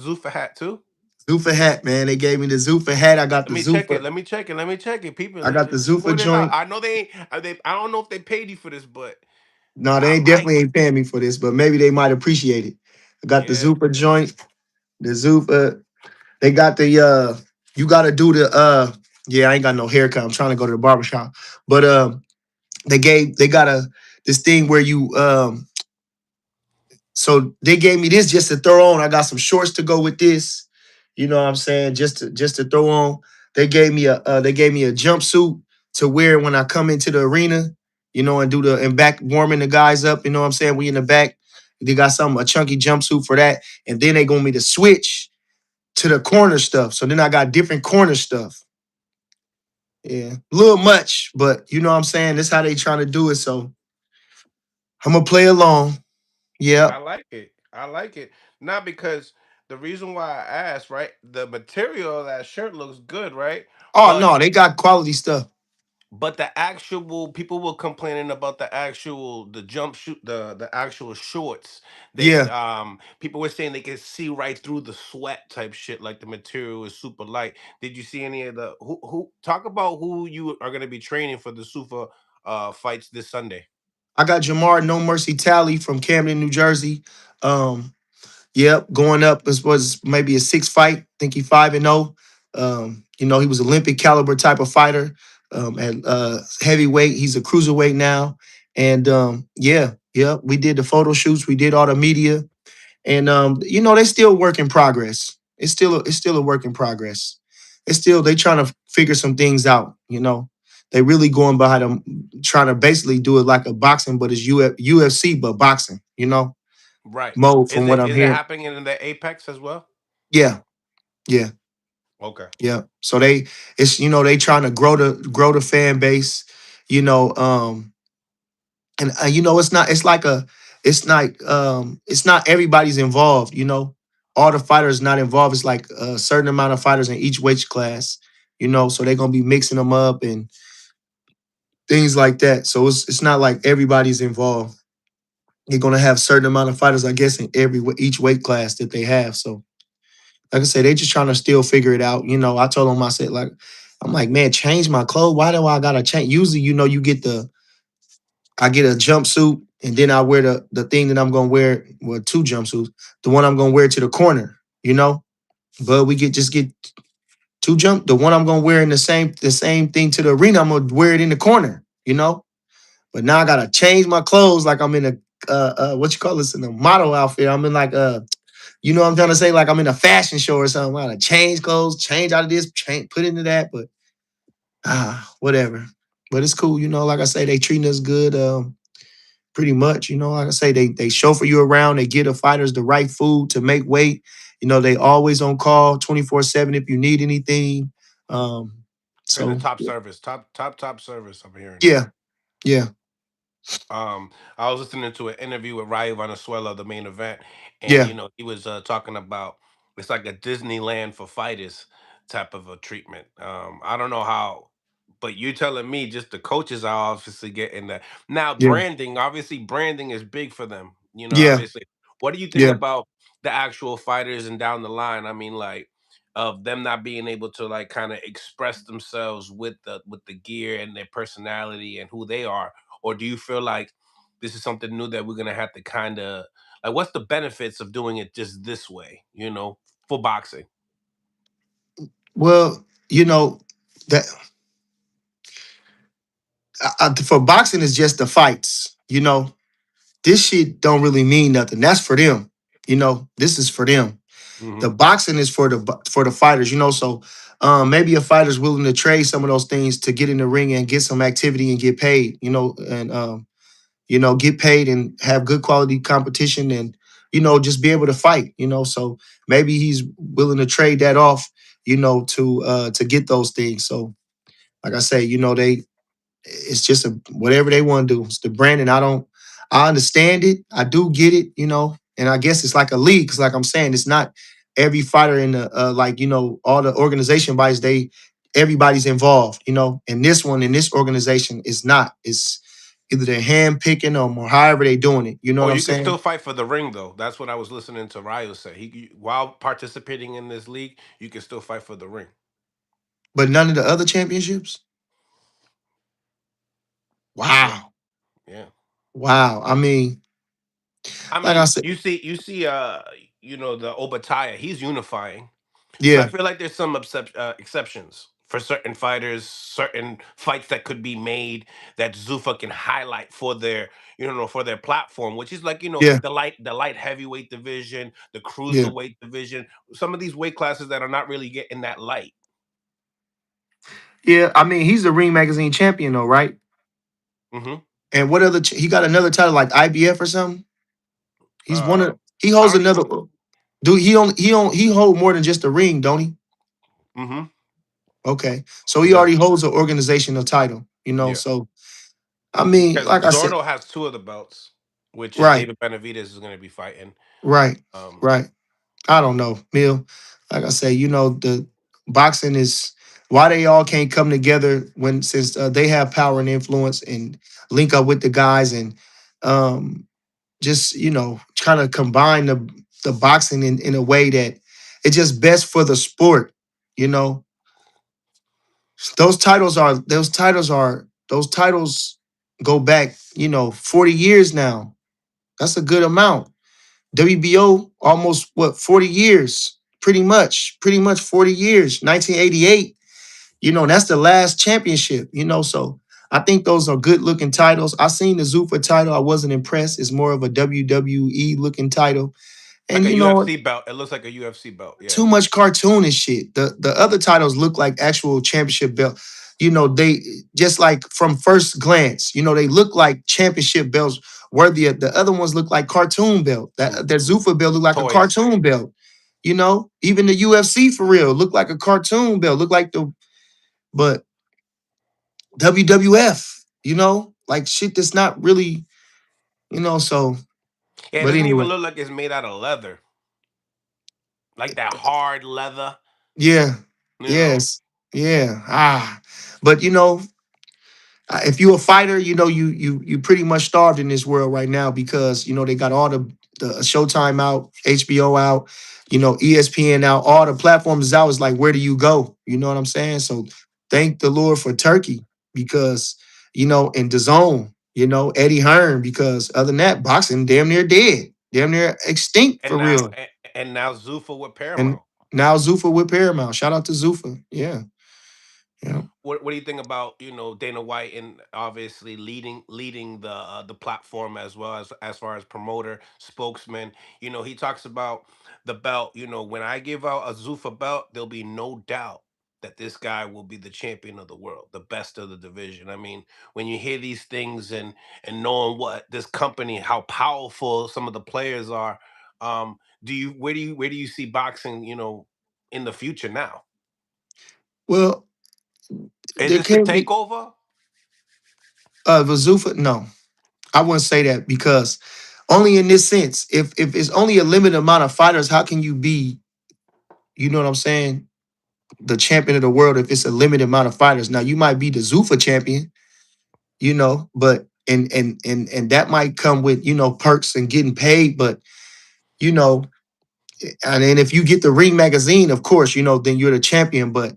Zufa hat too. Zufa hat, man. They gave me the Zufa hat. I got Let the me check it. Zufa. Let me check it. Let me check it. People, I got the just Zufa point it out. joint. I know they ain't. I don't know if they paid you for this, but No, I they ain't like definitely it. ain't paying me for this, but maybe they might appreciate it. I got the Yeah. Zufa joint. The Zufa. They got the you gotta do the yeah, I ain't got no haircut. I'm trying to go to the barbershop. But they got a this thing where you so they gave me this just to throw on. I got some shorts to go with this. You know what I'm saying? Just to throw on. They gave me a jumpsuit to wear when I come into the arena, you know, and do the and back warming the guys up. You know what I'm saying? We in the back. They got a chunky jumpsuit for that. And then they going me to switch to the corner stuff. So then I got different corner stuff. Yeah. A little much, but you know what I'm saying? That's how they trying to do it. So I'm gonna play along. I Yep. like it. I like it. Not because the reason why I asked, right? The material of that shirt looks good, right? Oh But no, they got quality stuff. the actual people were complaining about the actual the jump shoot the actual shorts. They Yeah. people were saying they could see right through the sweat type shit, like the material is super light. Did you see any of the who talk about who you are going to be training for the Sufa fights this Sunday? I got Jamar No Mercy Tally from Camden, New Jersey. Um, yep, going up was maybe a six fight. I think he 5-0. You know, he was Olympic caliber type of fighter. At heavyweight, he's a cruiserweight now. And yeah, we did the photo shoots, we did all the media, and you know, they still work in progress. It's still a work in progress. It's still they trying to figure some things out. You know, they really going behind them, trying to basically do it like a boxing, but it's UFC, but boxing. You know, Right. mode Is from what it I'm is it hearing. happening in the Apex as well? Yeah, yeah, Okay. yeah. So it's you know they trying to grow the fan base. You know, and you know it's not everybody's involved. You know, all the fighters not involved. It's like a certain amount of fighters in each weight class. You know, so they're gonna be mixing them up and things like that. So it's not like everybody's involved. You're gonna have certain amount of fighters, I guess, in each weight class that they have. So like I said, they just trying to still figure it out. You know, I told them I said like I'm like, man, change my clothes. Why do I gotta change? Usually, you know, I get a jumpsuit and then I wear the thing that I'm gonna wear. Well, two jumpsuits. The one I'm gonna wear to the corner, you know. But we get two jump. The one I'm gonna wear in the same thing to the arena. I'm gonna wear it in the corner, you know. But now I gotta change my clothes like I'm in a what you call this in a model outfit. I'm in like you know what I'm trying to say, like I'm in a fashion show or something. I gotta change clothes, change out of this, change, put into that. But whatever. But it's cool, you know. Like I say, they treating us good. Pretty much, you know, like I say, they chauffeur you around, they get the fighters the right food to make weight. You know, they always on call 24/7 if you need anything. Um, And the so top service, top service. I'm hearing. yeah, yeah, I was listening to an interview with Ryan Vanezuela, the main event, and yeah, you know he was talking about it's like a Disneyland for fighters type of a treatment. I don't know how, but you're telling me just the coaches are obviously getting that now. yeah, Branding, obviously, branding is big for them. You know, yeah, obviously. What do you think yeah. about the actual fighters and down the line? I mean, like of them not being able to like kind of express themselves with the gear and their personality and who they are, or do you feel like this is something new that we're gonna have to kind of like? What's the benefits of doing it just this way? You know, for boxing. Well, you know that for boxing is just the fights. You know, this shit don't really mean nothing. That's for them. You know, this is for them. The Hmm. boxing is for the fighters, you know. So maybe a fighter's willing to trade some of those things to get in the ring and get some activity and get paid, you know, and you know, get paid and have good quality competition and you know just be able to fight, you know. So maybe he's willing to trade that off, you know, to get those things. So like I say, you know, it's just whatever they want to do. It's the brand, and I understand it. I do get it, you know, and I guess it's like a league. Cause like I'm saying, it's not every fighter in the like you know all the organization bodies. Everybody's involved, you know, and this one in this organization is not. Either they're hand picking them or however they doing it. You know what Or I'm you can saying? still fight for the ring, though. That's what I was listening to Ryo say. While participating in this league, you can still fight for the ring. But none of the other championships. Yeah, Wow, yeah. wow. I mean, I like I mean, said, the Obataya, he's unifying. So I yeah, feel like there's some exceptions for certain fighters, certain fights that could be made that Zufa can highlight for their platform, which is like yeah, the light heavyweight division, the yeah, cruiserweight division, some of these weight classes that are not really getting that light. yeah. I mean, he's the Ring Magazine champion though, right? Hmm. And what other? He got another title like IBF or something. He's one Uh, of. He I holds don't another. even. Dude, he hold more than just a ring, don't he? Hmm. Okay, so He he already does. holds an organizational title. You know, Yeah, so I mean, because like I said, Zordo has two of the belts, which is right, David Benavidez is going to be fighting. right, Um, right. I don't know, Mill. Like I say, the boxing is why they all can't come together when since they have power and influence and link up with the guys and um, just kind of combine the boxing in a way that it's just best for the sport. You know, those titles go back 40 years now. That's a good amount. WBO almost what 40 years, pretty much 40 years. 1988, that's the last championship. So I think those are good looking titles. I seen the Zufa title. I wasn't impressed. It's more of a WWE looking title, like and a UFC belt. It looks like a UFC belt. Yeah. too much cartoonish shit. The other titles look like actual championship belt. They just like from first glance, they look like championship belts worthy of the other ones look like cartoon belt. That Zufa belt look like a Toys. cartoon belt. Even the UFC for real look like a cartoon belt. Look like the but WWF, like shit that's not really, so Yeah, it but doesn't even anyway, look like it's made out of leather, like that hard leather. yeah, You know, yes, yeah. But if you a fighter, you pretty much starved in this world right now because they got all the Showtime out, HBO out, ESPN out, all the platforms is out. It's like where do you go? You know what I'm saying? So thank the Lord for Turkey because and DAZN, Eddie Hearn because other than that, boxing damn near dead, damn near extinct and for now real. and now Zufa with And Paramount. now Zufa with Paramount. Shout out to Zufa. Yeah, yeah. What do you think about Dana White and obviously leading the platform as well as far as promoter spokesman? He talks about the belt. When I give out a Zufa belt, there'll be no doubt that this guy will be the champion of the world, the best of the division. I mean, when you hear these things and knowing what this company, how powerful some of the players are, do you where do you see boxing? In the future now, Well, is there this the can't be takeover? the Zufa. No, I wouldn't say that because only in this sense, if it's only a limited amount of fighters, how can you be, you know what I'm saying, the champion of the world if it's a limited amount of fighters? Now you might be the Zufa champion, but and that might come with perks and getting paid, but you know, and then if you get the Ring magazine, of course, then you're the champion, but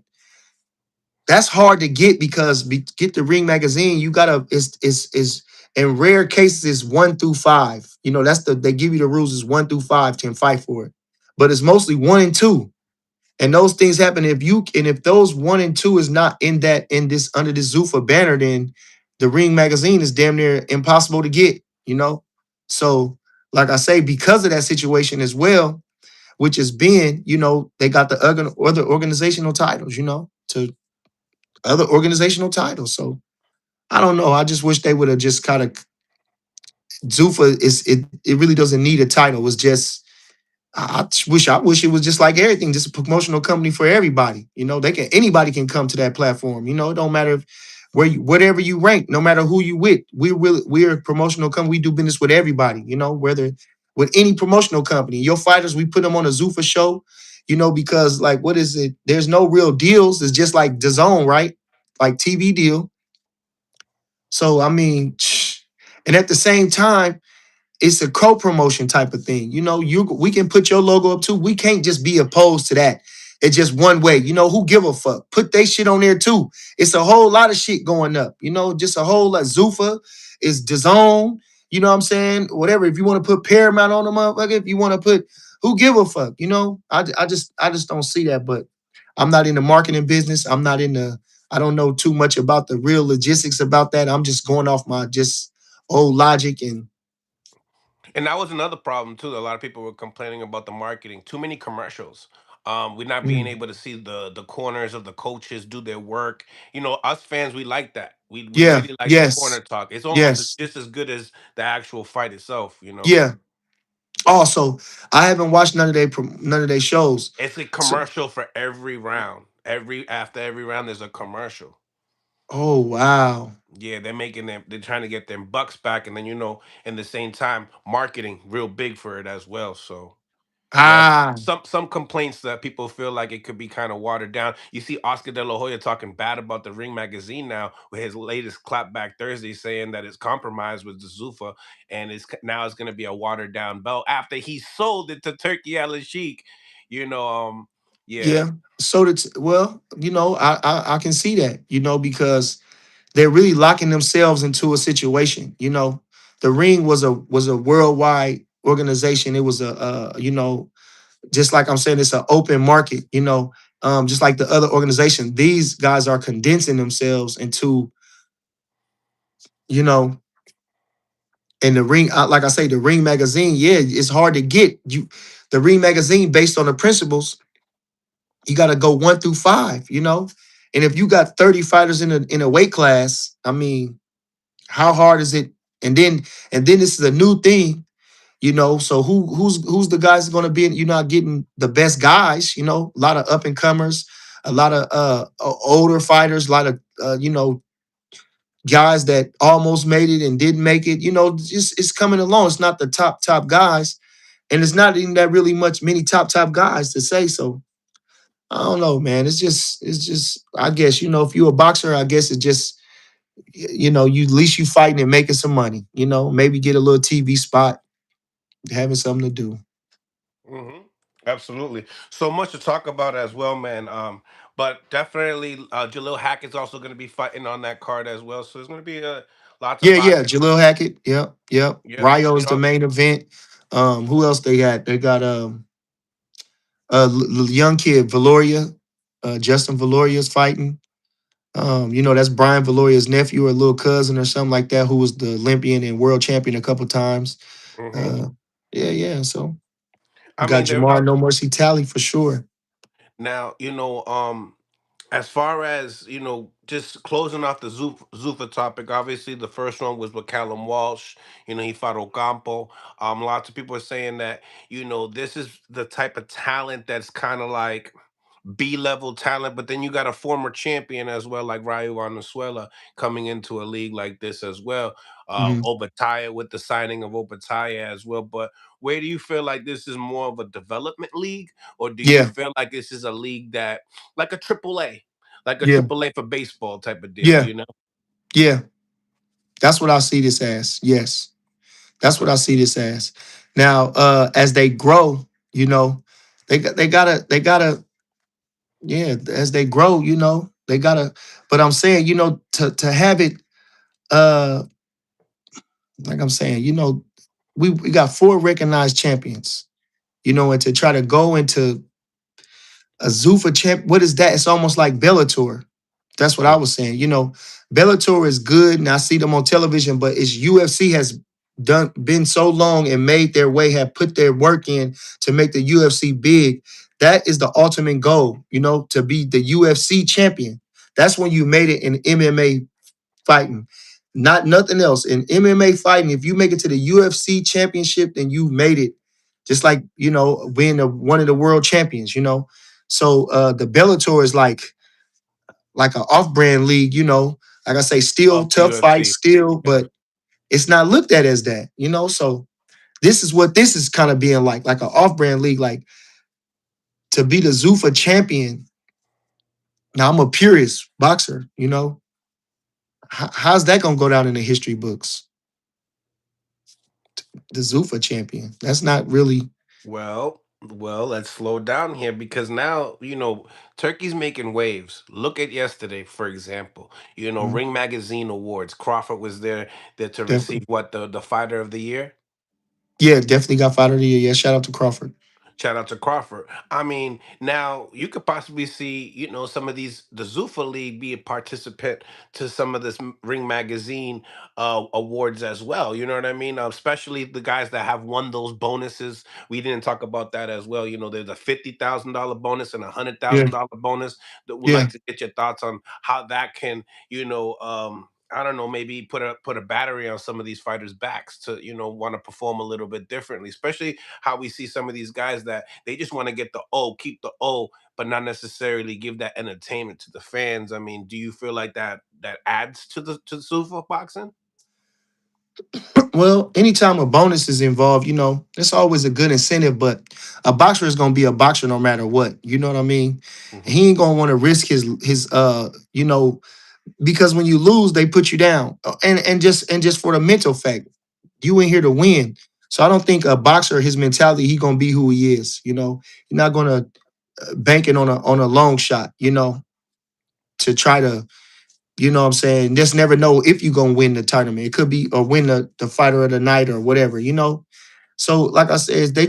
that's hard to get because get the Ring magazine, you gotta is in rare cases is 1 through 5. That's they give you the rules is 1 through 5 can fight for it. But it's mostly 1 and 2. And those things happen if those 1 and 2 is not in this under this Zufa banner, then the Ring magazine is damn near impossible to get. So like I say, because of that situation as well, which has been, they got the other organizational titles, to other organizational titles. So I don't know. I just wish they would have just kind of Zufa it really doesn't need a title. It's just I wish it was just like everything, just a promotional company for everybody. Anybody can come to that platform. It don't matter if whatever you rank, no matter who you with. We're a promotional company. We do business with everybody, whether with any promotional company. Your fighters, we put them on a Zufa show, because like what is it? There's no real deals. It's just like DAZN, right? Like TV deal. So I mean, And at the same time, it's a co-promotion type of thing. We can put your logo up too. We can't just be opposed to that. It's just one way. Who give a fuck? Put they shit on there too. It's a whole lot of shit going up. Just a whole lot. Zufa is DAZN. You know what I'm saying? Whatever. If you want to put Paramount on the motherfucker, if you want to put who give a fuck? I just don't see that. But I'm not in the marketing business. I'm not in the. I don't know too much about the real logistics about that. I'm just going off my just old logic and And that was another problem too. A lot of people were complaining about the marketing. Too many commercials. We're not being mm, able to see the corners of the coaches do their work. Us fans, we like that. We yeah, really like the corner yes, talk. It's almost yes, just as good as the actual fight itself. yeah. Also, I haven't watched none of their shows. It's a So, commercial for every round. After every round, there's a commercial. oh wow, Yeah, they're making them. They're trying to get them bucks back, and then in the same time, marketing real big for it as well. So yeah, ah, some complaints that people feel like it could be kind of watered down. You see Oscar De La Hoya talking bad about the Ring magazine now with his latest clapback Thursday, saying that it's compromised with the Zufa, and now it's going to be a watered down belt after he sold it to Turkey Al Sheikh. You know, yeah. yeah. So that's well, I can see that, because they're really locking themselves into a situation. The Ring was a worldwide organization. It was just like I'm saying, it's an open market. Just like the other organization, these guys are condensing themselves into you know and the Ring, like I say, the Ring magazine, yeah, it's hard to get you. The Ring magazine, based on the principles, you got to go 1 through 5. And if you got 30 fighters in a weight class, I mean, how hard is it? And then this is a new thing. So who's the guys going to be? You're not getting the best guys. A lot of up and comers, a lot of older fighters, a lot of guys that almost made it and didn't make it. It's coming along. It's not the top guys, and it's not even that really much many top guys to say. So I don't know, man. It's just. I guess if you're a boxer, I guess it just you at least you fighting and making some money. Maybe get a little TV spot, having something to do. hmm Absolutely. So much to talk about as well, man. But definitely, Jalil Hackett's also going to be fighting on that card as well. So it's going to be lots of Yeah. boxing. Jalil Hackett. Yep. Yep. Ryo is the main event. Who else they got? They got young kid Valoria, Justin Valoria's fighting. That's Brian Valoria's nephew or little cousin or something like that, who was the Olympian and world champion a couple times. hmm Uh, yeah. So we I got mean, there Jamar No Mercy Tally for sure. now. As far as just closing off the Zufa topic. Obviously, the first one was with Callum Walsh. He fought Ocampo. Lots of people are saying that this is the type of talent that's kind of like B-level talent, but then you got a former champion as well, like Rayo Venezuela, coming into a league like this as well. Mhm. Obitaya with the signing of Obitaya as well. But where do you feel like this is more of a development league, or do you Yeah, feel like this is a league that, like a AAA, like a yeah, AAA for baseball type of deal? yeah, yeah. That's what I see this as. Yes, that's what I see this as. Now, as they grow, they gotta yeah. As they grow, they gotta. But I'm saying, to have it, uh, like I'm saying, we got 4 recognized champions, and to try to go into a Zufa champ, what is that? It's almost like Bellator. That's what I was saying. Bellator is good, and I see them on television, but it's UFC has been so long and made their way, have put their work in to make the UFC big. That is the ultimate goal, to be the UFC champion. That's when you made it in MMA fighting, not nothing else. In MMA fighting, if you make it to the UFC championship, then you made it. Just like being one of the world champions. So the Bellator is like an off-brand league. Like I say, still Of the tough fights, UFC. still, Yeah. but it's not looked at as that. So this is what this is kind of being like an off-brand league, like to be the Zufa champion. Now I'm a purist boxer. How's that gonna go down in the history books? the Zufa champion. That's not really. Well, let's slow down here because now, Turkey's making waves. Look at yesterday, for example. Mhm. Ring Magazine Awards. Crawford was there to receive Definitely. what, the fighter of the year? Yeah, definitely got fighter of the year. Yeah, shout out to Crawford. Shout out to Crawford. I mean, now you could possibly see, some of these the Zufa League be a participant to some of this Ring Magazine awards as well. You know what I mean? Especially the guys that have won those bonuses. We didn't talk about that as well. There's a $50,000 bonus and a hundred Yeah, thousand dollar bonus. That would yeah. like to get your thoughts on how that can, I don't know, maybe put a battery on some of these fighters' backs to, want to perform a little bit differently, especially how we see some of these guys that they just want to get the O, keep the O, but not necessarily give that entertainment to the fans. I mean, do you feel like that adds to the super boxing? Well, anytime a bonus is involved, it's always a good incentive. But a boxer is gonna be a boxer no matter what. You know what I mean? Hmm. He ain't gonna want to risk his because when you lose, they put you down. And just for the mental fact, you ain't here to win. So I don't think a boxer, his mentality, he gonna be who he is. He's not gonna bank it on a long shot. To try to, what I'm saying, just never know if you're gonna win the tournament. It could be or win the fighter of the night or whatever. So like I said, they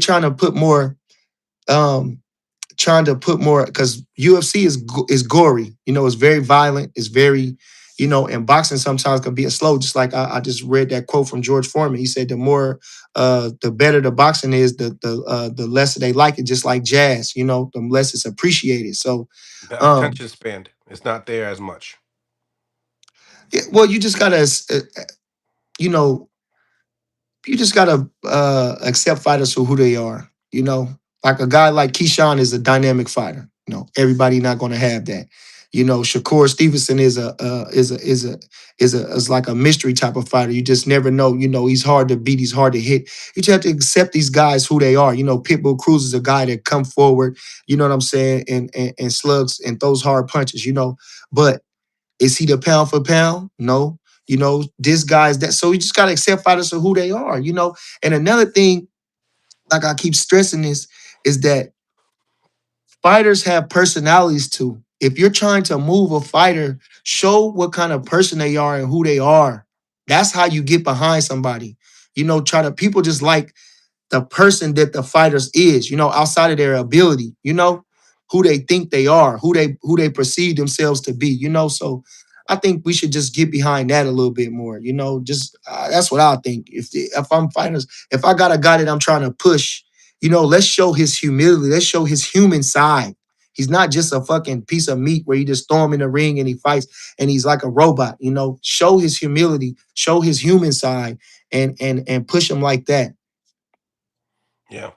um trying to put more because UFC is gory. It's very violent. It's very, and boxing sometimes can be a slow. Just like I just read that quote from George Foreman. He said the better the boxing is, the lesser they like it. Just like jazz, the less it's appreciated. So The um attention span is not there as much. yeah, well, you know you just gotta accept fighters for who they are. Like a guy like Keyshawn is a dynamic fighter. Everybody not gonna have that. Shakur Stevenson is like a mystery type of fighter. You just never know. He's hard to beat. He's hard to hit. You just have to accept these guys who they are. Pitbull Cruz is a guy that come forward. You know what I'm saying, and slugs and throws hard punches. But is he the pound for pound? No. This guy's that. So you just gotta accept fighters for who they are. And another thing, like I keep stressing this, is that fighters have personalities too. If you're trying to move a fighter, show what kind of person they are and who they are. That's how you get behind somebody. Try to people just like the person that the fighters is, outside of their ability, who they think they are, who they perceive themselves to be, So I think we should just get behind that a little bit more, Just that's what I think. If I'm fighters, if I got a guy that I'm trying to push, let's show his humility, let's show his human side. He's not just a fucking piece of meat where you just throw him in the ring and he fights and he's like a robot. Show his humility, show his human side, and push him like that. Yeah.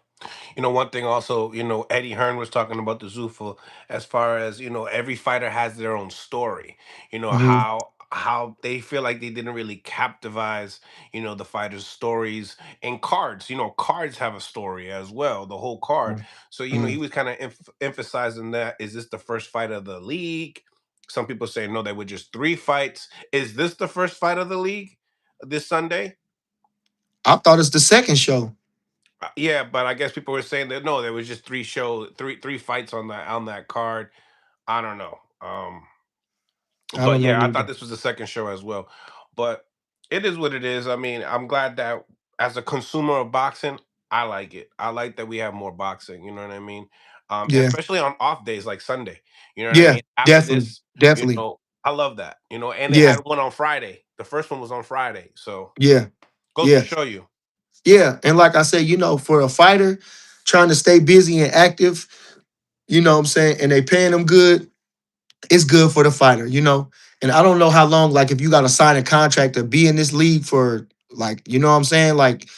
One thing also, Eddie Hearn was talking about the Zuffa as far as, every fighter has their own story. Mhm. How they feel like they didn't really capitalize, the fighters' stories and cards. Cards have a story as well, the whole card. So, he Mhm. was kind of emphasizing that is this the first fight of the league? Some people say no, they were just three fights. Is this the first fight of the league this Sunday? I thought it's the second show. Yeah, but I guess people were saying that no, there was just three fights on that card. I don't know. I But don't know yeah, I thought neither. this was the second show as well. But it is what it is. I mean, I'm glad that as a consumer of boxing, I like it. I like that we have more boxing. You know what I mean? Yeah, Especially on off days like Sunday. You know what I yeah, mean? After definitely, this, definitely. I love that. And they Yeah, had one on Friday. The first one was on Friday. So yeah, goes to yeah, show you. yeah. And like I said, for a fighter trying to stay busy and active, what I'm saying, and they paying them good, it's good for the fighter. And I don't know how long, like if you got to sign a contract to be in this league for, like, what I'm saying, like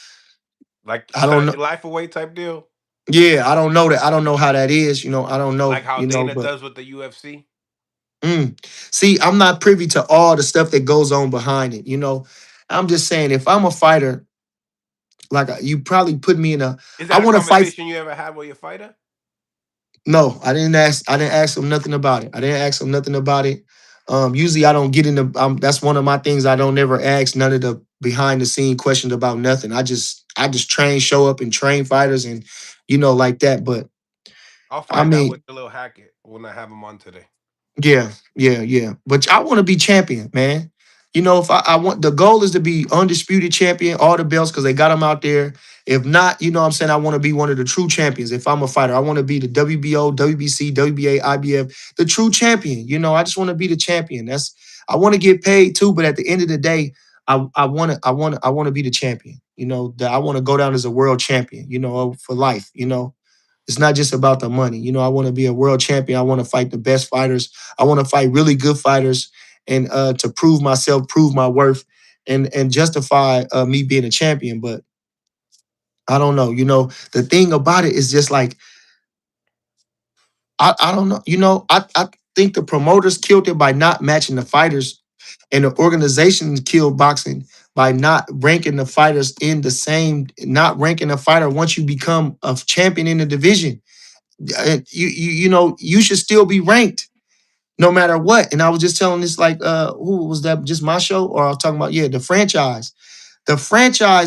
Like I don't sign know. your life away type deal. Yeah, I don't know that. I don't know how that is. I don't Like know. how Dana But does with the UFC. see, I'm not privy to all the stuff that goes on behind it. I'm just saying, if I'm a fighter, like you probably put me in a. Is I that a want to fight. conversation you ever had with your fighter? No, I didn't ask. I didn't ask him nothing about it. I didn't ask him nothing about it. Usually, I don't get into. That's one of my things. I don't never ask none of the behind the scene questions about nothing. I just train, show up and train fighters and like that. But I'll I find out mean, with the little Hackett when I have him on today. yeah, yeah, yeah. But I want to be champion, man. If I want the goal is to be undisputed champion, all the belts, because they got them out there. If not, what I'm saying, I want to be one of the true champions. If I'm a fighter, I want to be the WBO, WBC, WBA, IBF, the true champion. I just want to be the champion. I want to get paid too, but at the end of the day, I want to be the champion. That I want to go down as a world champion, for life, It's not just about the money. I want to be a world champion. I want to fight the best fighters. I want to fight really good fighters and to prove myself, prove my worth, and justify me being a champion. But I don't know. The thing about it is just like I don't know. I think the promoters killed it by not matching the fighters, and the organizations killed boxing by not ranking the fighters in the same, not ranking a fighter once you become a champion in the division. You should still be ranked no matter what. And I was just telling this, like, who was that, just my show, or I was talking about, yeah, the franchise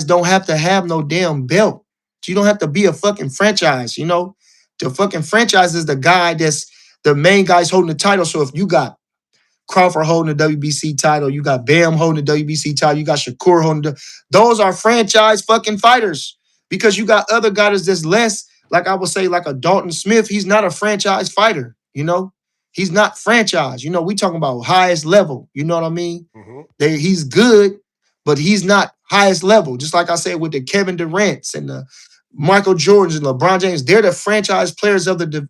don't have to have no damn belt. You don't have to be a fucking franchise. The fucking franchise is the guy that's the main guy's holding the title. So if you got Crawford holding the WBC title, you got Bam holding the WBC title, you got Shakur holding those are franchise fucking fighters. Because you got other guys that's less, like I would say, like a Dalton Smith, he's not a franchise fighter. He's not franchise. We talking about highest level. You know what I mean? Hmm. He's good, but he's not highest level. Just like I said with the Kevin Durant's and the Michael Jordans and LeBron James, they're the franchise players of their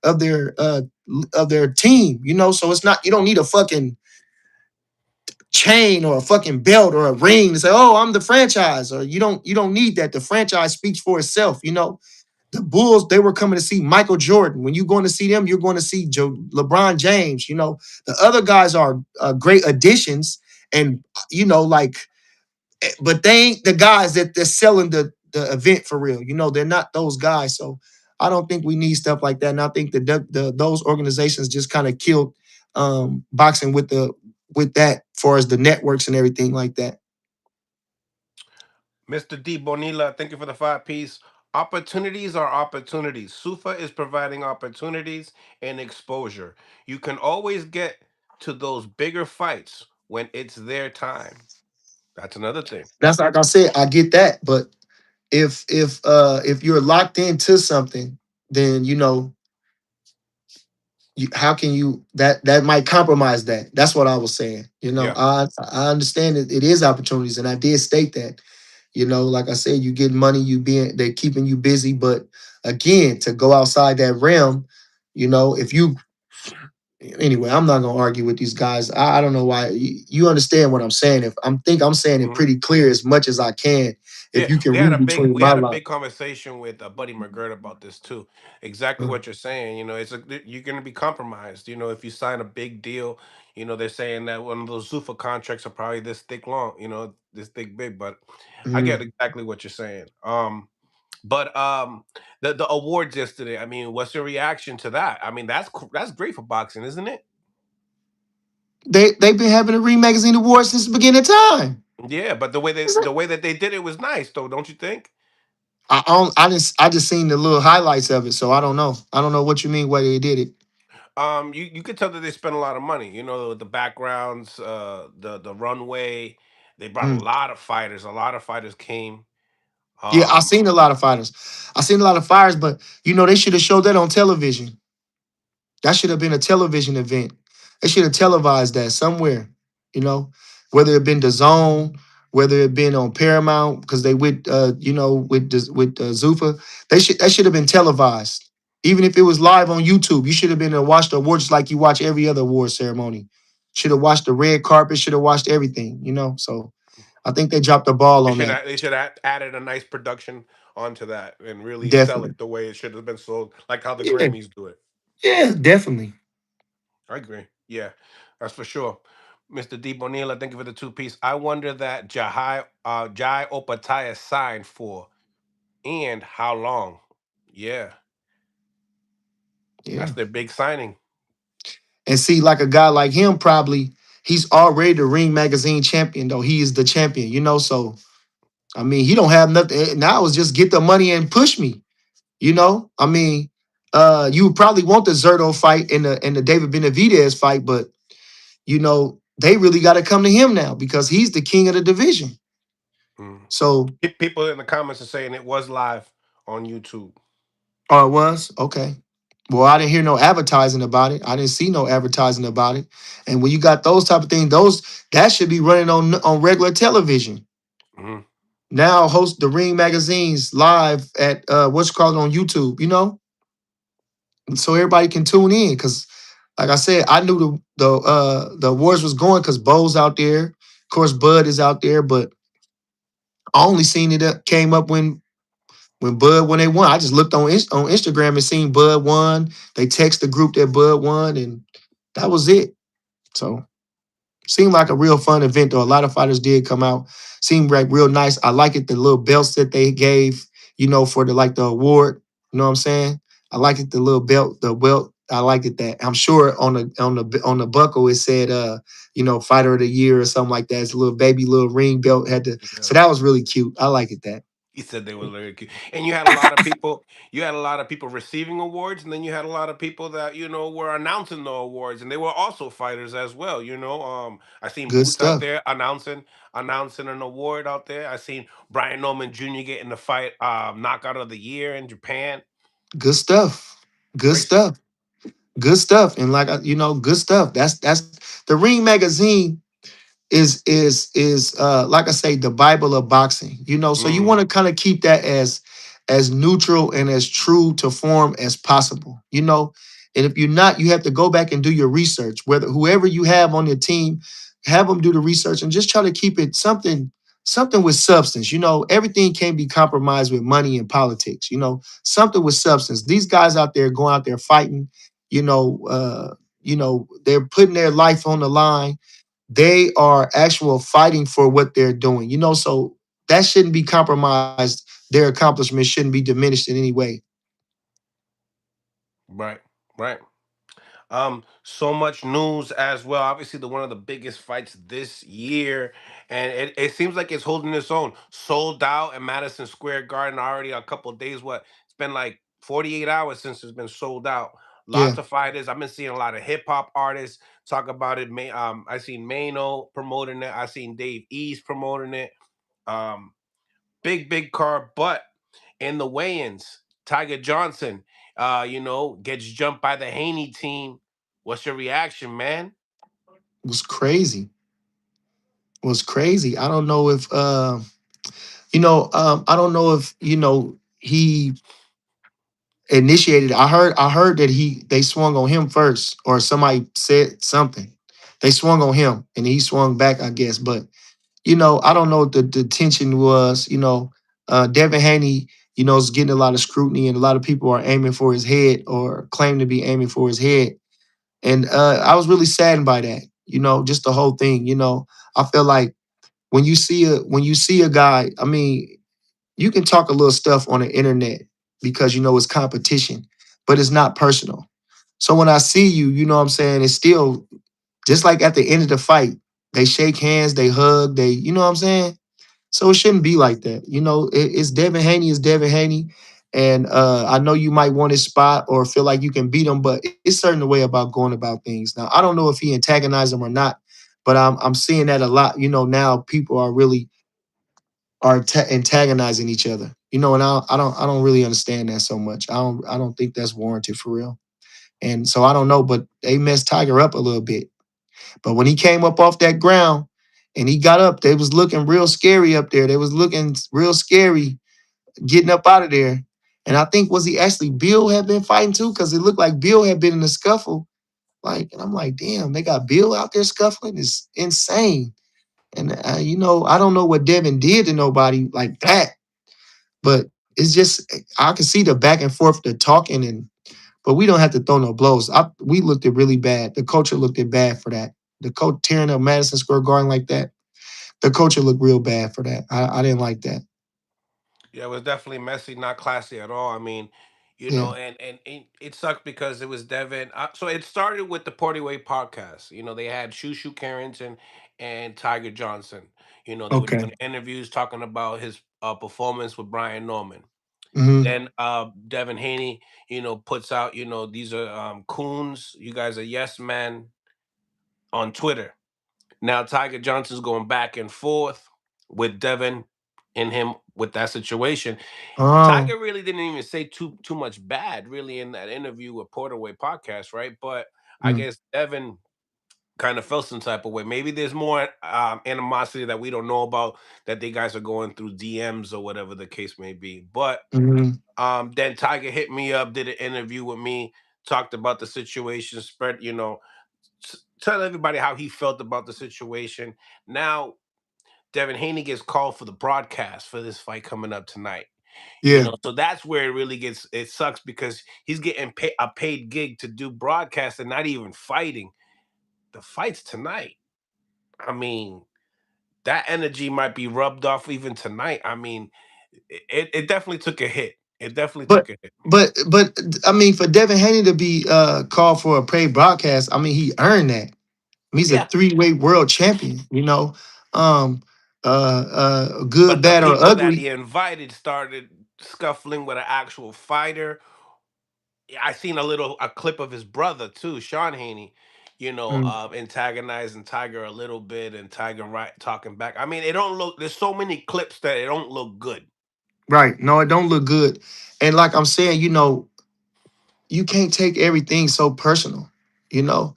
of their team. So it's not, you don't need a fucking chain or a fucking belt or a ring to say, "Oh, I'm the franchise." Or you don't need that. The franchise speaks for itself. The Bulls, they were coming to see Michael Jordan. When you're going to see them, you're going to see LeBron James. The other guys are great additions, and like, but they ain't the guys that they're selling the event for real. They're not those guys. So I don't think we need stuff like that. And I think those organizations just kind of killed boxing with that, for as the networks and everything like that. Mr. D. Bonilla, thank you for the 5 piece. Opportunities are opportunities. Sufa is providing opportunities and exposure. You can always get to those bigger fights when it's their time. That's another thing. That's like I said, I get that, but if you're locked into something, then how can you that might compromise that. That's what I was saying. Yeah. I understand that it is opportunities, and I did state that. Like I said, you get money, they're keeping you busy, but again, to go outside that realm, if you anyway, I'm not gonna argue with these guys. I don't know why. You understand what I'm saying. If I'm saying it Mhm. pretty clear as much as I can. If Yeah, you can we had read a big between we my had a lines. big conversation with Buddy McGirt about this too. Exactly what you're saying. You're going to be compromised. If you sign a big deal, they're saying that one of those Zufa contracts are probably this thick long. This thick big. But I get Mhm. exactly what you're saying. But the awards yesterday. I mean, what's your reaction to that? I mean, that's great for boxing, isn't it? They've been having the Ring Magazine Awards since the beginning of time. Yeah, but the way Is that it? the way that they did it was nice, though, don't you think? I just seen the little highlights of it, so I don't know. I don't know what you mean why they did it. You could tell that they spent a lot of money. The backgrounds, the runway. They brought a Mm. lot of fighters. A lot of fighters came. Yeah, I Um, seen a lot of fighters. I seen a lot of fires, but they should have showed that on television. That should have been a television event. They should have televised that somewhere, you know, whether it been the zone, whether it been on Paramount, because they with Zufa. That should have been televised. Even if it was live on YouTube, you should have been to watch the awards like you watch every other award ceremony. Should have watched the red carpet, should have watched everything. So I think they dropped the ball they on should that. have, they should have added a nice production onto that and really sell Definitely. it the way it should have been sold, like how the Yeah, Grammys do it. yeah, definitely. I agree. Yeah, that's for sure. Mr. D. Bonilla, thank you for the 2 piece. I wonder that Jai Opataya signed for and how long. Yeah, that's Yeah. their big signing. And see, like a guy like him, probably he's already the Ring Magazine champion, though. He is the champion. So I mean, he don't have nothing now. It's just get the money and push me. I mean, you would probably want the Zerto fight and the David Benavidez fight, but they really got to come to him now because he's the king of the division. Mm. So, People in the comments are saying it was live on YouTube. oh, it was okay. Well, I didn't hear no advertising about it. I didn't see no advertising about it. And when you got those type of things, those that should be running on regular television. Mhm. Now host the Ring magazines live at what's called on YouTube. So everybody can tune in because, like I said, I knew the awards was going because Bo's out there, of course Bud is out there, but I only seen it came up when they won. I just looked on Instagram and seen Bud won. They text the group that Bud won, and that was it. So seemed like a real fun event though. A lot of fighters did come out. Seemed like real nice. I like it, the little belts that they gave, for the award. You know what I'm saying? I like it, the little belt, the belt. I liked it that. I'm sure on the buckle it said fighter of the year or something like that. It's a little baby little ring belt had to. So Yeah. that was really cute. I like it that. He said they were very cute. And you had a lot of people, you had a lot of people receiving awards, and then you had a lot of people that, were announcing the awards, and they were also fighters as well, I seen Good Boots out stuff. there announcing an award out there. I seen Brian Norman Jr. getting the fight knockout of the year in Japan. Good stuff. Good Great stuff. stuff. Good stuff. And good stuff. That's the Ring magazine is like I say, the Bible of boxing. So you want Mm, to kind of keep that as neutral and as true to form as possible. And if you're not, you have to go back and do your research. Whether whoever you have on your team, have them do the research and just try to keep it something with substance. Everything can't be compromised with money and politics. Something with substance. These guys out there going out there fighting, they're putting their life on the line. They are actual fighting for what they're doing. So that shouldn't be compromised. Their accomplishments shouldn't be diminished in any way. right, right. So much news as well. Obviously, the one of the biggest fights this year, and it seems like it's holding its own. Sold out at Madison Square Garden already a couple of days. What it's been like 48 hours since it's been sold out. Yeah, Lots of fighters. I've been seeing a lot of hip hop artists talk about it. I seen Mano promoting it. I seen Dave East promoting it. Um, big card, but in the weigh-ins, Tiger Johnson, gets jumped by the Haney team. What's your reaction, man? it was crazy. It was crazy. I don't know if I don't know if he initiated. I heard that they swung on him first, or somebody said something. They swung on him and he swung back, I guess. But I don't know what the tension was. Devin Haney, is getting a lot of scrutiny, and a lot of people are aiming for his head or claim to be aiming for his head. And I was really saddened by that. Just the whole thing. I feel like when you see a guy, I mean, you can talk a little stuff on the internet because it's competition, but it's not personal. So when I see you, what I'm saying, it's still just like at the end of the fight, they shake hands, they hug, you know what I'm saying? So it shouldn't be like that. It's Devin Haney is Devin Haney. And I know you might want his spot or feel like you can beat him, but it's certain way about going about things. Now, I don't know if he antagonized him or not, but I'm seeing that a lot. Now people are really antagonizing each other. And I don't really understand that so much. I don't think that's warranted for real. And so I don't know, but they messed Tiger up a little bit. But when he came up off that ground and he got up, they was looking real scary up there. They was looking real scary getting up out of there. And I think was he actually Bill had been fighting too? Because it looked like Bill had been in the scuffle. And I'm like, damn, they got Bill out there scuffling. It's insane. And I don't know what Devin did to nobody like that, but it's just I can see the back and forth, the talking, but we don't have to throw no blows. We looked at really bad. The culture looked at bad for that. The coach tearing up Madison Square Garden like that. The culture looked real bad for that. I didn't like that. Yeah, it was definitely messy, not classy at all. I mean, Yeah. and it sucked because it was Devin. So it started with the Porty Way podcast. They had Shushu Carrington and Tiger Johnson. They were Okay. doing interviews talking about his performance with Brian Norman. Hmm. Then Devin Haney, puts out, these are coons. You guys are yes men on Twitter. Now Tiger Johnson's going back and forth with Devin and him with that situation. Oh. Tiger really didn't even say too much bad really in that interview with Porterway podcast, right? But I Mm. guess Devin kind of felt some type of way. Maybe there's more animosity that we don't know about, that they guys are going through DMs or whatever the case may be. But Mhm. then Tiger hit me up, did an interview with me, talked about the situation, spread, tell everybody how he felt about the situation. Now Devin Haney gets called for the broadcast for this fight coming up tonight. Yeah. So that's where it sucks because he's getting a paid gig to do broadcast and not even fighting. The fight's tonight. I mean, that energy might be rubbed off even tonight. I mean, it definitely took a hit. It definitely But took a hit. but I mean, for Devin Haney to be called for a paid broadcast, I mean, he earned that. He's a Yeah. three-way world champion. Um, good, But the bad, or people that ugly. he invited started scuffling with an actual fighter. Yeah, I seen a clip of his brother too, Sean Haney, Mm, antagonizing Tiger a little bit and Tiger right talking back. I mean, it don't look. There's so many clips that it don't look good. right. No, it don't look good. And like I'm saying, you can't take everything so personal. You know,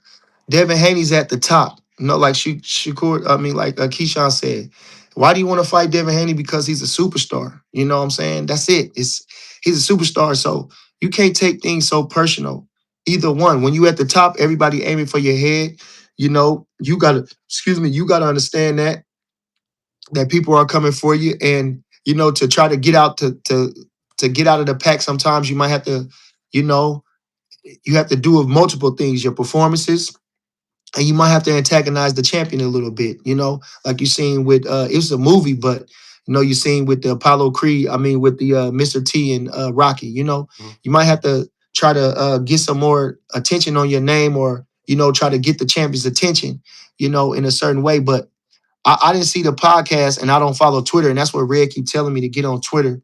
Devin Haney's at the top. Like Shakur, I mean, like Keyshawn said, why do you want to fight Devin Haney? Because he's a superstar. You know what I'm saying? That's it. He's a superstar. So you can't take things so personal. Either one. When you at the top, everybody aiming for your head. You gotta, excuse me, you gotta understand that people are coming for you, and to try to get out to get out of the pack. Sometimes you might have to, you know, you have to do of multiple things, your performances, and you might have to antagonize the champion a little bit, like you seen with it was a movie, but you seen with the Apollo Creed, I mean with the Mr. T and Rocky, Mhm. you might have to try to get some more attention on your name, or try to get the champion's attention, in a certain way. But I didn't see the podcast, and I don't follow Twitter, and that's what Red keep telling me to get on Twitter.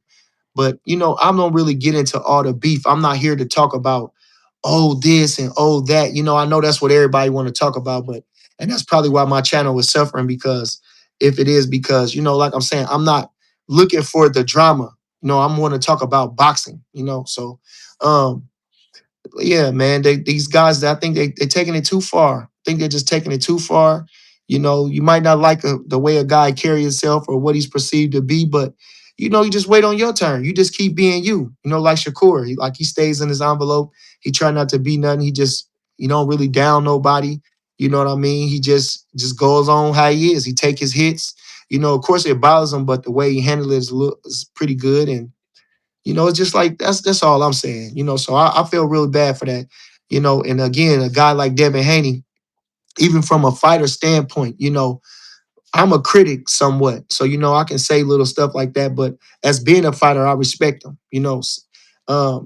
But I don't really get into all the beef. I'm not here to talk about this and that. I know that's what everybody want to talk about, but and that's probably why my channel is suffering, because if it is because, like I'm saying, I'm not looking for the drama. I'm want to talk about boxing, So um yeah, man, these guys, I think they're taking it too far. I think they're just taking it too far. You might not like the way a guy carry himself or what he's perceived to be, but you just wait on your turn. You just keep being you. Like Shakur, he stays in his envelope. He try not to be nothing. He just don't really down nobody. You know what I mean? He just goes on how he is. He take his hits. Of course it bothers him, but the way he handles it is pretty good. And it's just like that's all I'm saying. So I feel really bad for that. And again, a guy like Devin Haney, even from a fighter standpoint, I'm a critic somewhat. So, I can say little stuff like that, but as being a fighter, I respect him,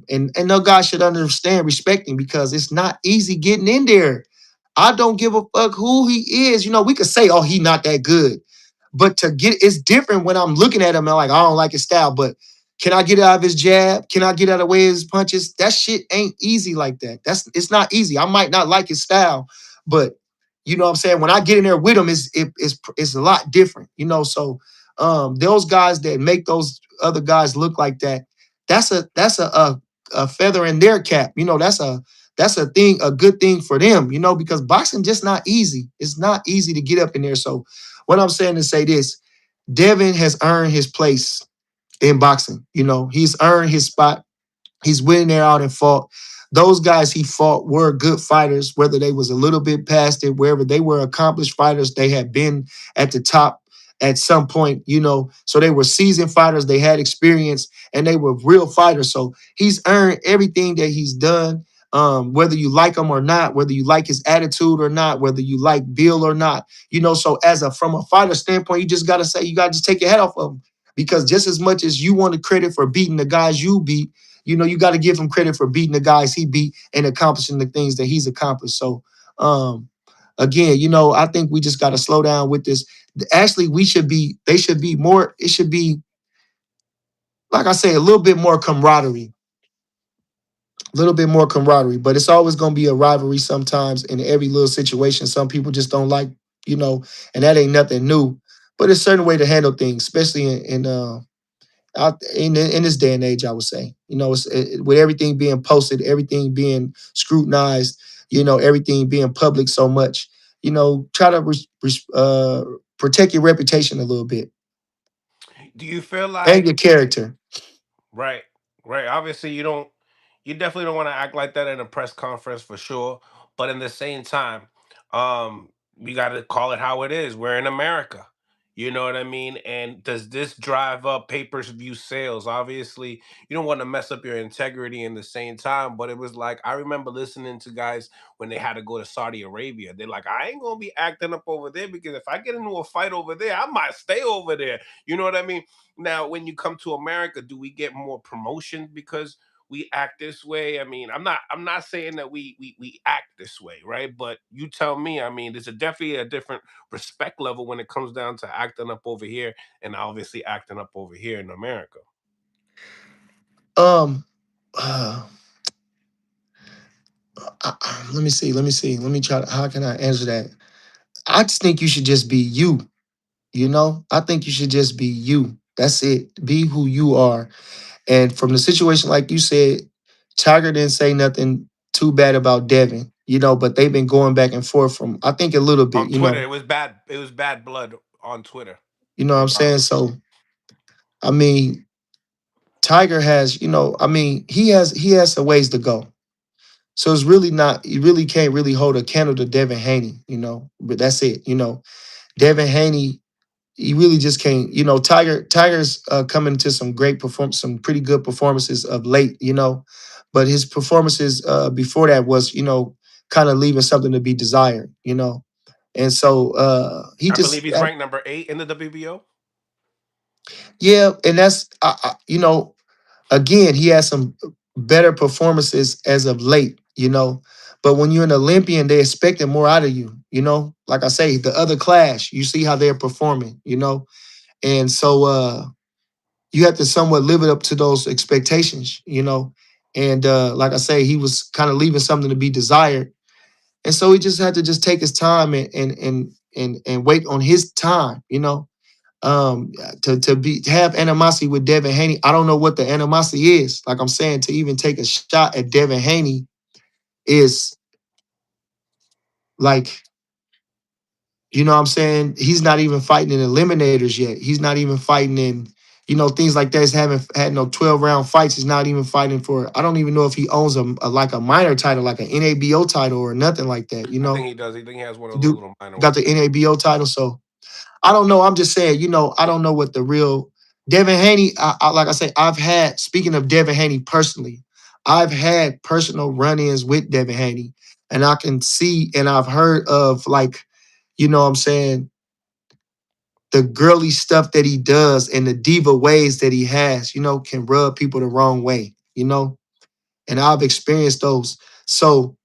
and no guy should understand respecting, because it's not easy getting in there. I don't give a fuck who he is. We could say, oh, he not that good. But to get it's different when I'm looking at him and like, I don't like his style, but can I get out of his jab? Can I get out of the way of his punches? That shit ain't easy like that. It's not easy. I might not like his style, but you know what I'm saying? When I get in there with him, it's a lot different, So those guys that make those other guys look like that, that's a feather in their cap. That's a thing, a good thing for them, because boxing just not easy. It's not easy to get up in there. So what I'm saying to say this, Devin has earned his place in boxing. He's earned his spot. He's winning there out and fought. Those guys he fought were good fighters, whether they was a little bit past it, wherever they were accomplished fighters. They had been at the top at some point, So they were seasoned fighters. They had experience, and they were real fighters. So he's earned everything that he's done. Whether you like him or not, whether you like his attitude or not, whether you like Bill or not, So from a fighter standpoint, you just gotta say, you gotta just take your head off of him, because just as much as you want the credit for beating the guys you beat, You got to give him credit for beating the guys he beat and accomplishing the things that he's accomplished. So, um, again, I think we just got to slow down with this. Actually, they should be more, it should be, like I say, a little bit more camaraderie, a little bit more camaraderie, but it's always going to be a rivalry sometimes in every little situation. Some people just don't like, you know, and that ain't nothing new. But it's a certain way to handle things, especially in this day and age. I would say, with everything being posted, everything being scrutinized, everything being public so much. Try to protect your reputation a little bit Do you feel and like your character. right, right? Obviously, you definitely don't want to act like that in a press conference for sure. But in the same time, we got to call it how it is. We're in America. You know what I mean? And does this drive up pay-per-view sales? Obviously, you don't want to mess up your integrity in the same time. But it was like I remember listening to guys when they had to go to Saudi Arabia. They're like, I ain't gonna be acting up over there because if I get into a fight over there, I might stay over there. You know what I mean? Now, when you come to America, do we get more promotion because we act this way? I mean, I'm not saying that we act this way, right? But you tell me. I mean, there's definitely a different respect level when it comes down to acting up over here and obviously acting up over here in America. Um, uh, Let me see. Let me see. Let me try. How can I answer that? I just think you should just be you. I think you should just be you. That's it. Be who you are. And from the situation, like you said, Tiger didn't say nothing too bad about Devin. But they've been going back and forth from, I think, a little bit. On Twitter, it was bad. It was bad blood on Twitter You know what I'm saying? regarding. So, I mean, Tiger has, I mean, he has some ways to go. So it's really not, you really can't really hold a candle to Devin Haney. But that's it. Devin Haney, you really just can't. Tiger's coming to some pretty good performances of late. But his performances before that was, kind of leaving something to be desired. And so he I believe just, he's ranked number 8 in the WBO. yeah, and that's, again, he has some better performances as of late. But when you're an Olympian, they expected more out of you. Like I say, the other class, you see how they're performing. And so you have to somewhat live it up to those expectations. And like I say, he was kind of leaving something to be desired. And so he just had to just take his time and wait on his time. To have animosity with Devin Haney. I don't know what the animosity is. Like I'm saying, to even take a shot at Devin Haney is like, what I'm saying? He's not even fighting in eliminators yet. He's not even fighting in, things like that. He's haven't had no 12 round fights. He's not even fighting for, I don't even know if he owns like a minor title, like an NABO title or nothing like that. I think he does. I think he has one of those Dude little minor got ones. the NABO title. So I don't know. I'm just saying, I don't know what the real Devin Haney. Like I say, speaking of Devin Haney personally, I've had personal run-ins with Devin Haney, and I can see and I've heard of, like, what I'm saying, the girly stuff that he does and the diva ways that he has, can rub people the wrong way. And I've experienced those. So,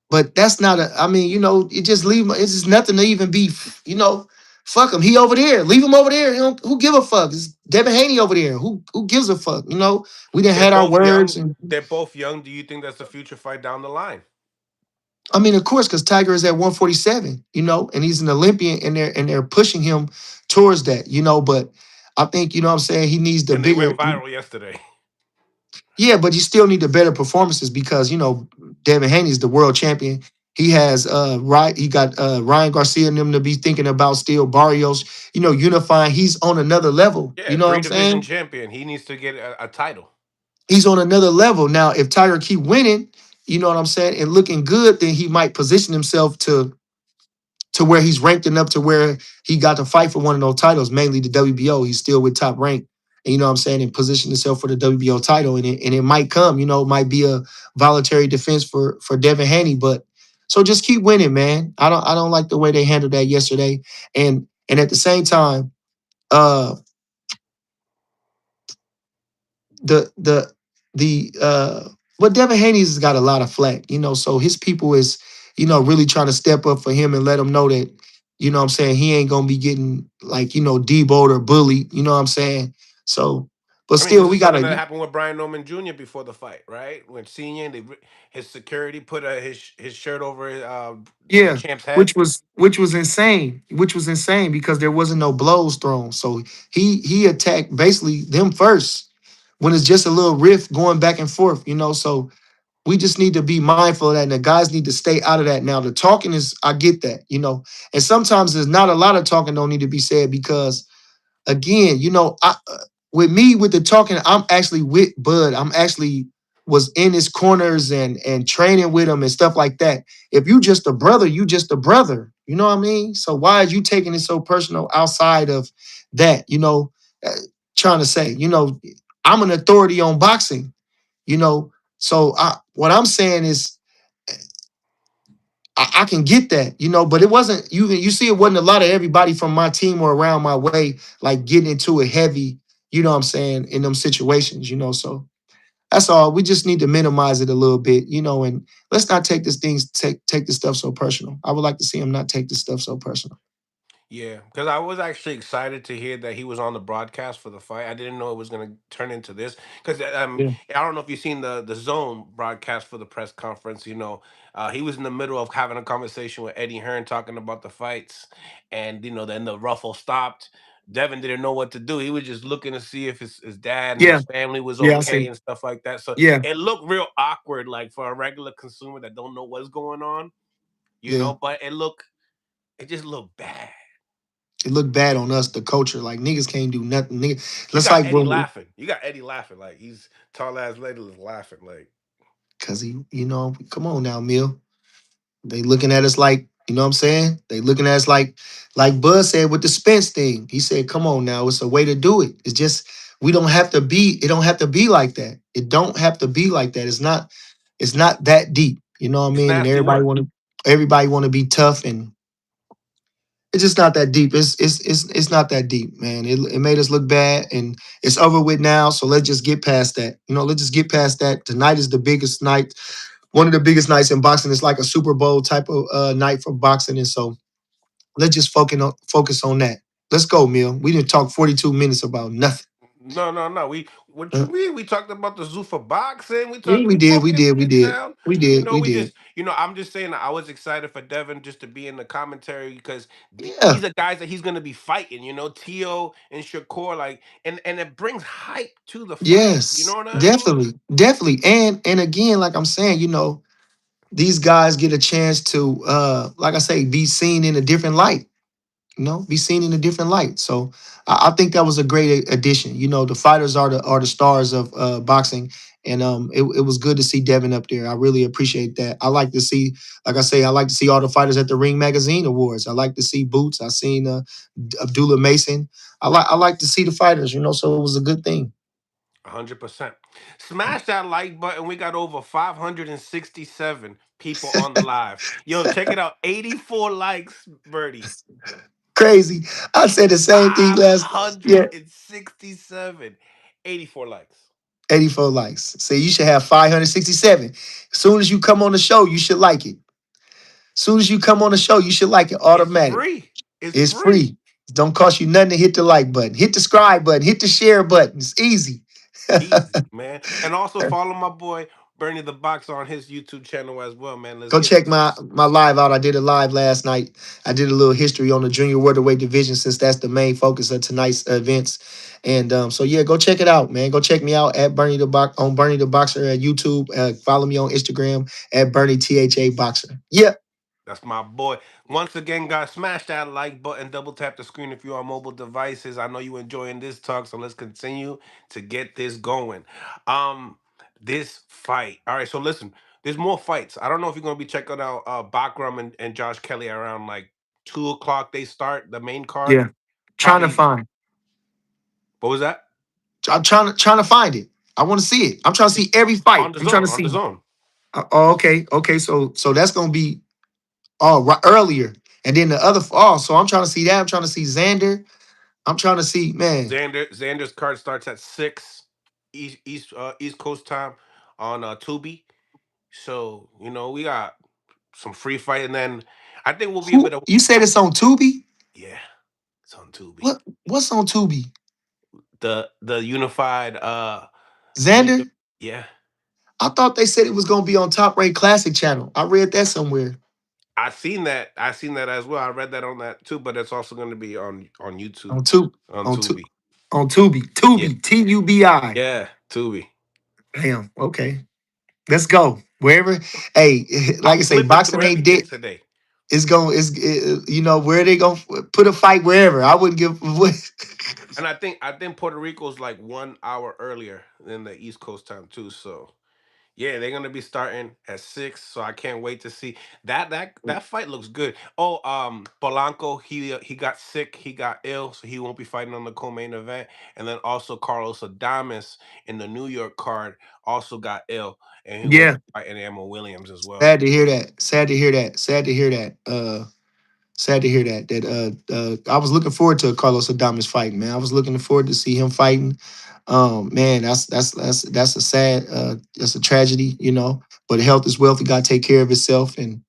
but that's not a. I mean, it just leave him. It's just nothing to even be. You know, fuck him. He over there. Leave him over there. Who give a fuck? It's Devin Haney over there. Who gives a fuck? We didn't They're had our both words, young. and They're both young. Do you think that's the future fight down the line? I mean, of course, because Tiger is at 147. And he's an Olympian, and they're pushing him towards that. But I think what I'm saying, he needs the And they bigger. went viral yesterday. Yeah, but you still need the better performances because Devin Haney's the world champion. He has right. He got Ryan Garcia and them to be thinking about still Barrios. Unifying. He's on another level. Yeah, You know what three I'm division saying? champion. He needs to get a title. He's on another level now. If Tiger keep winning, you know what I'm saying, and looking good, then he might position himself to where he's ranked enough to where he got to fight for one of those titles, mainly the WBO. He's still with top rank. And you know what I'm saying, and position himself for the WBO title. And it might come, it might be a voluntary defense for Devin Haney. But so just keep winning, man. I don't like the way they handled that yesterday. And at the same time, uh the but Devin Haney has got a lot of flack, so his people is, really trying to step up for him and let him know that, what I'm saying, he ain't gonna be getting like, deboed or bullied, you know what I'm saying? So, but I mean, still this we is something gotta, that happened with Brian Norman Jr. before the fight, right? When Senior, his security put his shirt over the yeah, champ's which head. was which was insane, because there wasn't no blows thrown. So he attacked basically them first when it's just a little rift going back and forth, so we just need to be mindful of that. And the guys need to stay out of that. Now, the talking is, I get that, and sometimes there's not a lot of talking don't need to be said because, again, with me with the talking, I'm actually with Bud. I'm actually was in his corners and training with him and stuff like that. If you just a brother, you just a brother. You know what I mean? So why are you taking it so personal outside of that? Uh, trying to say, I'm an authority on boxing, you know. So what I'm saying is, I can get that, but it wasn't you. You see, it wasn't a lot of everybody from my team or around my way like getting into it heavy. You know what I'm saying, in them situations. So that's all. We just need to minimize it a little bit, and let's not take this things take this stuff so personal. I would like to see him not take this stuff so personal. Yeah, because I was actually excited to hear that he was on the broadcast for the fight. I didn't know it was going to turn into this because Yeah, I don't know if you've seen the Zone broadcast for the press conference. He was in the middle of having a conversation with Eddie Hearn talking about the fights, and then the ruffle stopped. Devin didn't know what to do. He was just looking to see if his dad and yeah, his family was yeah. I okay see. and stuff like that. So Yeah, it looked real awkward, like for a regular consumer that don't know what's going on. yeah. But it just looked bad. It looked bad on us, the culture. Like niggas can't do nothing. Nigga, You that's got like Eddie when laughing. You got Eddie laughing like he's tall ass lady is laughing like because come on now, Mill. They looking at us like, what I'm saying? They looking at us like Bud said with the Spence thing. He said, come on now, it's a way to do it. It's just we don't have to be, it don't have to be like that. It don't have to be like that. It's not that deep. You know what I it's mean? And nasty work. everybody want to be tough, and it's just not that deep. It's not that deep, man. It made us look bad, and it's over with now. So let's just get past that. Let's just get past that. Tonight is the biggest night, one of the biggest nights in boxing. It's like a Super Bowl type of night for boxing, and so let's just focus on that. Let's go, Mill. We didn't talk 42 minutes about nothing. No, no, no. What you Uh, mean? We talked about the Zufa boxing. yeah, we We did, broke we this did, we shit did, down. we did, we We did. just I'm just saying that I was excited for Devin just to be in the commentary because Yeah, these are guys that he's gonna be fighting. Tio and Shakur, like, and it brings hype to the fight. You know yes, what I mean? definitely, definitely, and again, like I'm saying, these guys get a chance to, like I say, be seen in a different light. Be seen in a different light. So I think that was a great addition. The fighters are the stars of boxing, and it was good to see Devin up there. I really appreciate that. I like to see, like I say, I like to see all the fighters at the Ring Magazine Awards. I like to see Boots. I seen Abdullah Mason. I like to see the fighters. So it was a good thing. 100%. Smash that like button. We got over 567 people on the live. Yo, check it out. 84 likes, Birdie. Crazy. I said the same thing last. Yeah, 567. 84 likes. 84 likes. Say you should have 567. As soon as you come on the show, you should like it. Soon as you come on the show, you should like it It's automatic. free. It's It's free. free. It don't cost you nothing to hit the like button, hit the subscribe button, hit the share button. It's easy. Easy, man. And also follow my boy Bernie the Boxer on his YouTube channel as well, man. Let's Go get check this. my live out. I did a live last night. I did a little history on the junior welterweight division since that's the main focus of tonight's events. And so yeah, go check it out, man. Go check me out at Bernie the Boxer at YouTube. Follow me on Instagram at Bernie THA Boxer. Yeah. That's my boy. Once again, guys, smash that like button, double tap the screen if you're on mobile devices. I know you enjoying this talk, so let's continue to get this going. Um, this fight. All right, so listen, there's more fights. I don't know if you're gonna be checking out Bakram and Josh Kelly around like 2 o'clock. They start the main card. Yeah. Trying to Probably find. what was that? I'm trying to find it. I want to see it. I'm trying to see every fight. On the I'm trying zone, to on the see. zone. Oh, okay, okay. So that's gonna be right earlier, and then the other. Oh, so I'm trying to see that. I'm trying to see Xander. I'm trying to see, man. Xander's card starts at 6. East Coast time on Tubi. So we got some free fight, and then I think we'll be able Who to. you said it's on Tubi? Yeah, it's on Tubi. What's on Tubi? The unified media. Xander? Yeah, I thought they said it was gonna be on Top Rank Classic channel. I read that somewhere. I seen that. I seen that as well. I read that on that too, but it's also going to be on YouTube On Tubi. on On Tu Tubi. on Tubi. Yeah, Tubi. Tubi. yeah, Tubi. Damn. Okay. Let's go. Wherever. Hey, like I'm I say, flipping boxing through ain't everything dead. today, It's going. Where they gonna put a fight wherever. I wouldn't give. and I think Puerto Rico's like 1 hour earlier than the East Coast time too. So yeah, they're gonna be starting at 6, so I can't wait to see that fight looks good. Oh, Polanco, he got sick, he got ill, so he won't be fighting on the co-main event. And then also Carlos Adames in the New York card also got ill, and he won't Yeah. be fighting Ammo Williams as well. Sad to hear that. Sad to hear that. Sad to hear that. Sad to hear that. I was looking forward to Carlos Adames fighting, man. I was looking forward to see him fighting. Man, that's a sad that's a tragedy, you know. But health is wealth. He gotta take care of himself. And,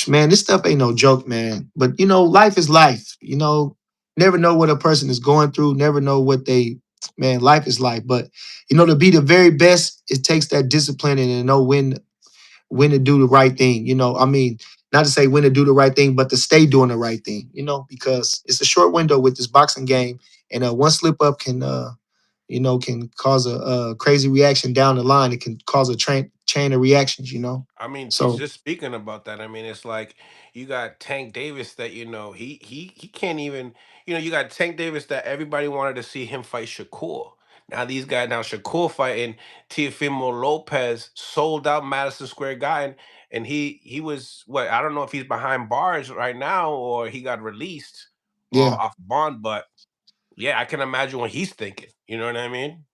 man, this stuff ain't no joke, man. But life is life. Never know what a person is going through, never know what they man, life is life. But to be the very best, it takes that discipline and to know when to do the right thing. I mean, not to say when to do the right thing, but to stay doing the right thing. Because it's a short window with this boxing game, and one slip up can cause a crazy reaction down the line. It can cause a chain of reactions. I mean, So just speaking about that, I mean, it's like you got Tank Davis that he can't even. You got Tank Davis that everybody wanted to see him fight Shakur. Now Shakur fighting Teofimeo Lopez, sold out Madison Square Garden, and he was what, I don't know if he's behind bars right now or he got released yeah, off bond, but yeah, I can imagine what he's thinking. You know what I mean?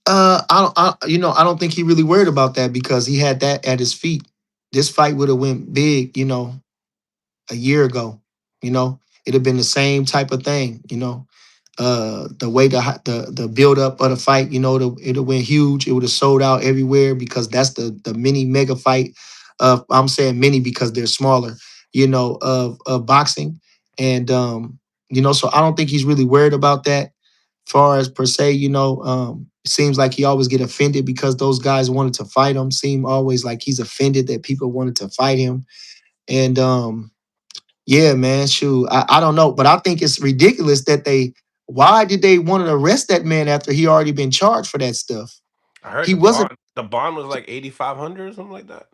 I don't think he really worried about that because he had that at his feet. This fight would have went big, a year ago. It'd have been the same type of thing. The way the build up of the fight, it'd have went huge. It would have sold out everywhere because that's the mini mega fight of I'm saying mini because they're smaller, of boxing. And so I don't think he's really worried about that. Far as per se, it seems like he always get offended because those guys wanted to fight him. Seem always like he's offended that people wanted to fight him. And yeah, man, shoot. I don't know, but I think it's ridiculous that why did they want to arrest that man after he already been charged for that stuff? I heard He wasn't the bond was like 8,500 or something like that.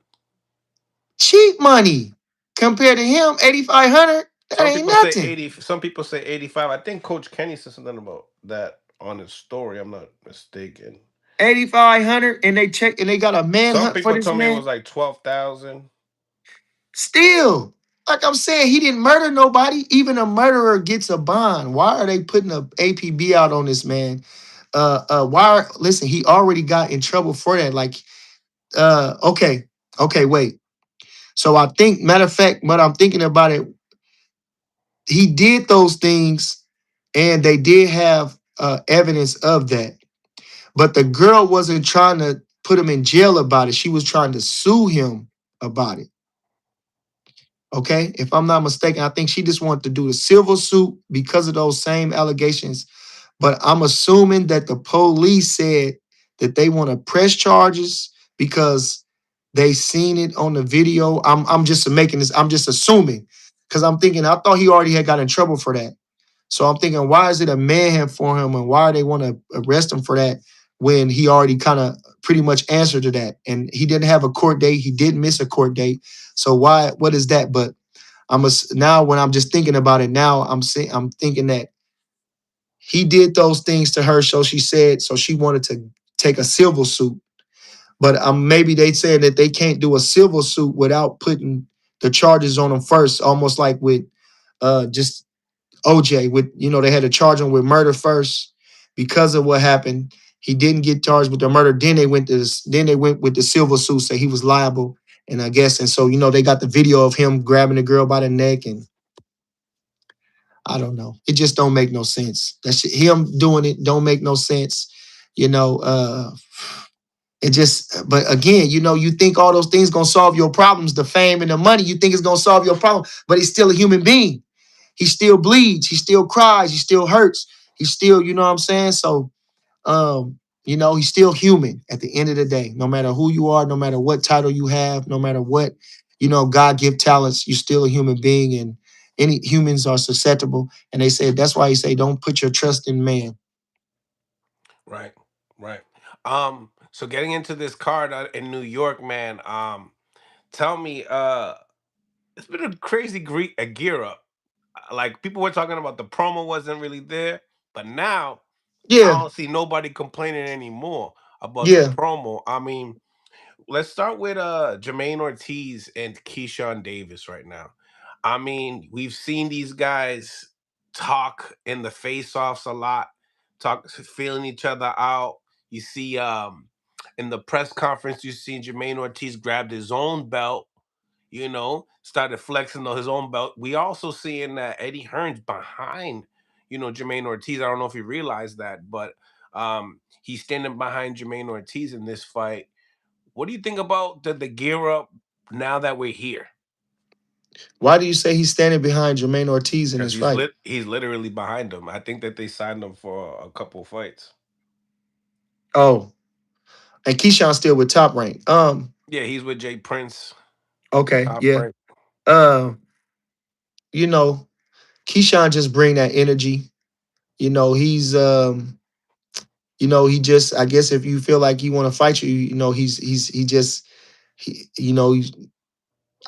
cheap money compared to him, 8,500. That Some ain't people say nothing. 80, some people say 85. I think Coach Kenny said something about that on his story. I'm not mistaken. 8,500, and they got a Some manhunt for people this told me it man. was like 12,000. Still, like I'm saying, he didn't murder nobody. Even a murderer gets a bond. Why are they putting a APB out on this man? Listen, he already got in trouble for that. Like, okay, wait. So I think, matter of fact, what I'm thinking about it, he did those things, and they did have evidence of that. But the girl wasn't trying to put him in jail about it. She was trying to sue him about it. Okay, if I'm not mistaken, I think she just wanted to do the civil suit because of those same allegations. But I'm assuming that the police said that they want to press charges because they seen it on the video. I'm just making this. I'm just assuming because I'm thinking I thought he already had got in trouble for that. So I'm thinking, why is it a manhunt for him, and why they want to arrest him for that when he already kind of pretty much answered to that, and he didn't have a court date. He didn't miss a court date. So why? What is that? But now when I'm just thinking about it now, I'm thinking that he did those things to her. So she said, so she wanted to take a civil suit. But maybe they said that they can't do a civil suit without putting the charges on them first, almost like with just OJ. With they had to charge him with murder first because of what happened. He didn't get charged with the murder. Then they went with the civil suit, say he was liable. And I guess, and so they got the video of him grabbing the girl by the neck, and I don't know. It just don't make no sense. Him doing it don't make no sense. You know, it just, but again, you think all those things gonna solve your problems, the fame and the money, you think it's gonna solve your problem, but he's still a human being. He still bleeds, he still cries, he still hurts, he's still, you know what I'm saying? So, he's still human at the end of the day. No matter who you are, no matter what title you have, no matter what, God give talents, you're still a human being, and any humans are susceptible. And they say that's why he say don't put your trust in man. Right, right. So getting into this card in New York, man. Tell me, it's been a crazy gear up. Like people were talking about the promo wasn't really there, but now I Yeah, don't see nobody complaining anymore about the yeah. promo. I mean, let's start with Jamaine Ortiz and Keyshawn Davis right now. I mean, we've seen these guys talk in the face-offs a lot, talk feeling each other out. You see in the press conference, you see Jamaine Ortiz grabbed his own belt, started flexing on his own belt. We also seeing that Eddie Hearn's behind, Jermaine Ortiz. I don't know if you realize that, but he's standing behind Jermaine Ortiz in this fight. What do you think about the gear up now that we're here? Why do you say he's standing behind Jermaine Ortiz in Because this fight? he's literally behind him. I think that they signed him for a couple of fights. Oh, and Keyshawn's still with Top Rank. Yeah, he's with Jay Prince, Okay, top yeah. rank. Uh, you know, Keyshawn just bring that energy. He's he just, I guess if you feel like he want to fight you, he just he's,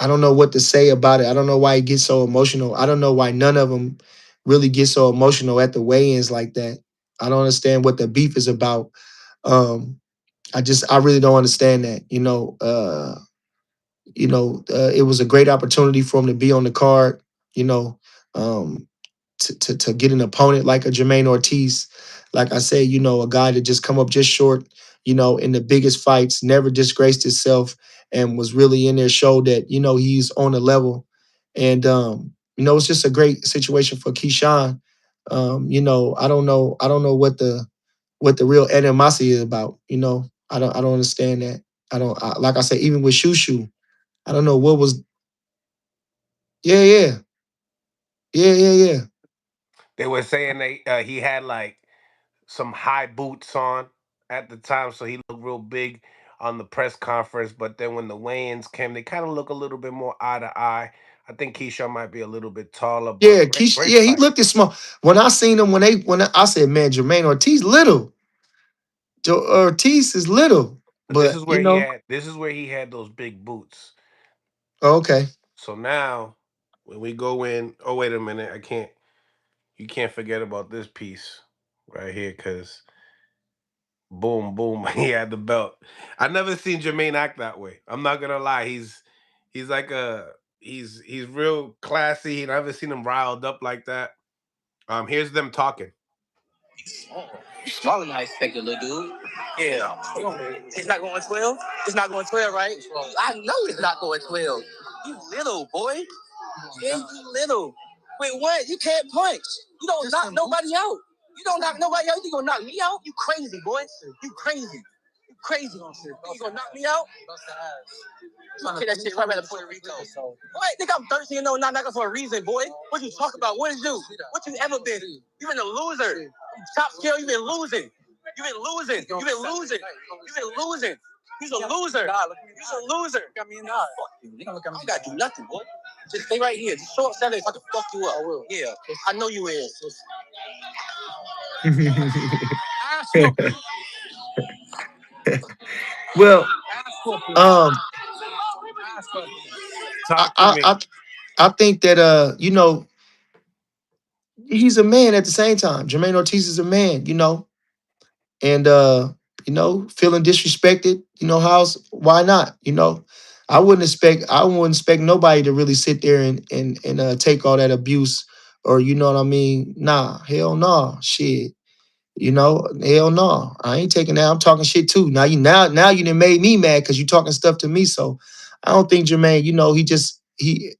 I don't know what to say about it. I don't know why he gets so emotional. I don't know why none of them really get so emotional at the weigh-ins like that. I don't understand what the beef is about. Um, I really don't understand that. It was a great opportunity for him to be on the card. You know, um, to get an opponent like a Jermaine Ortiz. Like I said, a guy that just come up just short, in the biggest fights, never disgraced himself, and was really in there, showed that, he's on the level. And it's just a great situation for Keyshawn. I don't know what the real animosity is about. I don't understand that. Like I said, even with Shushu, I don't know what was. Yeah, yeah, yeah, yeah, yeah. They were saying he had like some high boots on at the time, so he looked real big on the press conference. But then when the weigh-ins came, they kind of look a little bit more eye to eye. I think Keyshawn might be a little bit taller, Yeah, but great, Keish, great yeah, he fight. looked as small. When I seen him, I said, man, Jermaine Ortiz little. Ortiz is little, But this but is where he had those big boots. okay. So now when we go in, oh wait a minute, I can't. You can't forget about this piece right here, because boom, boom, he had the belt. I never seen Jermaine act that way. I'm not gonna lie. He's like he's real classy. I never seen him riled up like that. Here's them talking. Oh, you smaller than I expected, little dude. Yeah. It's not going 12? It's not going 12, right? I know it's not going 12. You little, boy. Yeah, you little. Wait, what? You can't punch. You don't knock nobody out. You don't knock nobody out. You gonna knock me out? You crazy, boy. You crazy. You crazy. You gonna knock me out? Okay, that shit right back to Puerto Rico. What? Nigga, I'm 13 and 0, not knocking for a reason, boy. What you talk about? What is you? What you ever been? You been a loser. Top scale, you been losing. You been losing. You been losing. You been losing. He's a loser. He's a loser. Got me in the eye. Fuck you. You don't gotta do nothing, boy. Just stay right here. Just show up Saturday so I can fuck you up. I will. Yeah. I know you is. Ass whooping. Well, Ass whooping. um, Ass whooping. I, Talk to I, me. I, I think that he's a man at the same time. Jermaine Ortiz is a man, and feeling disrespected. How's why not? I wouldn't expect nobody to really sit there and take all that abuse, or you know what I mean. Nah, hell no, shit. Hell no. I ain't taking that. I'm talking shit too. Now you done made me mad because you talking stuff to me. So I don't think Jermaine, he just he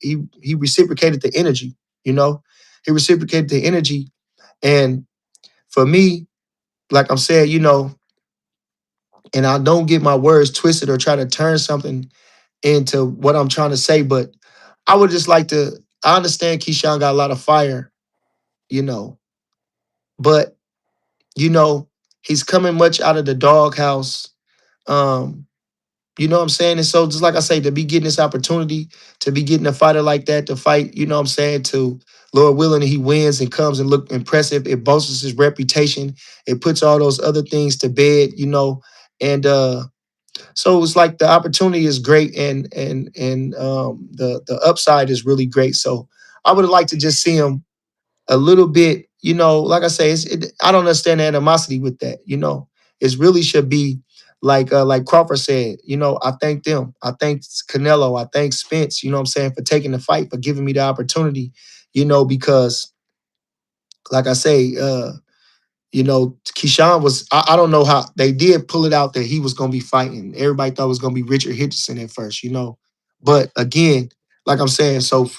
reciprocated the energy, you know. He reciprocated the energy. And for me, like I'm saying, And I don't get my words twisted or try to turn something into what I'm trying to say, but I would just like to. I understand Keyshawn got a lot of fire, you know, but you know he's coming much out of the doghouse. Um, you know what I'm saying? And so just like I say, to be getting this opportunity, to be getting a fighter like that to fight, you know what I'm saying, to Lord willing he wins and comes and look impressive, it bolsters his reputation, it puts all those other things to bed, you know. And so it's like the opportunity is great and the upside is really great. So I would like to just see him a little bit, you know, like I say, I don't understand the animosity with that, you know. It really should be like Crawford said, you know, I thank them. I thank Canelo. I thank Spence, you know what I'm saying, for taking the fight, for giving me the opportunity, you know, because like I say, you know, Keyshawn was, I don't know how they did pull it out that he was going to be fighting. Everybody thought it was going to be Richard Hitchison at first, you know. But again, like I'm saying, so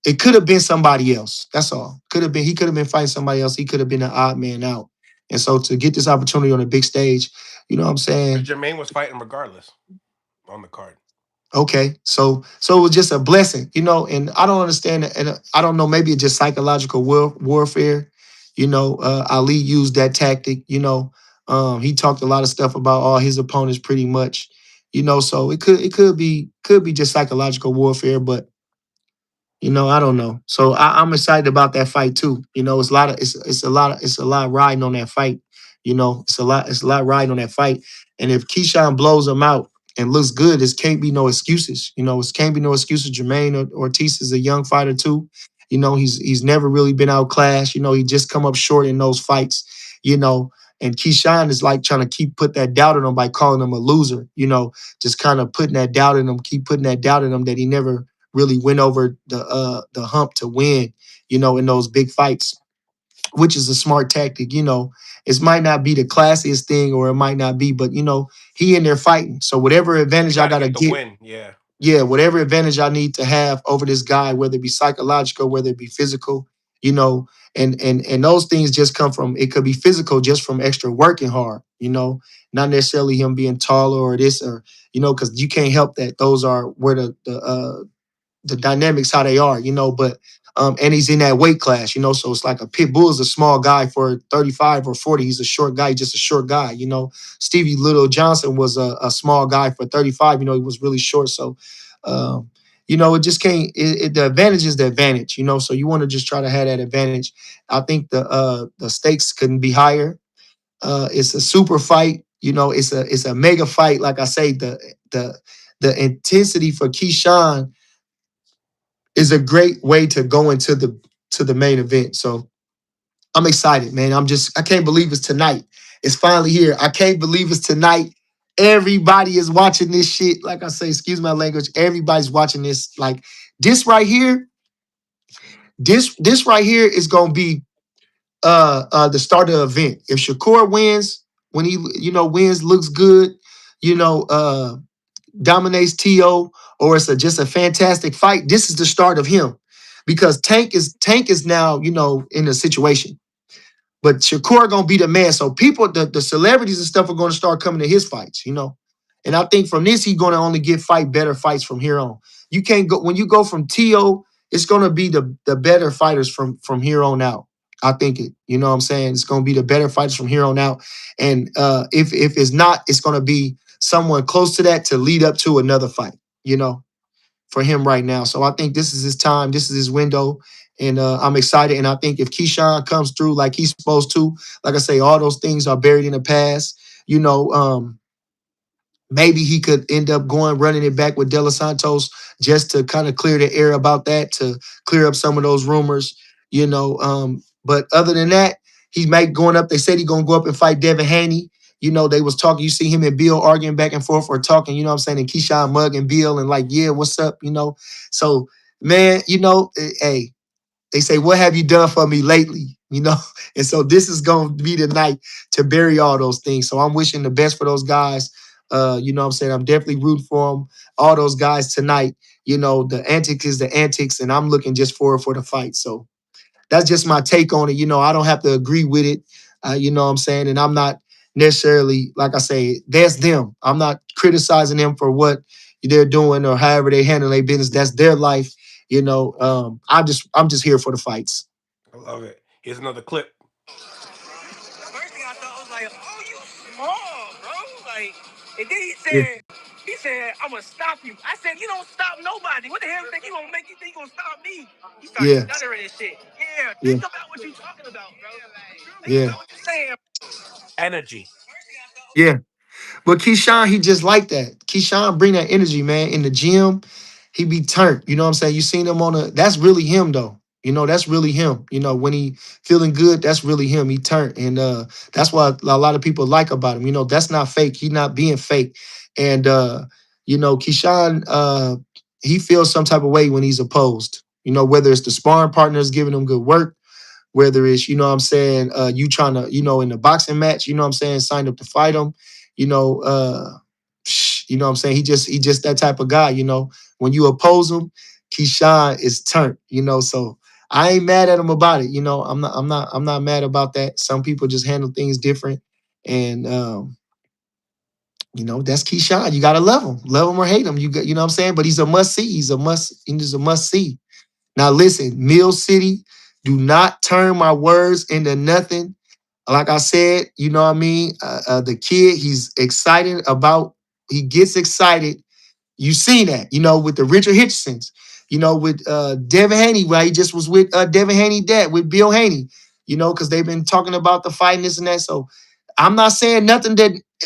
it could have been somebody else. That's all. Could have been, he could have been fighting somebody else. He could have been an odd man out. And so to get this opportunity on a big stage, you know what I'm Because saying? Jermaine was fighting regardless on the card. Okay, so it was just a blessing, you know, and I don't understand it, and I don't know, maybe it's just psychological warfare, you know. Ali used that tactic, you know. He talked a lot of stuff about all his opponents, pretty much, you know. So it could be just psychological warfare, but you know, I don't know. So I'm excited about that fight too. You know, it's a lot of it's a lot riding on that fight. You know, it's a lot riding on that fight. And if Keyshawn blows him out and looks good, it can't be no excuses. You know, it can't be no excuses. Jermaine Ortiz is a young fighter too. You know, he's never really been outclassed. You know, he just come up short in those fights. You know, and Keyshawn is like trying to keep put that doubt in him by calling him a loser. You know, just kind of putting that doubt in him, keep putting that doubt in him that he never really went over the hump to win, you know, in those big fights, which is a smart tactic. You know, it might not be the classiest thing, or it might not be, but you know, he in there fighting. So whatever You advantage I got to gotta get the get, win. Yeah. yeah, whatever advantage I need to have over this guy, whether it be psychological, whether it be physical, you know, and those things just come from, it could be physical just from extra working hard, you know, not necessarily him being taller or this or you know, because you can't help that. Those are where the dynamics how they are, you know. But and he's in that weight class, you know. So it's like a pit bull is a small guy for 35 or 40. He's a short guy, just a short guy, you know. Stevie Little Johnson was a small guy for 35, you know, he was really short. So you know, it just can't the advantage is the advantage, you know. So you want to just try to have that advantage. I think the stakes couldn't be higher. It's a super fight, you know, it's a mega fight. Like I say, the the intensity for Keyshawn is a great way to go into the main event. So I'm excited, man. I can't believe it's tonight. It's finally here. I can't believe it's tonight. Everybody is watching this shit. Like I say, excuse my language. Everybody's watching this. Like this right here, this right here is gonna be the start of the event. If Shakur wins, when he wins, looks good, you know, dominates To, or it's just a fantastic fight. This is the start of him, because Tank is now in a situation. But Shakur gonna be the man. So people, the celebrities and stuff are gonna start coming to his fights, you know. And I think from this, he's gonna only get better fights from here on. You can't go when you go from To, it's gonna be the better fighters from here on out. I think you know what I'm saying? It's gonna be the better fighters from here on out. And if it's not, it's gonna be someone close to that to lead up to another fight, you know, for him right now. So I think this is his time, this is his window, and I'm excited. And I think if Keyshawn comes through like he's supposed to, like I say, all those things are buried in the past. You know, maybe he could end up running it back with De Los Santos just to kind of clear the air about that, to clear up some of those rumors, you know. But other than that, he might going up. They said he's gonna go up and fight Devin Haney. You know, they was talking. You see him and Bill arguing back and forth or talking. You know what I'm saying? And Keyshawn mugging Bill and like, yeah, what's up? You know. So man, hey, they say, what have you done for me lately? You know, and so this is going to be the night to bury all those things. So I'm wishing the best for those guys. You know what I'm saying? I'm definitely rooting for them, all those guys tonight. You know, the antics is the antics, and I'm looking just for the fight. So that's just my take on it. You know, I don't have to agree with it. You know what I'm saying? And I'm not. necessarily, like I say, that's them. I'm not criticizing them for what they're doing or however they handle their business. That's their life. I'm just here for the fights. I love it. Here's another clip. First thing I thought was like, oh, you small, bro. Like, and then Yeah, he said, I'm gonna stop you. I said, you don't stop nobody. What the hell you think you gonna make you think you gonna stop me? He started yeah, stuttering and shit. Yeah, yeah, think about what you talking about, bro. Think yeah, about what you're saying. Energy. First thing I thought was yeah. But Keyshawn, he just like that. Keyshawn bring that energy, man. In the gym, he be turned. You know what I'm saying? You seen him on a. That's really him, though. That's really him. When he feeling good, that's really him. He turned, and that's what a lot of people like about him. That's not fake. He not being fake, and Keyshawn, he feels some type of way when he's opposed. Whether it's the sparring partners giving him good work, whether it's, what I'm saying, you trying to, in the boxing match, what I'm saying, signed up to fight him, you know, uh, what I'm saying, he just that type of guy, when you oppose him, Keyshawn is turned, so I ain't mad at him about it, I'm not mad about that. Some people just handle things different, and that's Keyshawn. You gotta love him or hate him. What I'm saying, but he's a must see. He's a must see. Now listen, Mill City, do not turn my words into nothing. Like I said, you know what I mean? The kid, he's excited about, he gets excited. You seen that, with the Richard Hitchensons, with Devin Haney, where he just was with Devin Haney dad, with Bill Haney, because they've been talking about the fight and this and that. So I'm not saying nothing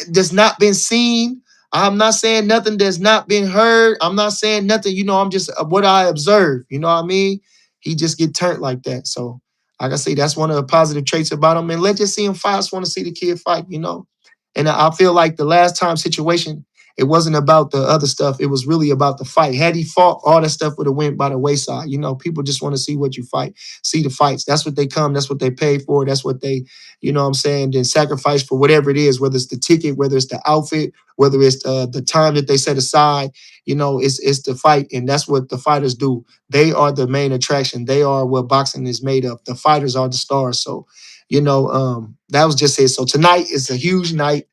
that's not been seen. I'm not saying nothing that's not been heard. I'm not saying nothing, I'm just what I observe. You know what I mean? He just get turned like that. So, like I say, that's one of the positive traits about him. And let's just see him fight. I just want to see the kid fight. And I feel like the last time situation, it wasn't about the other stuff. It was really about the fight. Had he fought, all that stuff would have went by the wayside. People just want to see what you fight, see the fights. That's what they come. That's what they pay for. That's what they, what I'm saying, then sacrifice for whatever it is, whether it's the ticket, whether it's the outfit, whether it's the time that they set aside. It's the fight, and that's what the fighters do. They are the main attraction. They are what boxing is made of. The fighters are the stars. So, that was just it. So tonight is a huge night.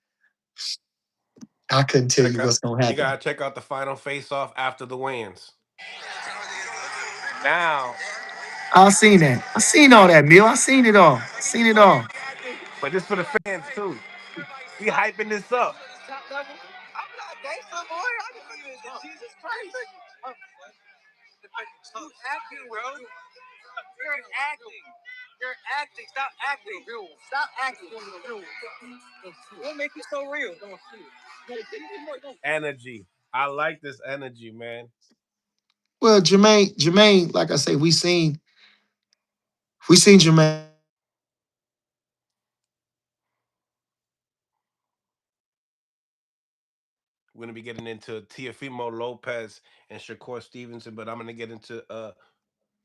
I couldn't tell Check you out. what's gonna You happen. gotta check out the final face off after the wins. Now, I seen that. I seen all that, Mill. I seen it all. Seen it all. but this for the fans too. We hyping this up. I'm not gangster, boy. I just believe in Jesus Christ. You acting, bro. You're acting. You're acting. Stop acting. Stop acting. What make you so real? Energy. I like this energy, man. Well, Jamaine, like I say, we seen Jamaine fight. We're gonna be getting into Teofimo Lopez and Shakur Stevenson, but I'm gonna get into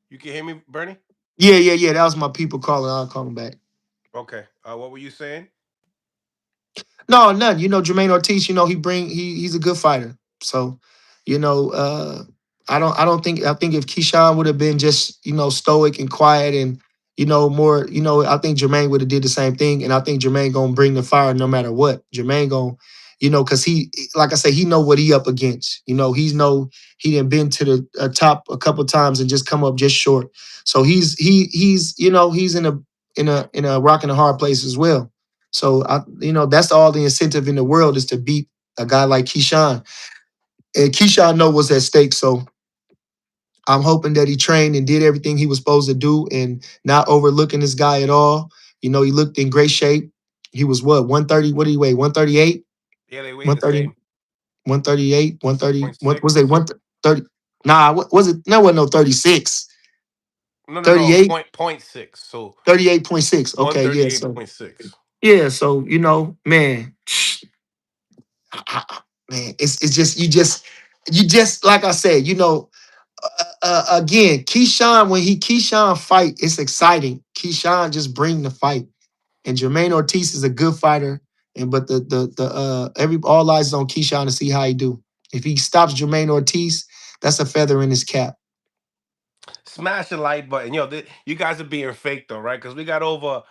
you can hear me, Bernie? Yeah, yeah, yeah. That was my people calling. I'll call them back. Okay. What were you saying? No, none. Jermaine Ortiz, he's a good fighter. So, you know, uh I think if Keyshawn would have been just, stoic and quiet and, more, I think Jermaine would have did the same thing. And I think Jermaine gonna bring the fire no matter what. Jermaine gonna, cause he, like I say, he know what he up against. He done been to the top a couple times and just come up just short. So he's in a rock and a hard place as well. So that's all the incentive in the world is to beat a guy like Keyshawn. And Keyshawn know what's at stake. So I'm hoping that he trained and did everything he was supposed to do and not overlooking this guy at all. He looked in great shape. He was what, 130? What did he weigh? 138? Yeah, they weighed the 130, same. 138, 130. Point What was it? six. 130? Nah, what was it? No, wasn't no 36. No. 38, Point six. So 38.6. Okay, yeah. So 138.6. yeah, so man, man, it's just you just like I said, again, Keyshawn when Keyshawn fight, it's exciting. Keyshawn just bring the fight, and Jermaine Ortiz is a good fighter, and but the every all eyes on Keyshawn to see how he do. If he stops Jermaine Ortiz, that's a feather in his cap. Smash the like button. You guys are being fake though, right? Because we got over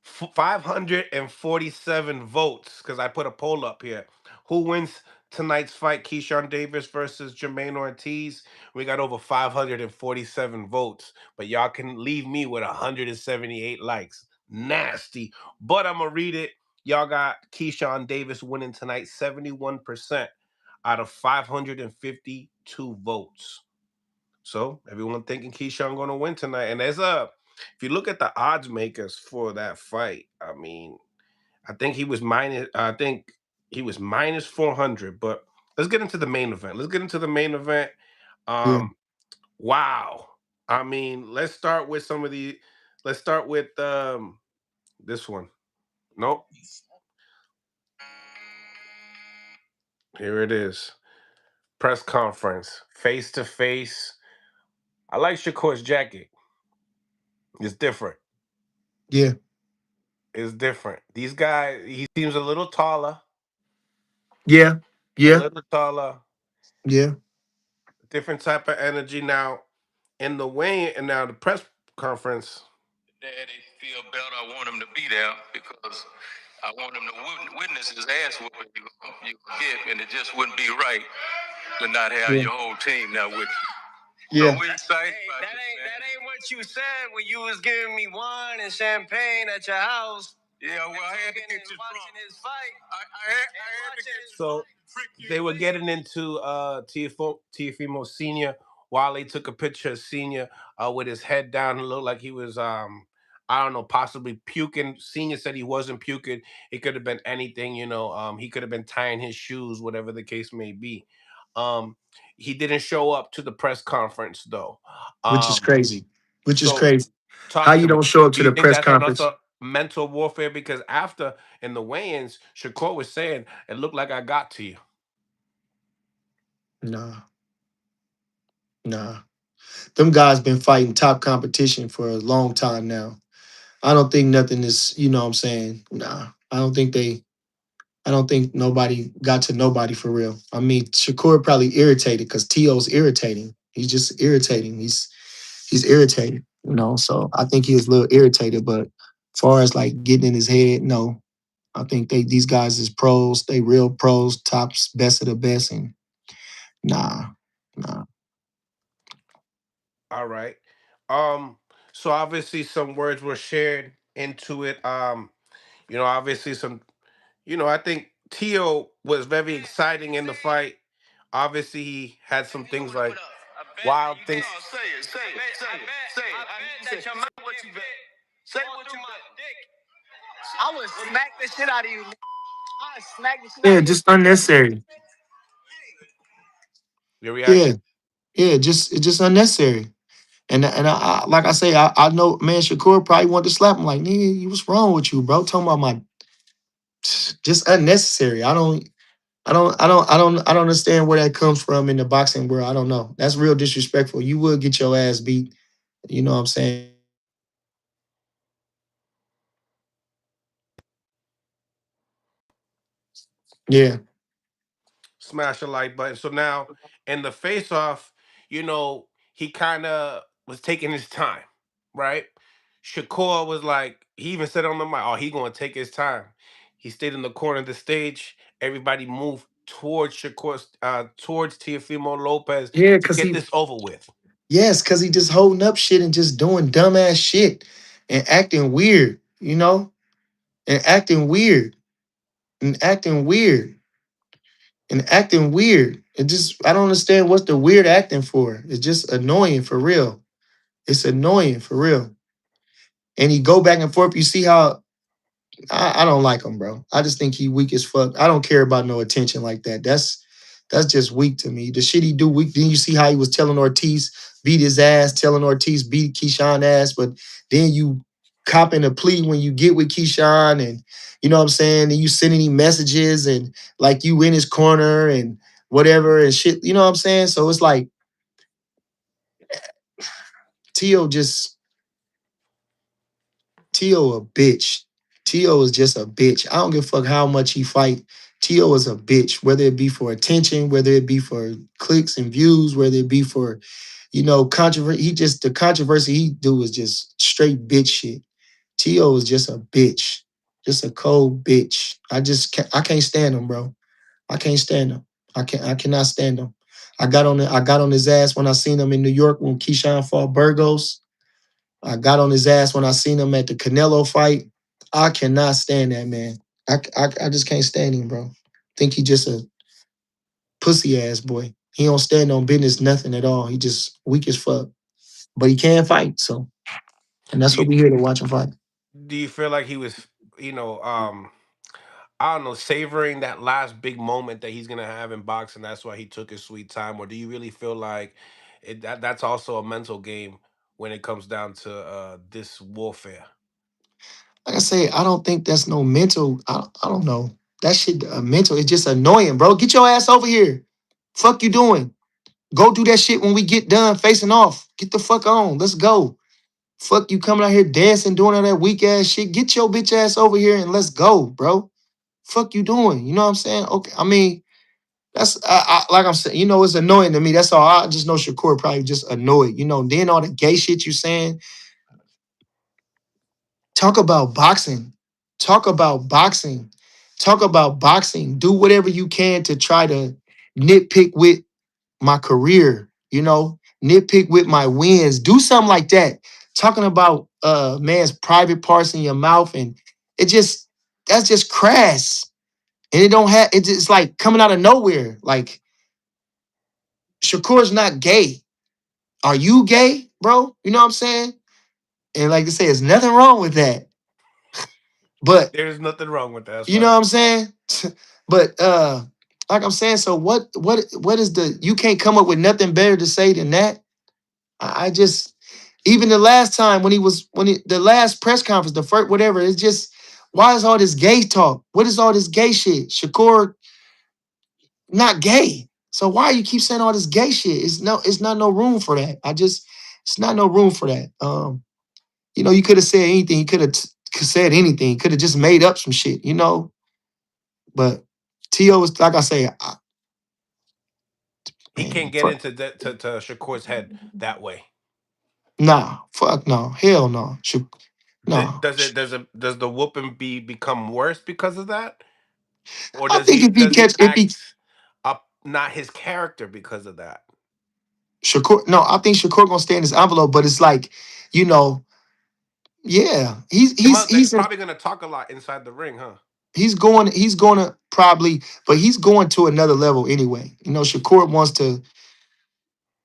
547 votes because I put a poll up here. Who wins tonight's fight? Keyshawn Davis versus Jamaine Ortiz. We got over 547 votes, but y'all can leave me with 178 likes. Nasty. But I'm going to read it. Y'all got Keyshawn Davis winning tonight 71% out of 552 votes. So everyone thinking Keyshawn going to win tonight. And if you look at the odds makers for that fight, I mean, I think he was minus 400. But let's get into the main event. Let's get into the main event. Yeah, Um, wow. I mean, let's start with some of the. Let's start with this one. Nope. Here it is. Press conference, face to face. I like Shakur's jacket. It's different. yeah, It's different. These guys, he seems a little taller, yeah, a yeah, little taller, yeah. different type of energy. Now, in the weigh and now the press conference. Daddy feel better. I want him to be there because I want him to witness his ass whooping you get, and it just wouldn't be right to not have Yeah. your whole team there with you. So Yeah. we excited. Hey, that ain't what you said when you was giving me wine and champagne at your house. Yeah, well, I had to get you watching his fight. I had to get you. So they were getting into Teofimeo Senior while they took a picture of Senior with his head down. It looked like he was I don't know, possibly puking. Senior said he wasn't puking. It could have been anything, you know. He could have been tying his shoes, whatever the case may be. Um, he didn't show up to the press conference though. Which is Um, crazy. Which is so crazy. How talk you to me. don't show up Do to you the think press that's conference? another mental warfare? Because after in the weigh-ins, Shakur was saying it looked like I got to you. Nah, nah. Them guys been fighting top competition for a long time now. I don't think nothing is, you know what I'm saying? Nah. I don't think nobody got to nobody for real. I mean, Shakur probably irritated because T.O.'s irritating. He's just irritating. He's irritated, you know. So I think he was a little irritated, but as far as like getting in his head, no. I think these guys is pros, they real pros, tops, best of the best, and nah, nah. All right. Um, so obviously some words were shared into it. Obviously some, I think Tio was very exciting in the fight. Obviously he had some things like wild things. Say it, say it, say it, say it. Say what you bet. Say what you bet. I would smack the shit out of you. I smack the shit out Yeah, of you. just unnecessary. Your Yeah, reaction? yeah, just it's just unnecessary. And like I say, I know man Shakur probably wanted to slap him like, nigga, you what's wrong with you, bro? Talking about my just unnecessary. I don't understand where that comes from in the boxing world. I don't know. That's real disrespectful. You would get your ass beat. You know what I'm saying? Yeah. Smash a like button. So now in the face off, he kind of was taking his time, right? Shakur was like, he even said on the mic, oh, he gonna take his time. He stayed in the corner of the stage. Everybody moved towards towards Teofimo Lopez Yeah, to cause get he this over with. yes, cause he just holding up shit and just doing dumbass shit and acting weird, you know? And acting weird. And acting weird. And acting weird. It just I don't understand what's the weird acting for. It's just annoying for real. It's annoying for real. And he go back and forth. You see how I don't like him, bro. I just think he weak as fuck. I don't care about no attention like that. That's just weak to me. The shit he do weak. Then you see how he was telling Ortiz beat his ass, telling Ortiz beat Keyshawn ass, but then you copping a plea when you get with Keyshawn and you know what I'm saying, and you sending him messages and like you in his corner and whatever and shit. You know what I'm saying? So it's like Tio just Tio a bitch. Tio is just a bitch. I don't give a fuck how much he fight. Tio is a bitch, whether it be for attention, whether it be for clicks and views, whether it be for, controversy. The controversy he do is just straight bitch shit. T.O. is just a bitch. Just a cold bitch. I can't stand him, bro. I can't stand him. I cannot stand him. I got on his ass when I seen him in New York when Keyshawn fought Burgos. I got on his ass when I seen him at the Canelo fight. I cannot stand that man. I just can't stand him, bro. Think he just a pussy ass boy. He don't stand on business, nothing at all. He just weak as fuck. But he can fight, so and that's Do you what we here to watch him fight. do you feel like he was, you know, I don't know, savoring that last big moment that he's gonna have in boxing? That's why he took his sweet time, or do you really feel like that's also a mental game when it comes down to this warfare? Like I say, I don't think that's no mental. I don't know. That shit mental. It's just annoying, bro. Get your ass over here. Fuck you doing? Go do that shit when we get done facing off. Get the fuck on. Let's go. Fuck you coming out here dancing, doing all that weak ass shit. Get your bitch ass over here and let's go, bro. Fuck you doing? You know what I'm saying? Okay. I mean, that's like I'm saying, it's annoying to me. That's all. I just know Shakur probably just annoyed. Then all the gay shit you saying. Talk about boxing. Talk about boxing. Talk about boxing. Do whatever you can to try to nitpick with my career, nitpick with my wins. Do something like that. Talking about man's private parts in your mouth and it just that's just crass. And it don't have it's like coming out of nowhere. Like Shakur's not gay. Are you gay, bro? You know what I'm saying? And like I say, there's nothing wrong with that. But There's nothing wrong with that. That's you know right. what I'm saying? But like I'm saying, so what is the you can't come up with nothing better to say than that? I just even the last time the last press conference, the first whatever, it's just why is all this gay talk? What is all this gay shit? Shakur not gay. So why you keep saying all this gay shit? It's not no room for that. It's not no room for that. You could have said anything. You could have said anything. You could have just made up some shit. But T.O. is like I say, He can't man, get fuck. into to Shakur's head that way. Nah, fuck no. Hell no. No. Does the whooping become worse because of that, or I think does he act up not his character because of that? Shakur, no, I think Shakur gonna stay in his envelope, but it's like, you know, yeah, They're probably gonna talk a lot inside the ring, huh? he's going to probably, but he's going to another level anyway. Shakur wants to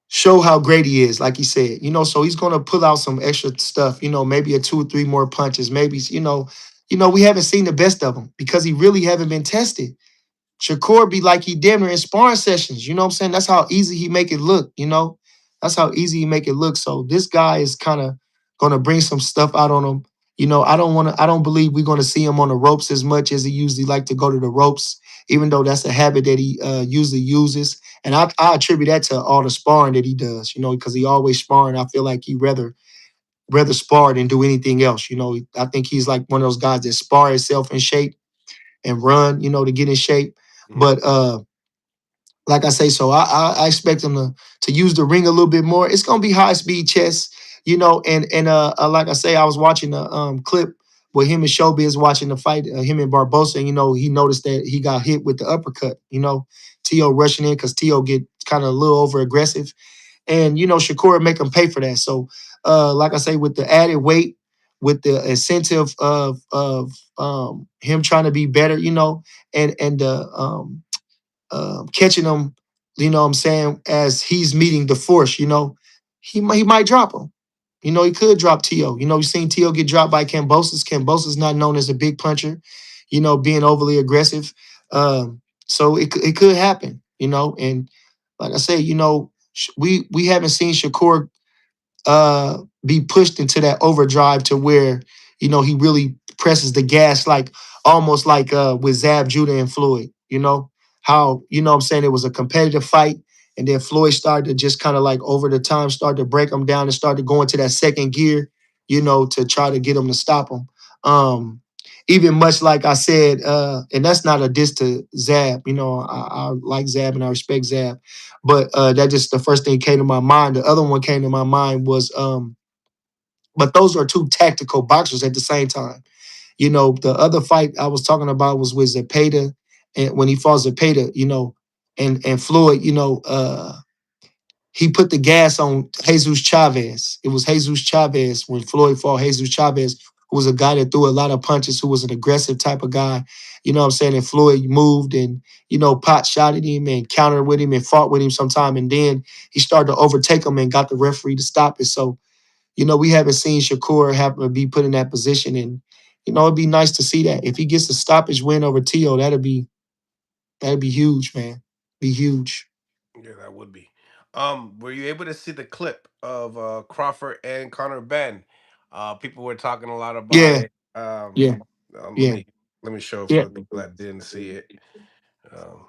show how great he is, like he said, so he's gonna pull out some extra stuff, maybe a two or three more punches, maybe, we haven't seen the best of him because he really haven't been tested. Shakur be like he damn near in sparring sessions. You know what I'm saying? That's how easy he make it look. That's how easy he make it look. So this guy is kind of gonna bring some stuff out on him. I don't believe we're gonna see him on the ropes as much as he usually like to go to the ropes, even though that's a habit that he usually uses. And I attribute that to all the sparring that he does, because he always sparring. I feel like he rather spar than do anything else. I think he's like one of those guys that spar himself in shape and run, to get in shape. Mhm. But like I say, so I expect him to use the ring a little bit more. It's gonna be high speed chess, and like I say, I was watching a clip where him and Showbiz watching the fight, him and Barbosa, and he noticed that he got hit with the uppercut. T.O. rushing in because T.O. get kind of a little over aggressive, and Shakur make him pay for that. So, like I say, with the added weight, with the incentive of him trying to be better, and the catching him, what I'm saying, as he's meeting the force, he might drop him. He could drop T.O. You've seen T.O. get dropped by Cambosis. Cambosis not known as a big puncher, being overly aggressive. So it could happen, and like I say, we haven't seen Shakur be pushed into that overdrive to where he really presses the gas like almost like with Zab Judah and Floyd. How what I'm saying, it was a competitive fight, and then Floyd started to just kind of like over the time start to break him down and start to go into that second gear, to try to get him to stop him. Even much like I said, and that's not a diss to Zab. I like Zab and I respect Zab, but that just the first thing came to my mind. The other one came to my mind was But those are two tactical boxers at the same time. The other fight I was talking about was with Zepeda, and when he fought Zepeda, and Floyd, he put the gas on Jesus Chavez. It was Jesus Chavez when Floyd fought Jesus Chavez, who was a guy that threw a lot of punches, who was an aggressive type of guy. You know what I'm saying? And Floyd moved and, pot shot at him and countered with him and fought with him sometime. And then he started to overtake him and got the referee to stop it. So, we haven't seen Shakur happen to be put in that position. And, it'd be nice to see that. If he gets a stoppage win over Tio, that'd be huge, man. Be huge. Yeah, that would be. Were you able to see the clip of Crawford and Conor Ben? People were talking a lot about Yeah, it. yeah, Let yeah, me show it for yeah. the people that didn't see it. Um,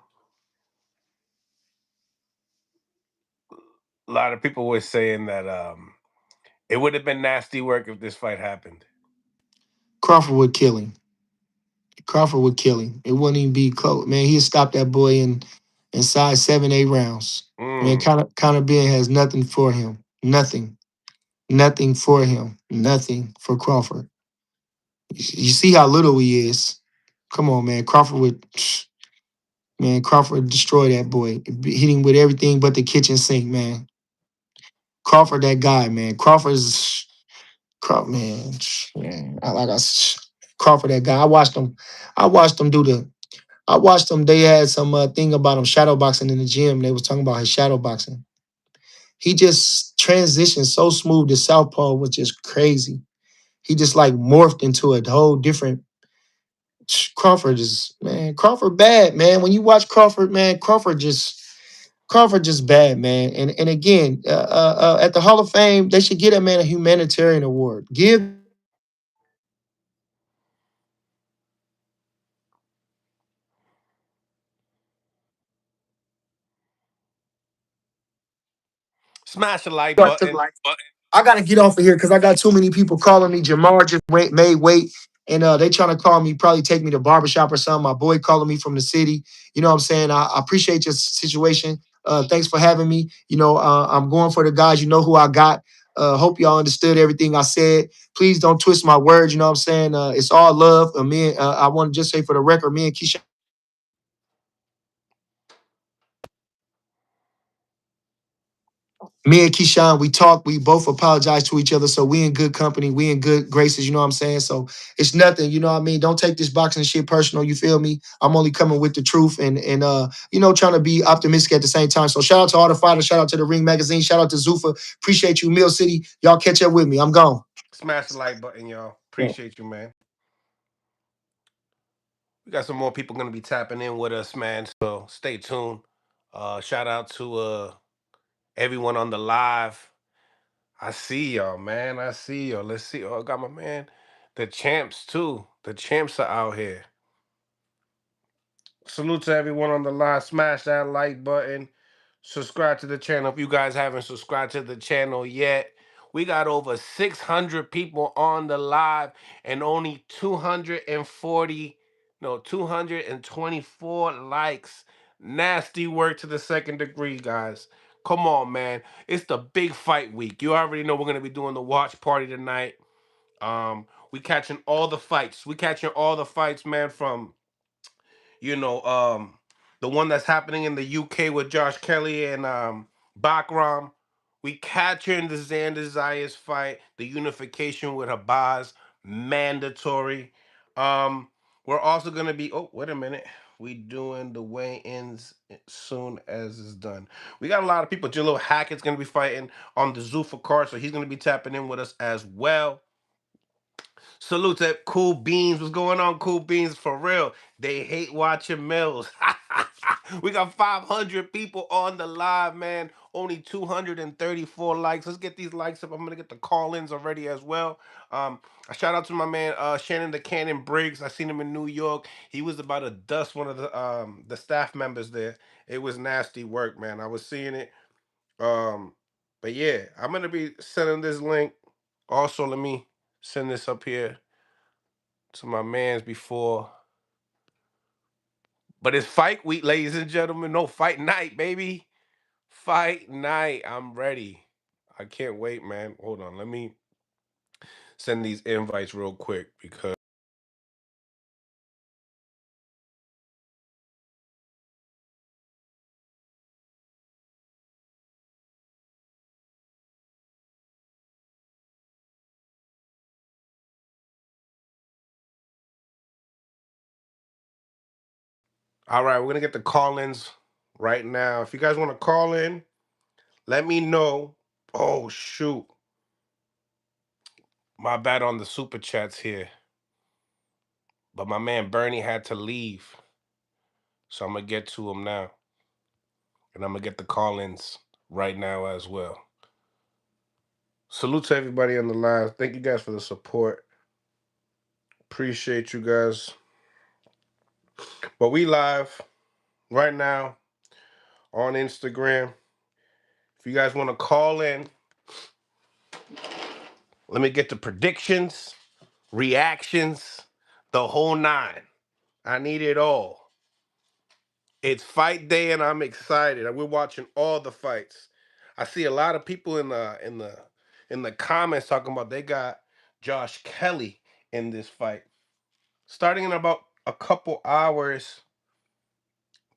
a lot of people were saying that it would have been nasty work if this fight happened. Crawford would kill him. Crawford would kill him. It wouldn't even be close. Man, he'd stop that boy inside 7, 8 rounds. Man, Mm. Conor Ben has nothing for him. Nothing. Nothing for him. Nothing for Crawford. You see how little he is. Come on, man. Crawford destroy that boy. Hit him with everything but the kitchen sink, man. Crawford, that guy, man. Man. Man. Crawford, that guy. I watched him do the I watched them. They had some thing about him shadow boxing in the gym. They was talking about his shadow boxing. He just transitioned so smooth. The southpaw was just crazy. He just like morphed into a whole different. Crawford bad, man. When you watch Crawford, man, Crawford just bad, man. And again, at the Hall of Fame, they should give that man a humanitarian award. Give Smash the like Start to button. like. I gotta get off of here because I got too many people calling me. Jamar just made weight, and they trying to call me, probably take me to barbershop or something. My boy calling me from the city. You know what I'm saying? I appreciate your situation. Thanks for having me. I'm going for the guys. You know who I got. Hope y'all understood everything I said. Please don't twist my words. You know what I'm saying? It's all love. I want to just say for the record, me and Keyshawn. Me and Keyshawn, we talk, we both apologize to each other. So we in good company, we in good graces, you know what I'm saying? So it's nothing, you know what I mean? Don't take this boxing shit personal, you feel me? I'm only coming with the truth and trying to be optimistic at the same time. So shout out to all the fighters, shout out to the Ring Magazine, shout out to Zufa. Appreciate you, Mill City. Y'all catch up with me. I'm gone. Smash the like button, y'all. Yeah. Appreciate you, man. We got some more people gonna be tapping in with us, man. So stay tuned. Shout out to everyone on the live. I see y'all, man. I see y'all. Let's see. Oh, I got my man. The champs too. The champs are out here. Salute to everyone on the line. Smash that like button. Subscribe to the channel if you guys haven't subscribed to the channel yet. We got over 600 people on the live and only 240, no, 224 likes. Nasty work to the second degree, guys. Come on, man. It's the big fight week. You already know we're going to be doing the watch party tonight. We catching all the fights. We catching all the fights, man, from you know, the one that's happening in the UK with Josh Kelly and Bakram. We capturing the Xander Zayas fight, the unification with Habaz, mandatory. Um, we're also gonna be. Oh, wait a minute. We doing the weigh-ins soon as it's done. We got a lot of people. Jalil Hackett's gonna be fighting on the Zufa card, so he's gonna be tapping in with us as well. Salute to Cool Beans. What's going on, Cool Beans? For real. They hate watching Mills. We got 500 people on the live, man. Only 234 likes. Let's get these likes up. I'm gonna get the call-ins already as well. A shout out to my man Shannon the Cannon Briggs. I seen him in New York. He was about to dust one of the staff members there. It was nasty work, man. I was seeing it. Um, but yeah, I'm gonna be sending this link. Also, let me send this up here to my man's before. But it's fight week, ladies and gentlemen. No, fight night, baby. Fight night. I'm ready. I can't wait, man. Hold on. Let me send these invites real quick because. All right, we're gonna get the call-ins right now. If you guys want to call in, let me know. Oh shoot, my bad on the super chats here. But my man Bernie had to leave, so I'm gonna get to him now, and I'm gonna get the call-ins right now as well. Salute to everybody on the line. Thank you guys for the support. Appreciate you guys. But we live right now on Instagram. If you guys want to call in, let me get the predictions, reactions, the whole nine. I need it all. It's fight day and I'm excited. We're watching all the fights. I see a lot of people in the comments talking about they got Josh Kelly in this fight. Starting in about a couple hours,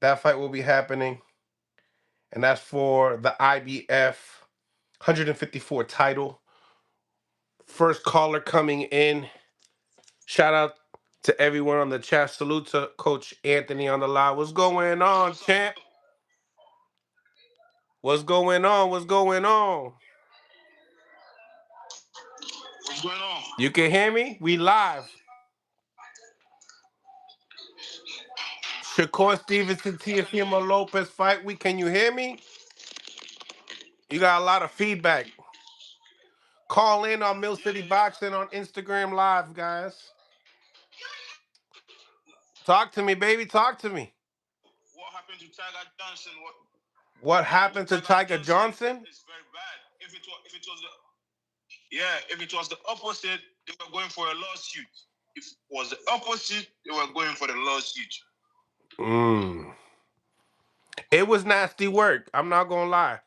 that fight will be happening. And that's for the IBF 154 title. First caller coming in. Shout out to everyone on the chat. Salute to Coach Anthony on the line. What's going on, champ? What's going on? What's going on? What's going on? You can hear me? We live. Shakur Stevenson, Teofimeo Lopez fight week. Can you hear me? You got a lot of feedback. Call in on Mill City Boxing on Instagram Live, guys. Talk to me, baby. Talk to me. What happened to Tiger Johnson? What happened to Tiger Johnson? It's very bad. If it was the opposite, they were going for a lawsuit. If it was the opposite, they were going for the lawsuit. It was nasty work. I'm not gonna lie.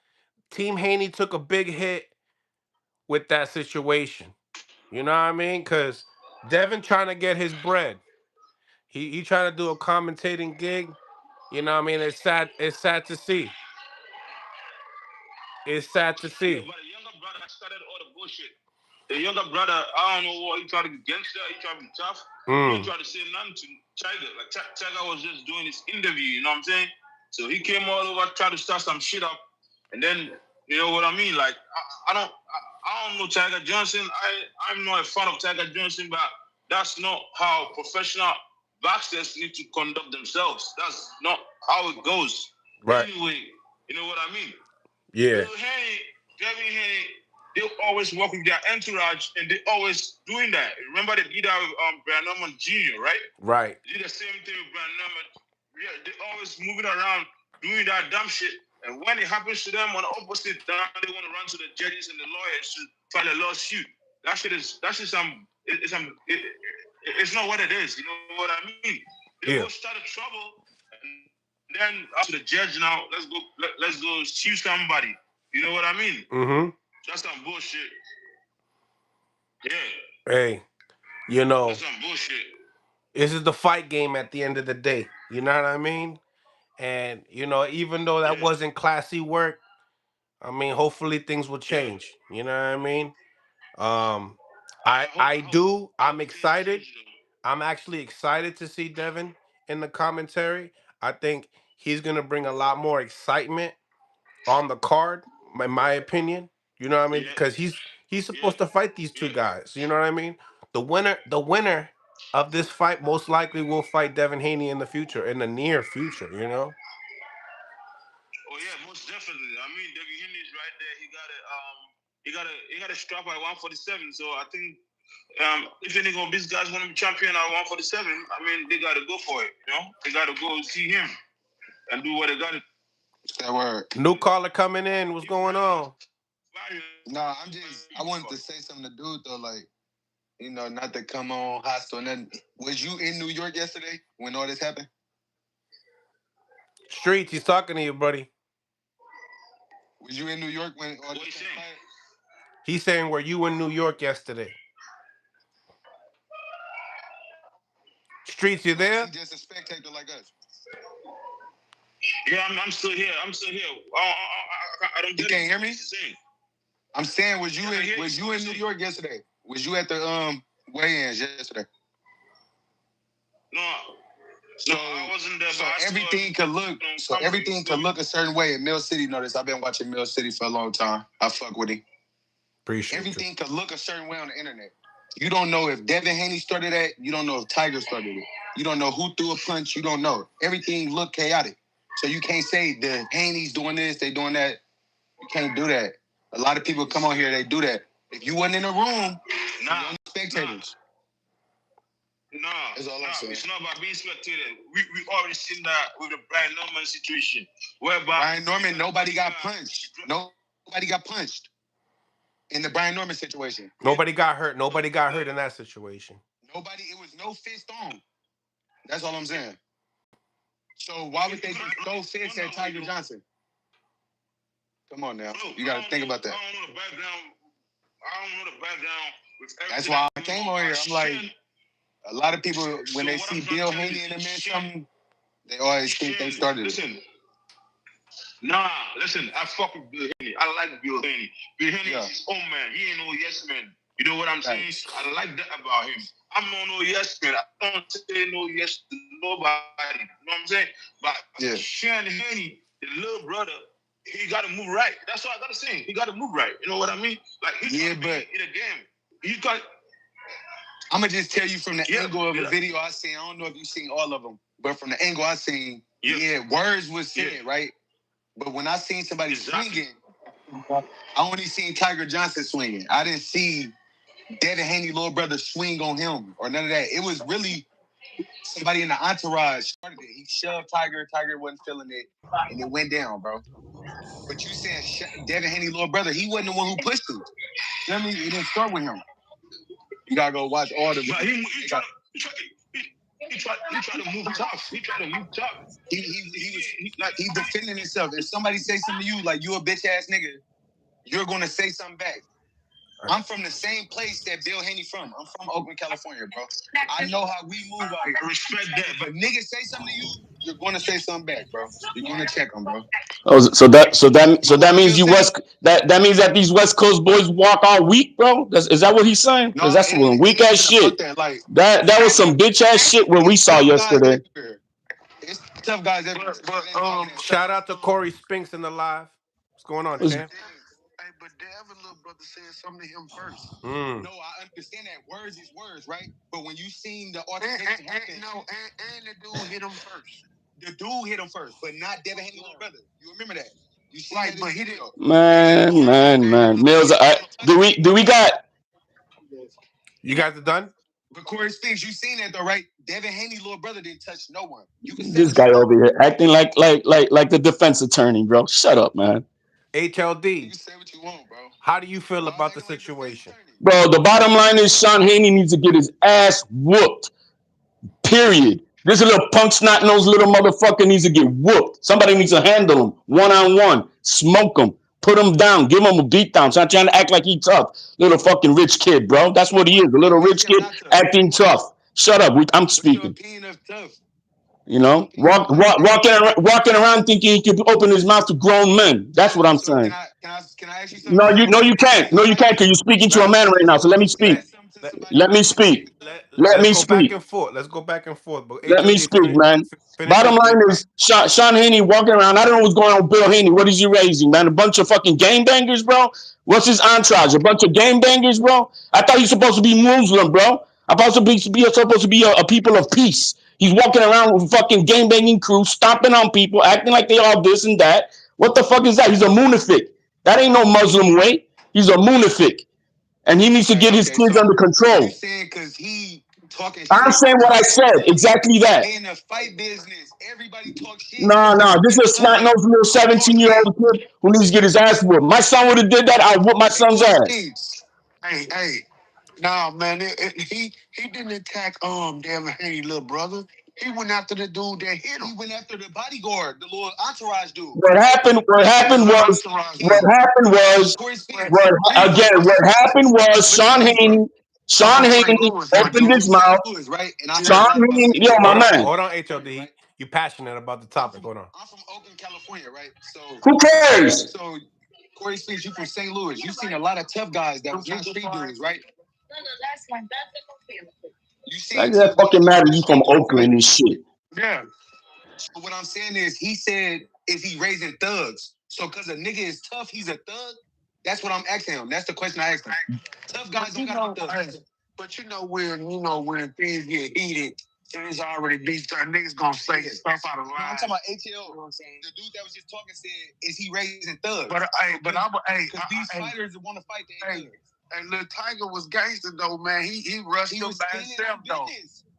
Team Haney took a big hit with that situation. You know what I mean? Cause Devin trying to get his bread. He trying to do a commentating gig. You know what I mean? It's sad. It's sad to see. It's sad to Yeah, see. but the younger brother started all the bullshit. The younger brother, I don't know what he tried to be gangster. He tried to be tough. He didn't try to say nothing to Tiger. Like Tiger was just doing his interview. You know what I'm saying? So he came all over, tried to start some shit up, and then you know what I mean? Like I don't know Tiger Johnson. I'm not a fan of Tiger Johnson, but that's not how professional boxers need to conduct themselves. That's not how it goes. Right. Anyway, you know what I mean? Yeah. Haney, they always work with their entourage, and they always doing that. Remember they did that with Brian Norman Jr., right? Right. They did the same thing with Brian Norman. Yeah, they always moving around doing that dumb shit. And when it happens to them on the opposite, then they want to run to the judges and the lawyers to file a lawsuit. It's not what it is. You know what I mean? They Yeah. go start a trouble, and then up to the judge now. Let's go sue somebody. You know what I mean? Mm-hmm. That's some bullshit. Yeah. Hey, you know, That's some bullshit. this is the fight game at the end of the day. You know what I mean? And you know, even though that wasn't classy work, I mean, hopefully things will change. You know what I mean? Um, I do. I'm excited. I'm actually excited to see Devin in the commentary. I think he's gonna bring a lot more excitement on the card, in my opinion. You know what I mean? Because he's supposed to fight these two guys. You know what I mean? The winner of this fight most likely will fight Devin Haney in the future, in the near future. You know? Oh yeah, most definitely. I mean, Devin Haney's right there. He got a strap at 147. So I think if any of these guys want to be champion at 147, I mean they gotta go for it. You know, they gotta go see him and do what they gotta. That word. New caller coming in. What's going on? Nah, I wanted to say something to dude though, like, you know, not to come on hostile. And then, was you in New York yesterday when all this happened? Streets, he's talking to you, buddy. Was you in New York when all this transpired? He's saying, were you in New York yesterday? Streets, you Or is there? he just a spectator like us? Yeah, I'm still here. I'm still here. I don't You get can't it. hear me? I'm saying, was you in New York yesterday? Was you at the weigh-ins yesterday? No, So, no, I wasn't there. so But everything could look, a certain way in Mill City. Notice I've been watching Mill City for a long time. I fuck with him. Appreciate everything could look a certain way on the internet. You don't know if Devin Haney started that. You don't know if Tiger started it. You don't know who threw a punch. You don't know. Everything looked chaotic. So you can't say the Haney's doing this, they doing that. You can't do that. A lot of people come on here, they do that. If you wasn't in the room, you're spectators. No, that's all I'm saying. It's not about being spectator. We already seen that with the Brian Norman situation. Whereby Brian Norman, nobody got punched. Nobody got punched in the Brian Norman situation. Nobody got hurt. Nobody got hurt in that situation. Nobody. It was no fist on. That's all I'm saying. So why would they just throw fists at Tiger Johnson? Come on now, you got to think about that. I don't know the background. I don't know the background. That's why I came over here. I'm like, a lot of people when they see Bill Haney and them in something, they always think they started. Listen, I fuck with Bill Haney. I like Bill Haney. Bill Haney is his own man. He ain't no yes man. You know what I'm saying? I like that about him. I'm no yes man. I don't say no yes to nobody. You know what I'm saying? But Sean Haney, the little brother, he got to move right. That's what I got to say. He got to move right. You know what I mean? Like, he's in a game. He got... I'm going to just tell you from the angle of a video I seen. I don't know if you've seen all of them, but from the angle I seen, words was said, right? But when I seen somebody swinging, I only seen Tiger Johnson swinging. I didn't see Devin Haney, little brother, swing on him or none of that. It was really somebody in the entourage started it. He shoved Tiger. Tiger wasn't feeling it, and it went down, bro. But you saying Devin Haney, little brother, he wasn't the one who pushed him. You know what I mean? It didn't start with him. You gotta go watch all the. He tried to move tough. He tried to move tough. He defending himself. If somebody say something to you like you a bitch ass nigga, you're gonna say something back. I'm from the same place that Bill Haney from. I'm from Oakland, California, bro. I know how we move out here. I respect that. If a nigga say something to you, you're gonna say something back, bro. You're gonna check them, bro. Oh, so that means that means that these West Coast boys walk all weak, bro. Is that what he's saying? Because that's some weak ass shit. That was some bitch ass shit when we saw yesterday. It's tough guys everywhere. But shout out to Corey Spinks in the live. What's going on, champ? Hey, but Devin, little brother, said something to him first. No, I understand that words is words, right? But when you seen the altercation happen, and the dude hit him first. The dude hit him first, but not Devin Haney, little brother. You remember that? You see that? But he didn't. Man. Mills, do we got? You guys are done. But Corey Spinks, you seen that though, right? Devin Haney, little brother, didn't touch no one. You can This guy over here acting like the defense attorney, bro. Shut up, man. HLD. You say what you want, bro. How do you feel about the situation? Bro, the bottom line is Sean Haney needs to get his ass whooped. Period. This little punk snot nose little motherfucker needs to get whooped. Somebody needs to handle him one-on-one. Smoke him. Put him down. Give him a beat down. Stop trying to act like he tough. Little fucking rich kid, bro. That's what he is. A little rich kid acting tough. Shut up. I'm speaking. You know, walking around thinking he can open his mouth to grown men. That's what I'm saying. Can I ask you something? No, you can't. No, you can't, because you're speaking to a man right now. So let me speak. Let me speak. Let's go back and forth. Let's go back and forth. But let me speak, man. Bottom line is Sean Haney walking around. I don't know what's going on with Bill Haney. What is he raising, man? A bunch of fucking gangbangers, bro? What's his entourage? A bunch of gangbangers, bro? I thought he's supposed to be Muslim, bro. I'm supposed to be a people of peace. He's walking around with fucking gangbanging crew, stomping on people, acting like they all this and that. What the fuck is that? He's a munafik. That ain't no Muslim way. He's a munafik. And he needs to get his kids under control. You're saying because he talking shit. I'm saying what I said. Exactly that. In the fight business, everybody talks shit. No. This is a snot-nosed little 17-year-old kid who needs to get his ass whooped. My son would have did that. I'll whoop my son's ass. Hey. Nah, man. He didn't attack Devin Haney, little brother. He went after the dude that hit him. He went after the bodyguard, the little entourage dude. What happened was Sean Haney. Sean from Haney St. Louis, I'm opened from his St. mouth. Louis, right? And I heard Sean a lot about Haney, St. yo, Louis. my man. Hold on, HOD. Right? You passionate about the topic. Hold on. I'm from Oakland, California, right? Who cares? So Corey Speaks, you from St. Louis. You've seen a lot of tough guys that was not street dudes, right? You Like seen that tough fucking guys matter. that You was from street dudes, right? Oakland and shit. Yeah. So what I'm saying is, he said, is he raising thugs? So because a nigga is tough, he's a thug? That's what I'm asking him. That's the question I asked him. Tough guys don't gotta be thugs. But when things get heated, and it's already beat up, niggas gonna say stuff out of line. I'm talking about ATL. The dude that was just talking said, is he raising thugs? But because these fighters that want to fight, they ain't thugs. Hey, Lil Tiger was gangster though, man. He rushed him by himself though.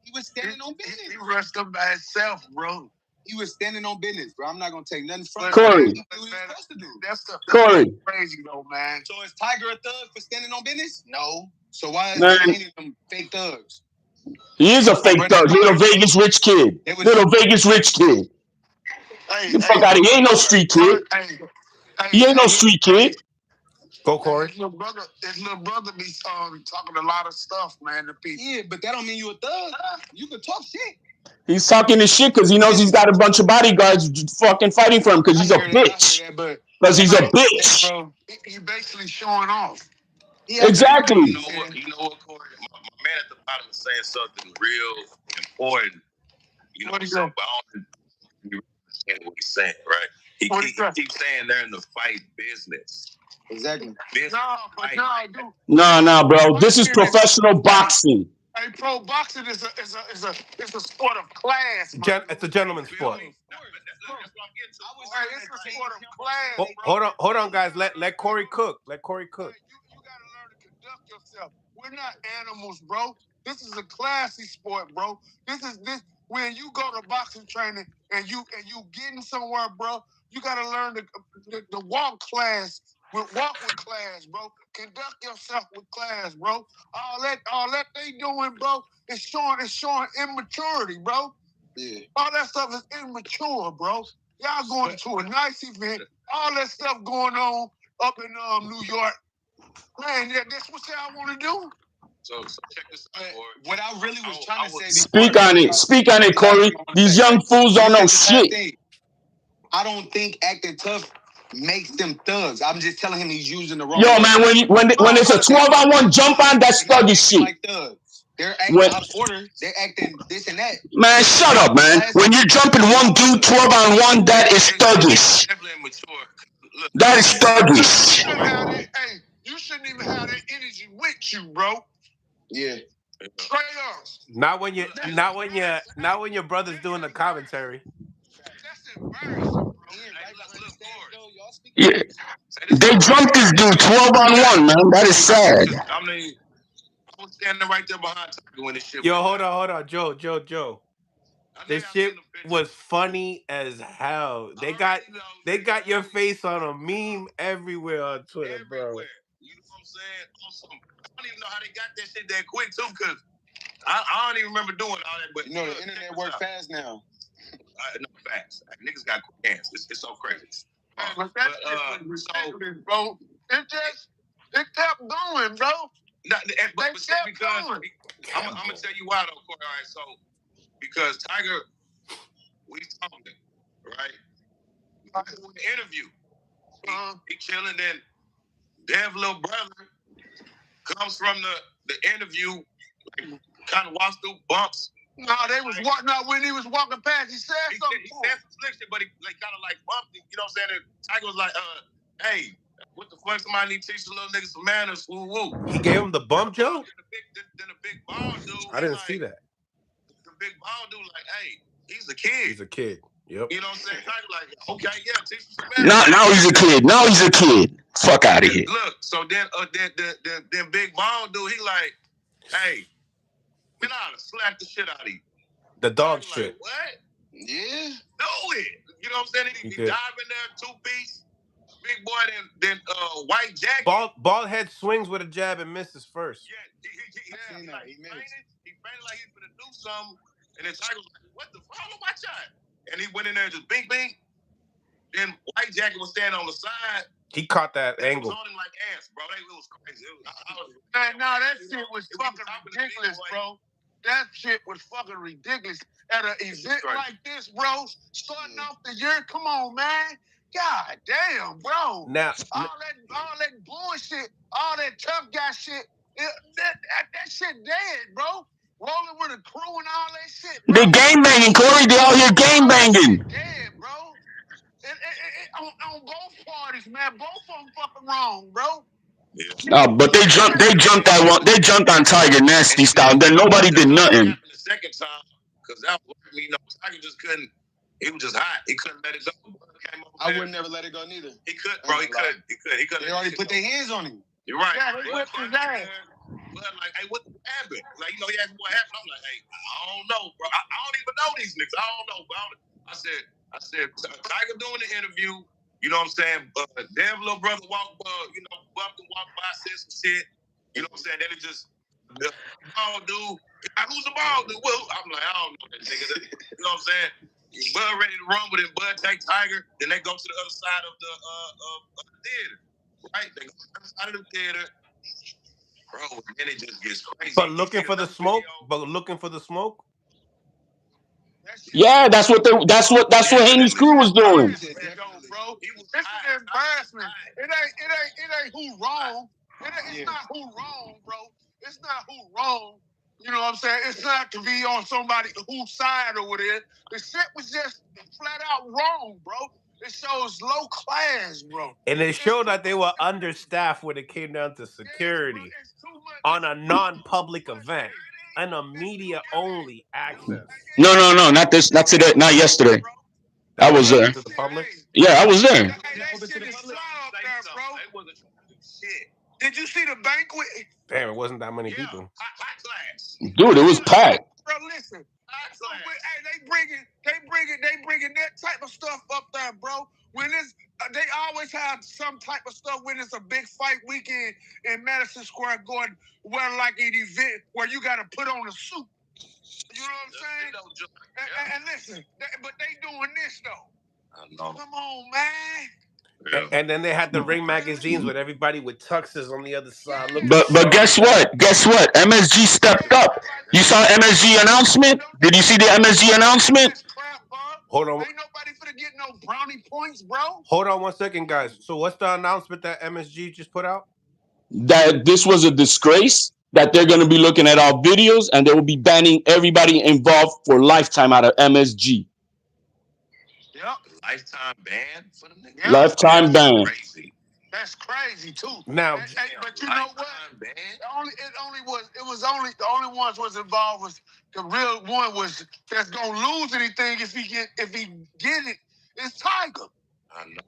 He was standing on business. He rushed him by himself, bro. He was standing on business, bro. I'm not gonna take nothing from him. Corey. He do what he's supposed to do. That's Corey. crazy though, man. So is Tiger a thug for standing on business? No. So why is Man. he hating them fake thugs? He is a fake thug. Little Vegas rich kid. Little Vegas rich kid. Hey, The fuck out of here. He ain't no street kid. He ain't no street kid. Go, Corey. His little brother be talking a lot of stuff, man, to people. Yeah, but that don't mean you a thug. You can talk shit. He's talking his shit because he knows he's got a bunch of bodyguards fucking fighting for him because he's a bitch. Because he's a bitch. Bro, he basically showing off. Yeah, exactly. You know what, Corey? My man at the bottom is saying something real important. You know what I'm saying? But I don't understand what he's saying, right? He keeps saying they're in the fight business. Exactly. No, bro. This is professional boxing. Hey, pro boxing is a sport of class. It's a gentleman's sport. It's a sport of class. Hold on, guys. Let Corey cook. Let Corey cook. You gotta learn to conduct yourself. We're not animals, bro. This is a classy sport, bro. This when you go to boxing training and you getting somewhere, bro. You gotta learn to walk class. Walk with class, bro. Conduct yourself with class, bro. All that they doing, bro, is showing immaturity, bro. Yeah. All that stuff is immature, bro. Y'all going to a nice event. All that stuff going on up in New York. Man, that's what y'all want to do. So check this out, Corey. What I really was trying to say. Speak on it, Corey. These young fools don't know shit. I don't think acting tough makes them thugs. I'm just telling him he's using the wrong. Yo, man, when it's a 12-on-1 jump on, that's thuggy shit. Like thugs. They're acting out of order. They're acting this and that. Man, shut up, man. When you're jumping one dude 12-on-1, that is thuggish. That is thuggish. Hey, you shouldn't even have that energy with you, bro. Yeah. Straight up. Not when your brother's doing the commentary. That's embarrassing, bro. Yeah. They jumped this dude 12-on-1, man. That is sad. I mean, I was standing right there behind Tiger when this shit. Yo, hold on, Joe. This shit was funny as hell. They got your face on a meme everywhere on Twitter, bro. You know what I'm saying? Awesome. I don't even know how they got that shit that quick too, because I don't even remember doing all that. But you know, the internet works fast now. No, fast. Like, niggas got quick hands. It's so crazy. Bro, it kept going, bro. But because I'm gonna tell you why though, Corey. All right, so because Tiger, we talking, right? In the interview, he chilling. Then Dev's little brother comes from the interview, like, kind of walks through bumps. No, they was walking out when he was walking past. He said something. He said some slick shit, but he like kind of like bumped him. You know what I'm saying? And Tiger was like, hey, what the fuck? Somebody need to teach the little niggas some manners. Woo woo. He gave him the bump, Joe? Then the big bald dude. I didn't see that. The big bald dude, like, hey, he's a kid. He's a kid. Yep. You know what I'm saying? Tiger like, okay, yeah, teach him some manners. Now he's a kid. Fuck out of here. Look, so then big bald dude, he like, hey, man, I ought to slap the shit out of you. The dog shit. Like, what? Yeah. Do it. You know what I'm saying? He dive in there, two-piece. Big boy, then white jacket. Bald head swings with a jab and misses first. Yeah, he fainted like he's gonna do something. And then Tiger was like, what the fuck? Watch out. And he went in there and just bing, bing. Then white jacket was standing on the side. He caught that They angle. was on him like ants, bro. It was crazy. That shit was fucking ridiculous, bro. That shit was fucking ridiculous. At an event like this, bro, starting off the year, come on, man. God damn, bro. Now, all that bullshit, all that tough guy shit, that shit dead, bro. Rolling with a crew and all that shit, bro. They game banging, Corey. They all here game banging. Dead, bro. On both parties, man. Both of them fucking wrong, bro. Yeah. But they jumped that one. They jumped on Tiger nasty style. Then nobody did nothing. The second time, because that was, Tiger just couldn't. He was just hot. He couldn't let it go. I would never let it go neither. He could, bro. He could. They already put their hands on him. You're right. Yeah, they whipped his ass. But like, hey, what happened? Like, he asked me what happened. I'm like, hey, I don't know, bro. I don't even know these niggas. I don't know, bro. I said, Tiger doing the interview. You know what I'm saying? Damn little brother walked by, said some shit. You know what I'm saying? Then it just, the ball dude. Who's the ball dude? Well, I'm like, I don't know that nigga. You know what I'm saying? Bud ready to run with it. Bud take Tiger. Then they go to the other side of the theater. Right? They go to the other side of the theater. Bro, and then it just gets crazy. But looking for the smoke. Yeah, that's what Haney's crew was doing. Bro, this is embarrassment. It ain't who wrong. It's not who wrong, bro. It's not who wrong. You know what I'm saying? It's not to be on somebody whose side or whatever. The shit was just flat out wrong, bro. It shows low class, bro. And it showed that they were understaffed when it came down to security on a non-public event and a media-only access. No, not today, not yesterday. I was there. To the public? Yeah, I was there. Did you see the banquet? Damn, it wasn't that many people. Dude, it was packed. Bro, listen. Hey, they bringing that type of stuff up there, bro. When it's, they always have some type of stuff when it's a big fight weekend in Madison Square Garden, where like an event where you got to put on a suit. You know what I'm saying? And listen, but they doing this though. I know. Come on, man. Yeah. And then they had the Ring magazines with everybody with tuxes on the other side. But guess what? MSG stepped up. You saw MSG announcement? Did you see the MSG announcement? Hold on. Ain't nobody finna get no brownie points, bro. Hold on 1 second, guys. So what's the announcement that MSG just put out? That this was a disgrace, that they're going to be looking at our videos, and they will be banning everybody involved for lifetime out of MSG. Yep. Lifetime ban for them niggas? Yep. Lifetime ban. Crazy. That's crazy too. Now, but you know what? The only ones was involved was the real one was that's gonna lose anything if he get it. It's Tiger. I know.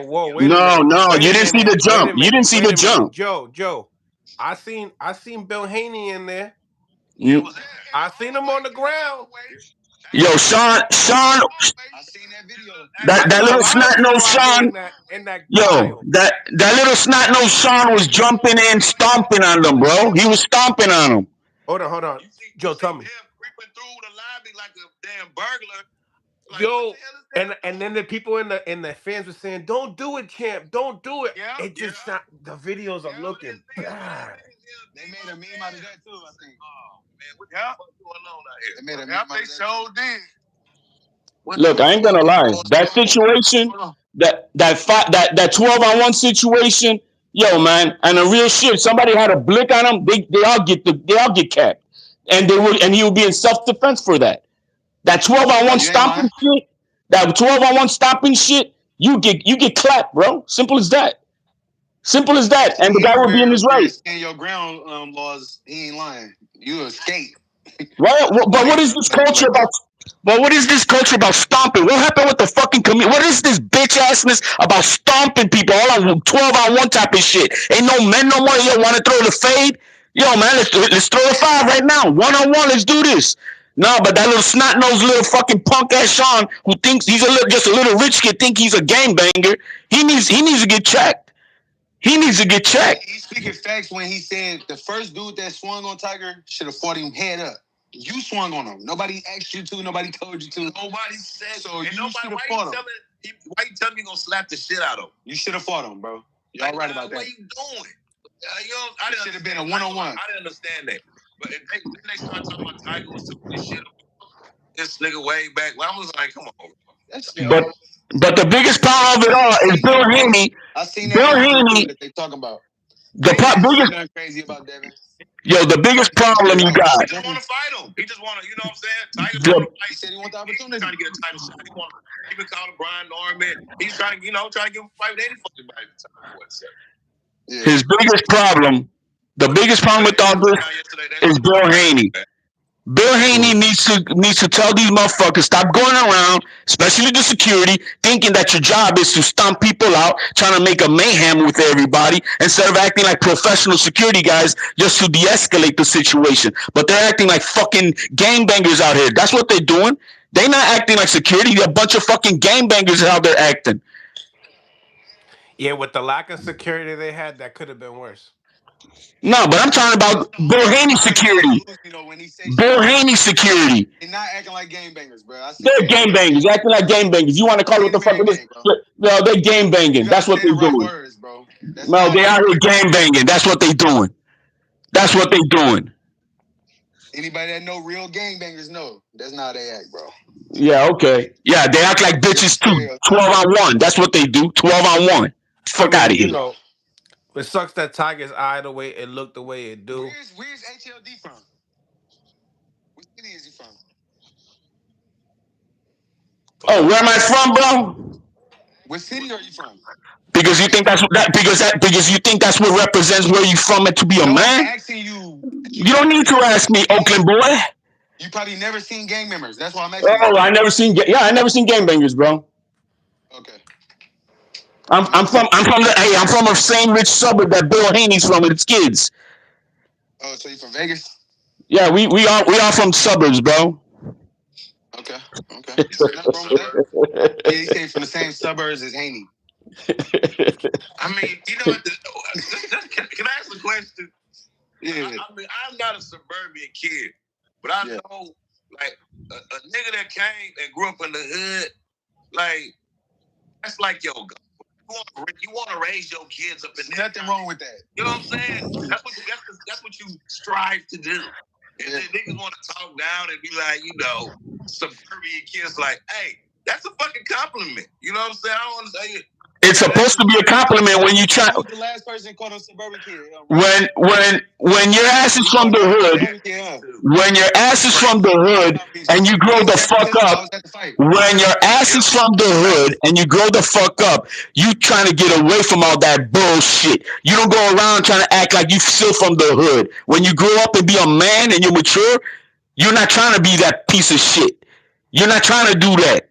Whoa. No. You didn't see the jump. You didn't see the jump. Joe. I seen Bill Haney in there. I seen him on the ground. Yo, Sean. I seen that video. That little snot nose Sean. That little snot nose Sean was jumping in, stomping on them, bro. He was stomping on them. Hold on. Joe, tell me. Creeping through the lobby like a damn burglar. Like, yo, and then the people in the fans were saying, "Don't do it, champ. Don't do it." Yeah, it just not. The videos are looking bad. They made a meme out of that too, I think. Oh man, what the fuck going on out here? They made a meme out of that. They so did. Look, I ain't gonna lie. That situation, that 12-on-1 situation, yo, man, and the real shit. Somebody had a blick on him. They all get capped, and he would be in self-defense for that. That 12-on-1 stomping shit. That 12-on-1 stomping shit. You get clapped, bro. Simple as that. And the guy would be in his right. In your ground laws, he ain't lying. You escape. Right? But what is this culture about? But what is this culture about stomping? What happened with the fucking community? What is this bitch assness about stomping people all on 12-on-1 type of shit? Ain't no men no more. You want to throw the fade? Yo, man, let's throw a 5 right now. 1-on-1, let's do this. No, but that little snot-nosed little fucking punk ass Sean who thinks he's just a little rich kid, think he's a gangbanger. He needs to get checked. He's speaking facts when he said the first dude that swung on Tiger should have fought him head up. You swung on him. Nobody asked you to. Nobody told you to. Nobody said so. You nobody should have fought him. Why you telling me you gonna slap the shit out of him? You should have fought him, bro. Y'all right about that. What are you doing? I should have been a one-on-one. I didn't understand that. But then they started talking about Tiger was talking this shit about this nigga way back. Well, I was like, come on. But the biggest problem of it all is Bill Haney. I seen that Bill Haney that they talking about. The biggest crazy about Devin. Yo, the biggest problem you got. He just want to fight him. He just want to, you know what I'm saying? Tiger he said he want the opportunity. He's trying to get a title shot. He want to even call him Brian Norman. He's trying to, trying to give him a fight with any fucking body. His biggest problem, the biggest problem with all this is Bill Haney. Bill Haney needs to tell these motherfuckers stop going around, especially the security, thinking that your job is to stomp people out, trying to make a mayhem with everybody, instead of acting like professional security guys just to de-escalate the situation. But they're acting like fucking gangbangers out here. That's what they're doing. They're not acting like security. They're a bunch of fucking gangbangers is how they're acting. Yeah, with the lack of security they had, that could have been worse. No, but I'm talking about Bill Haney security. Bill Haney security. They're not acting like gangbangers, bro. They're gangbangers, acting like gangbangers. You want to call it what the fuck it is? No, they're gangbanging. That's what they're doing. No, they out here gangbanging. That's what they're doing. That's what they're doing. Anybody that know real gangbangers know that's not how they act, bro. Yeah, okay. Yeah, they act like bitches too. 12-on-1. That's what they do. 12-on-1. Fuck out of here. It sucks that Tiger's eye the way it looked, the way it do. Where's HLD from? What city is he from? Oh, where am I from, bro? What city are you from? Because you think because you think that's what represents where you from and to be a man. I'm asking you. You don't need to ask me, Oakland boy. You probably never seen gang members. That's why I'm asking. Oh, I never seen gangbangers, bro. Okay. I'm from the same rich suburb that Bill Haney's from with his kids. Oh, so you from Vegas? Yeah, we are from suburbs, bro. Okay. Nothing wrong with that. Yeah, he came from the same suburbs as Haney. I mean, can I ask a question? Yeah. I mean, I'm not a suburban kid, but I know, like, a nigga that came and grew up in the hood, like, that's like your goal. You want to raise your kids up in there. Nothing wrong with that. You know what I'm saying? That's what you strive to do. And then niggas want to talk down and be like, suburban kids like, hey, that's a fucking compliment. You know what I'm saying? I don't understand. It's supposed to be a compliment when you try. Who's the last person called a suburban kid? When your ass is from the hood, when your ass is from the hood and you grow the fuck up, when your ass is from the hood and you grow the fuck up, you trying to get away from all that bullshit. You don't go around trying to act like you still from the hood. When you grow up and be a man and you're mature, you're not trying to be that piece of shit. You're not trying to do that.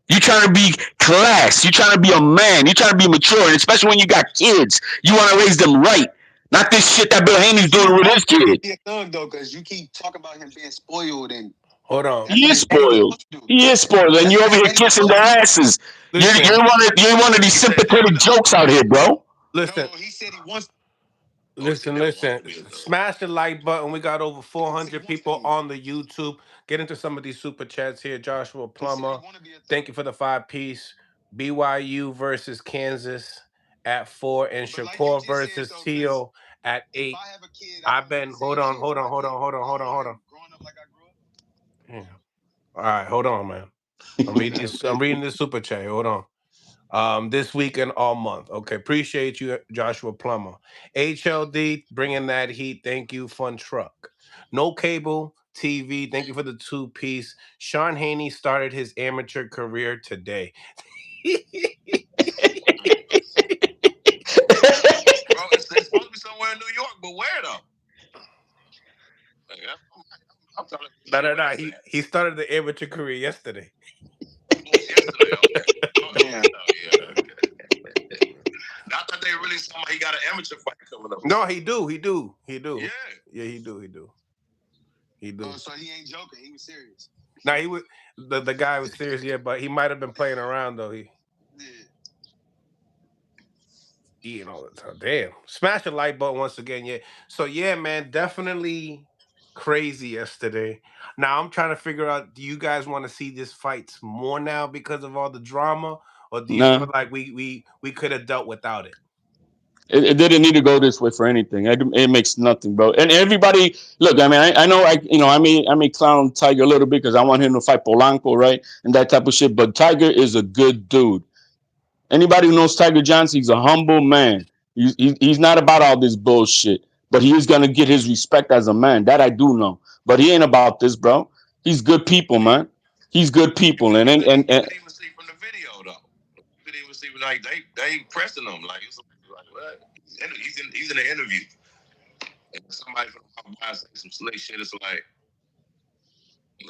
You're trying to be class. You're trying to be a man. You're trying to be mature. And especially when you got kids, you want to raise them right. Not this shit that Bill Haney's doing with his kid. He a thug, though, because you keep talking about him being spoiled. And hold on. He is spoiled. He is spoiled. And you over here kissing their asses. You're one of these sympathetic jokes out here, bro. Listen. No, he said he wants. Listen. Smash the like button. We got over 400 people on the YouTube. Get into some of these super chats here. Joshua Plummer, thank you for the 5-piece. BYU versus Kansas at 4 and Shakur versus Teo at 8. I've been hold on. Growing up like I grew up. Yeah. All right, hold on, man. I'm reading this super chat. Hold on. This week and all month. Okay, appreciate you, Joshua Plummer. HLD, bringing that heat. Thank you, Fun Truck. No Cable TV, thank you for the 2-piece. Sean Haney started his amateur career today. Bro, it's supposed to be somewhere in New York, but where though? I'm talking. No. He started the amateur career yesterday. I thought they really saw he got an amateur fight coming up. No, he do. Yeah. Yeah, he do. Oh, so he ain't joking. He was serious. Nah, he was the guy was serious, yeah, but he might have been playing around though. He eating all the time. Damn. Smash the like button once again, yeah. So yeah, man, definitely crazy yesterday. Now I'm trying to figure out, do you guys want to see this fights more now because of all the drama, or do you feel Nah, like we could have dealt without it? it didn't need to go this way for anything. It makes nothing, bro. And everybody, look, I mean, I know, I may clown Tiger a little bit because I want him to fight Polanco, right, and that type of shit. But Tiger is a good dude. Anybody who knows Tiger Johnson, he's a humble man. He's not about all this bullshit, but he is gonna get his respect as a man. That I do know. But he ain't about this, bro. He's good people, man. He's good people, You could even see from the video though. You could even see like they pressing him like it's like what? He's in an interview and somebody from the by say some slick shit. It's like to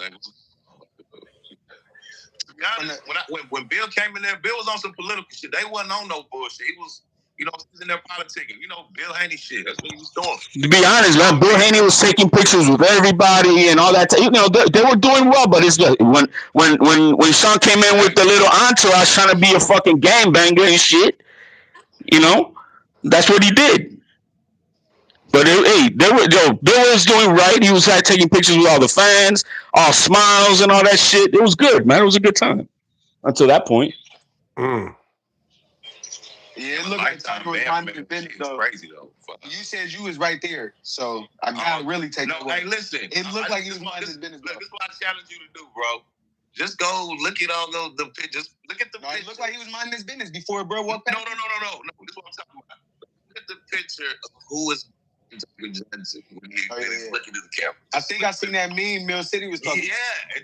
be honest, when Bill came in there, Bill was on some political shit. They wasn't on no bullshit. He was, he was in there politicking. Bill Haney shit. That's what he was doing. to be honest, man, Bill Haney was taking pictures with everybody and all that. They were doing well, but it's just when Sean came in with the little entourage trying to be a fucking gangbanger and shit, you know, that's what he did. But hey, Bill was doing right. He was like taking pictures with all the fans, all smiles and all that shit. It was good, man. It was a good time until that point. Mm. Yeah, it looked like Tiger was minding his business though. Crazy though. You said you was right there, so I gotta really take that. Hey, listen. It looked like he was minding his business. Look, this is what I challenge you to do, bro. Just go look at all the pictures. Look at the picture. It looked like he was minding his business before bro walked No. past. This is what I'm talking about. Look at the picture of who is when he's looking at the camera. I think I seen that meme Mill City was talking. Yeah,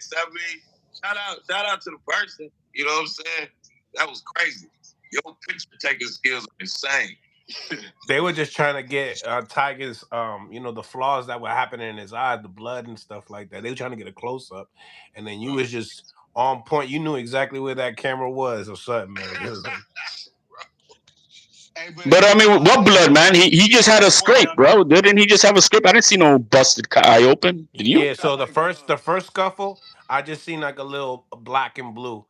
shout out to the person. You know what I'm saying? That was crazy. Your picture taking skills are insane. They were just trying to get Tiger's, the flaws that were happening in his eyes, the blood and stuff like that. They were trying to get a close up, and then you was just on point. You knew exactly where that camera was or something, man. But I mean, what blood, man? He just had a scrape, bro. Didn't he just have a scrape? I didn't see no busted eye open. Did you? Yeah. So the first scuffle, I just seen like a little black and blue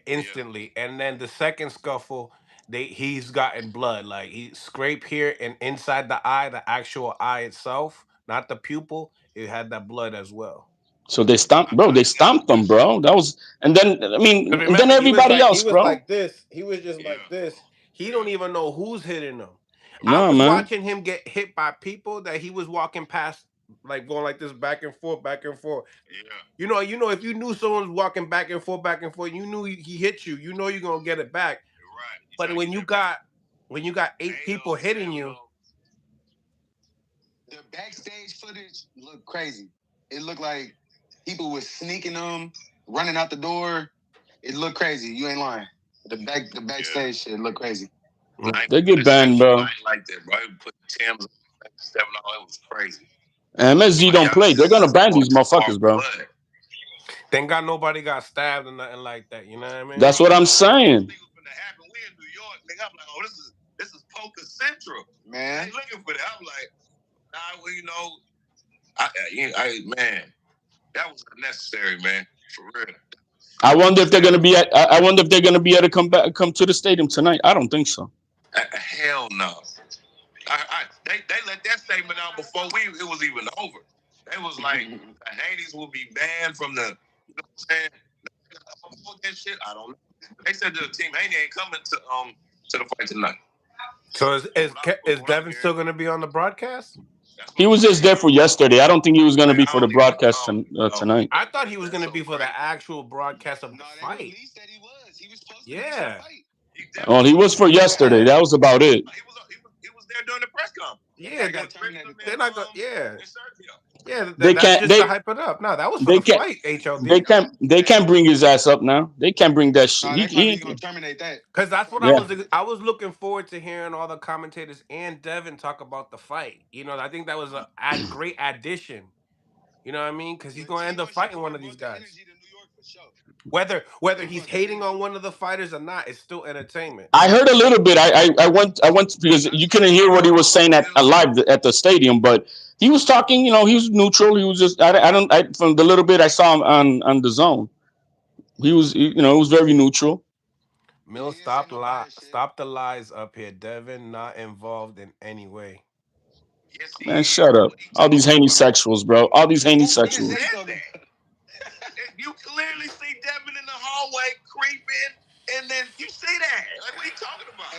instantly, and then the second scuffle, he's gotten blood. Like he scrape here and inside the eye, the actual eye itself, not the pupil. It had that blood as well. So they stomped, bro. They stomped them, bro. That was, and then I mean, and then everybody else, he was bro. like this. He was just like this. He don't even know who's hitting him. I Nah, was man. watching him get hit by people that he was walking past, like going like this back and forth, back and forth. Yeah. If you knew someone was walking back and forth, you knew he hit you. You know you're gonna get it back. Right. But when you got 8 people hitting you, the backstage footage looked crazy. It looked like people was sneaking them, running out the door. It looked crazy. You ain't lying. The backstage shit looked crazy. They get banned, bro. Like that, bro. Put Tim's stepping on. It was crazy. MSG don't play. They're gonna ban these motherfuckers, bro. thank God nobody got stabbed or nothing like that. You know what I mean? That's what I'm saying. We in New York, nigga. I'm like, oh, this is Poker Central, man. I ain't looking for that. I'm like, nah, well, man, that was unnecessary, man, for real. I wonder if they're gonna be at. I wonder if they're gonna be able to come to the stadium tonight. I don't think so. Hell no. They let that statement out before it was even over. They was like, the Haneys will be banned from the. You know what I'm saying? That shit. I don't know. They said the team Haney ain't coming to the fight tonight. So is Devin still going to be on the broadcast? He was just there for yesterday. I don't think he was going to be for the broadcast tonight. I thought he was going to be for the actual broadcast of the fight. He said he was. He was supposed to Yeah. Well, he was for yesterday. That was about it. He was there during the press conference. Yeah, they're not going. Yeah. Yeah, they that's can't. Just to hype it up. No, that was for the fight. HLD. They can't bring his ass up now. They can't bring that shit. He's gonna terminate that. Because that's what I was looking forward to hearing all the commentators and Devin talk about the fight. I think that was a great addition. You know what I mean? Because he's going to end up fighting one of these guys. Whether he's hating on one of the fighters or not, it's still entertainment. I heard a little bit. I went because you couldn't hear what he was saying live at the stadium, but he was talking. He was neutral. He was just from the little bit I saw him on the zone. He was it was very neutral. Mill, stop the lies up here. Devin not involved in any way. Man, shut up. All these Haney sexuals, bro. All these Haney sexuals. You clearly see Devin in the hallway creeping. And then you say that. Like, what are you talking about?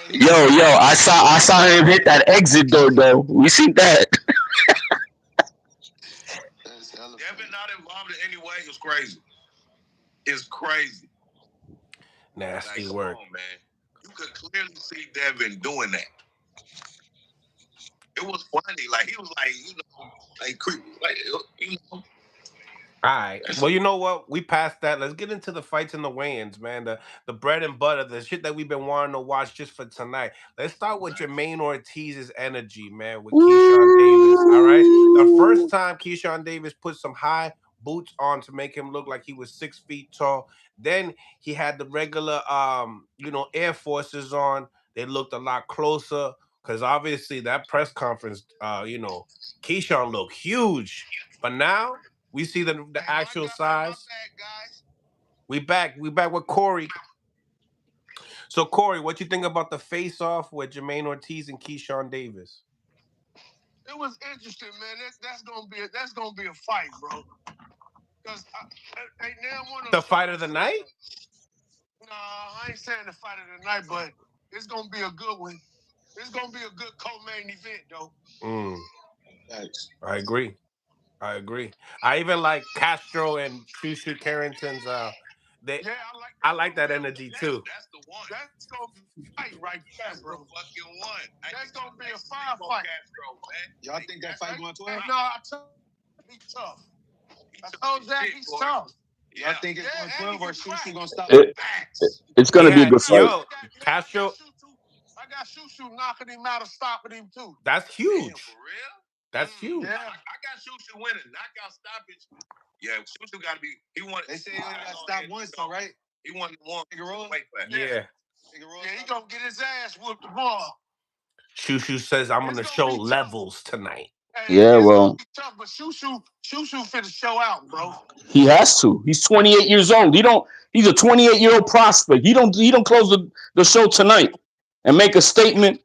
Yo, I saw him hit that exit door though. We see that. Devin not involved in any way is crazy. It's crazy. Nasty Like, work. come on, man. You could clearly see Devin doing that. It was funny. Like, he was like, like creepy. Like. All right. Well, you know what? We passed that. Let's get into the fights and the weigh-ins, man. The bread and butter, the shit that we've been wanting to watch just for tonight. Let's start with Jamaine Ortiz's energy, man, with Keyshawn Davis. All right. The first time Keyshawn Davis put some high boots on to make him look like he was 6 feet tall. Then he had the regular Air Forces on. They looked a lot closer. Because obviously that press conference, Keyshawn looked huge. But now we see the actual size. We back with Corey. So Corey, what you think about the face off with Jamaine Ortiz and Keyshawn Davis? It was interesting, man. That's gonna be a fight, bro. Because now one of The fight of the night? Nah, I ain't saying the fight of the night, but it's gonna be a good one. It's gonna be a good co-main event, though. Thanks. I agree. I even like Castro and Shushu Carrington's. I like that energy too. That's the one. That's gonna be a fight right there, bro. Fucking one. That's gonna be a fire fight. Y'all think that fight going 12? No, I told he's tough. I told Zach he's tough. Y'all think it's going 12 or Shushu gonna stop? It's gonna be a good fight. Yo, Castro. I got Shushu knocking him out and stopping him too. That's huge. Damn, for real? That's huge. Yeah. I got Shushu winning. Knockout stoppage. Yeah, Shushu got to be. He won. They say he only got stopped once, though, right? He won one. Yeah. He gonna get his ass whooped tomorrow. Shushu says I'm gonna show levels tonight. Hey, Yeah, well, tough, but Shushu finna show out, bro. he has to. He's 28 years old. He's a 28-year-old prospect. He don't close the show tonight and make a statement.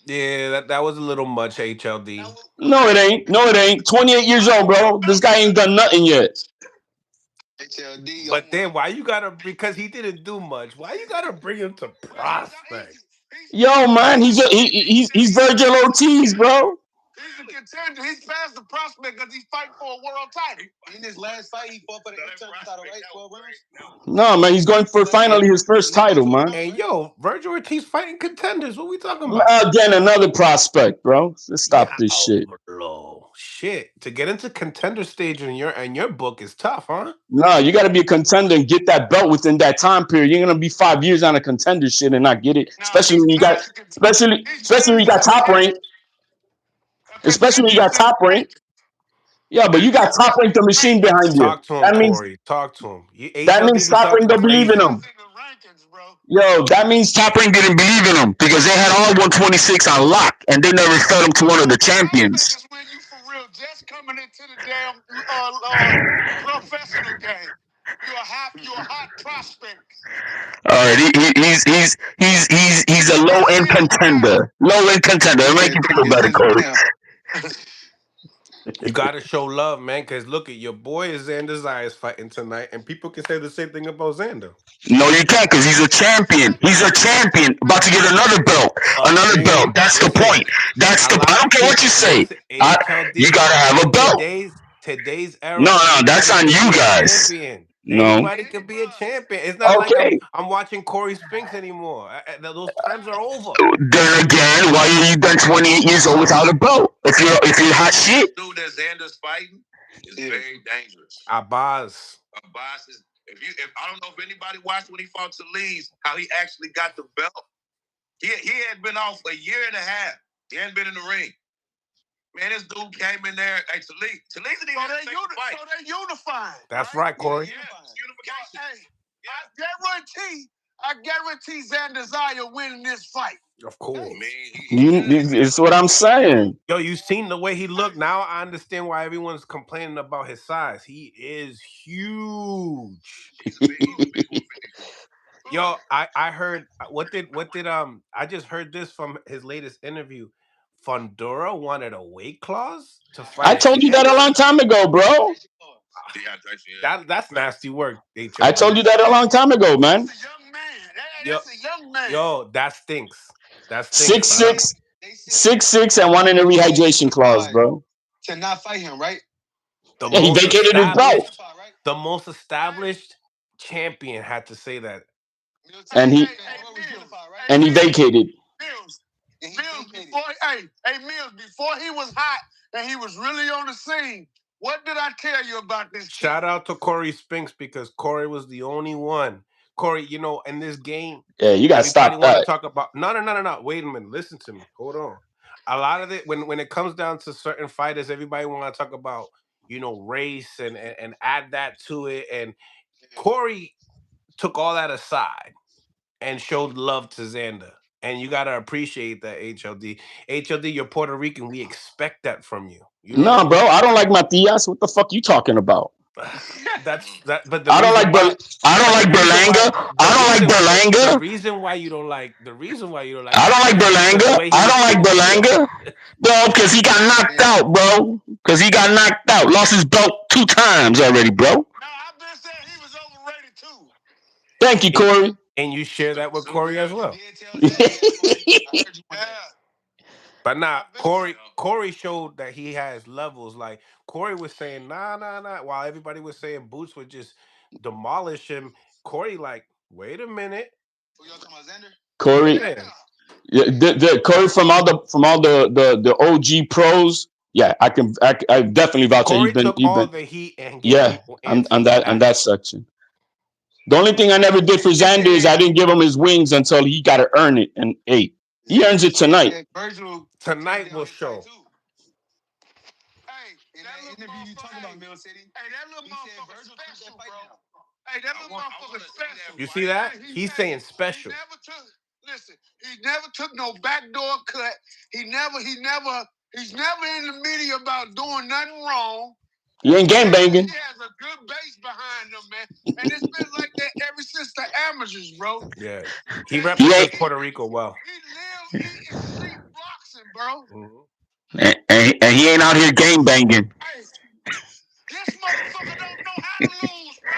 Yeah, that was a little much, HLD. No, it ain't. 28 years old, bro. This guy ain't done nothing yet. HLD. But then why you gotta, because he didn't do much, why you gotta bring him to prospect? Yo, man, he's Virgil Ortiz, bro. He's a contender. He's past the prospect because he's fighting for a world title. In his last fight, he fought for the interim title, right? 12 rounds? No, man, he's going for finally his first title, man. And yo, Virgil Ortiz fighting contenders. What we talking about? Again, another prospect, bro. Let's stop this shit. Shit, to get into contender stage in your book is tough, huh? No, you got to be a contender and get that belt within that time period. You're gonna be 5 years on a contender shit and not get it, especially when you got top rank. Especially when you got top rank. Yeah, but you got top rank the machine behind you. Talk to him, Corey. Talk to him. That means top rank don't believe in him. Yo, that means top rank didn't believe in him because they had all 126 on lock and they never fed him to one of the champions. Just coming into the damn professional game. You're a hot prospect. All right, he's a low end contender. Low end contender. It'll make you feel better, Corey. You gotta show love, man. Cause look at your boy is Xander Zayas fighting tonight, and people can say the same thing about Xander. No, you can't, cause he's a champion. He's a champion, about to get another belt. Another belt. That's the point. I don't care what you say. You gotta have a belt. Today's era. No, that's on you guys. No. Anybody could be a champion. It's not like I'm watching Corey Spinks anymore. Those times are over. Then again, why are you done 28 years old without a belt? If you're hot shit. Dude that Xander's fighting is very dangerous. Abbas is. If I don't know if anybody watched when he fought Talib, how he actually got the belt. He had been off a year and a half. He hadn't been in the ring. Man, this dude came in there. Hey, Talib didn't even take the fight. So they're unified. That's right, Corey. Yeah, unification. I guarantee Xander Zaya winning this fight. Of course. It's what I'm saying. Yo, you seen the way he looked. Now I understand why everyone's complaining about his size. He is huge. Yo, I heard what did I just heard this from his latest interview. Fundora wanted a weight clause to fight. I told you that a long time ago, bro. That's nasty work, HOD. I told you that a long time ago, man. That's a young man. That's a young man. Yo, that stinks. That Six stinks. six, 6'6", and one in the rehydration clause, bro. To not fight him, right? Yeah, he vacated his belt, The most established champion had to say that. and he vacated. Mills, before he was hot and he was really on the scene, what did I tell you about this? Shout out to Corey Spinks because Corey was the only one. Corey, in this game, Yeah, you gotta stop that. Talk about no. Wait a minute. Listen to me. Hold on. A lot of it when it comes down to certain fighters, everybody want to talk about race and add that to it. And Corey took all that aside and showed love to Xander. And you gotta appreciate that, HLD. HLD, you're Puerto Rican. We expect that from you. No, bro, I don't like Matias. What the fuck you talking about? But I don't like Berlanga. I don't like Berlanga. The reason why you don't like. I don't like Berlanga. Bro, because he got knocked out, bro. Lost his belt 2 times already, bro. No, I've been saying he was overrated too. Thank you, Corey. And you share that with Corey as well. But Corey showed that he has levels. Like Corey was saying, nah, while everybody was saying Boots would just demolish him. Corey, like, wait a minute. Who y'all talking about, Xander? Corey, the Corey from all the OG pros. Yeah, I definitely vouch that Corey took all the heat and on that section. The only thing I never did for Xander is I didn't give him his wings until he got to earn it. And he earns it tonight. Tonight will show. Hey, in that interview you talking about Mill City? Hey, that little motherfucker special, bro. Hey, that little motherfucker special. You see that? He's saying special. He never took no backdoor cut. He's never in the media about doing nothing wrong. He ain't game banging. He has a good base behind him, man. And it's been like that ever since the amateurs, bro. Yeah. He represents Puerto Rico well. He lives, eats, and sleeps boxing, bro. Mm-hmm. And he ain't out here game banging. Hey, this motherfucker don't know how to lose, bro.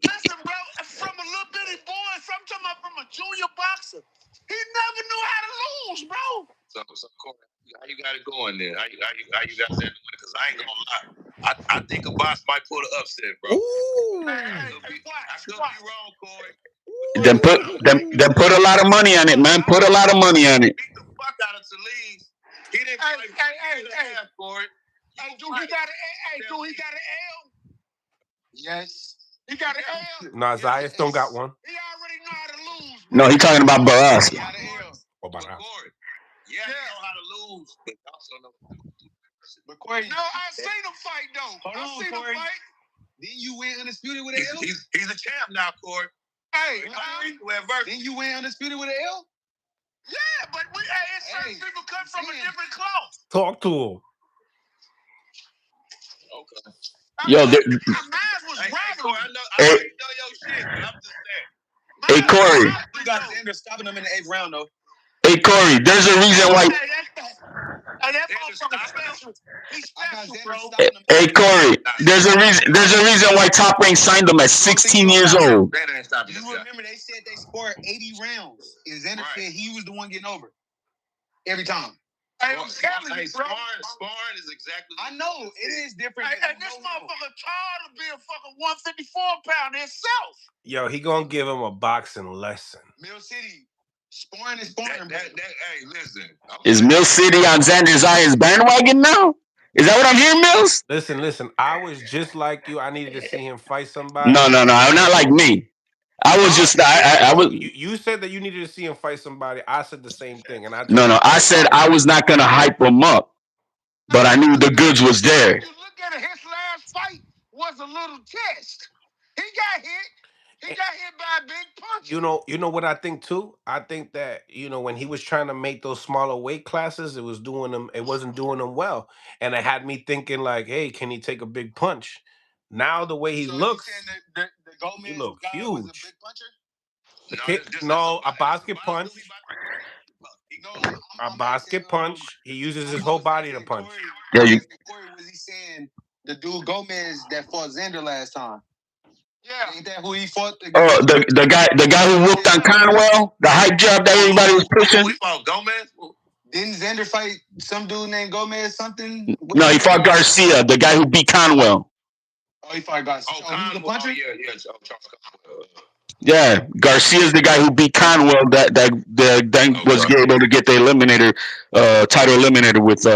Listen, bro, from a little bitty boy, I'm talking about from a junior boxer, he never knew how to lose, bro. So Corey, how you got it going there? How you got that doing? Because I ain't gonna lie, I think a boss might pull the upset, bro. I could be wrong, Corey. Then put a lot of money on it, man. Put a lot of money on it. Beat the fuck out of Talib. He didn't play Corey. Hey, do he got an L? Yes. He got an L? No, Zayas don't got one. He already know how to lose. No, he talking about Barras. He got an L. Corey. Yeah, he know how to lose, but also know. But Corey, no, I seen him fight though. Hold on, Corey. Then you went undisputed with an L. He's a champ now, Corey. Hey, then you went undisputed with an L. Yeah, but certain people cut from a different cloth. Talk to him. Okay. Yo, mine was rivalry. I know your shit, but I'm just saying. Hey, Corey. You got Xander stopping him in the 8th round, though. Hey, Corey, there's a reason why. That motherfucker special. He's special, bro. Hey, Corey, there's a reason why Top Rank signed him at 16 years old. You remember they said they scored 80 rounds, and Xander said he was the one getting over every time. Hey, I'm telling you, bro. Sparring is exactly. I know it is different. And this motherfucker tired of being fucking 154 pound himself. Yo, he gonna give him a boxing lesson. Mill City. Sparring is sparring. Hey, listen. Is Mill City on Xander Zaya's bandwagon now? Is that what I'm hearing, Mills? Listen. I was just like you. I needed to see him fight somebody. No. I'm not like me. I was just. I was. You said that you needed to see him fight somebody. I said the same thing, and I said I was not gonna hype him up, but I knew the goods was there. You look at it, his last fight was a little test. He got hit. He got hit by a big punch. You know what I think too? I think that when he was trying to make those smaller weight classes, it wasn't doing him well, and it had me thinking like, hey, can he take a big punch? Now the way he looks, he looks huge. No, a basket punch. A basket punch. He uses his whole body to punch. Yeah, Corey, was he saying the dude Gomez that fought Xander last time. Yeah. Ain't that who he fought? Oh, the guy who whooped on Conwell, the hype job that everybody was pushing. We fought Gomez. Didn't Xander fight some dude named Gomez something? No, he fought Garcia, the guy who beat Conwell. Oh, he fought Garcia. Oh, Conwell. He's the puncher? Yeah. Charles Conwell. Yeah, Garcia's the guy who beat Conwell that was able to get the eliminator title eliminator with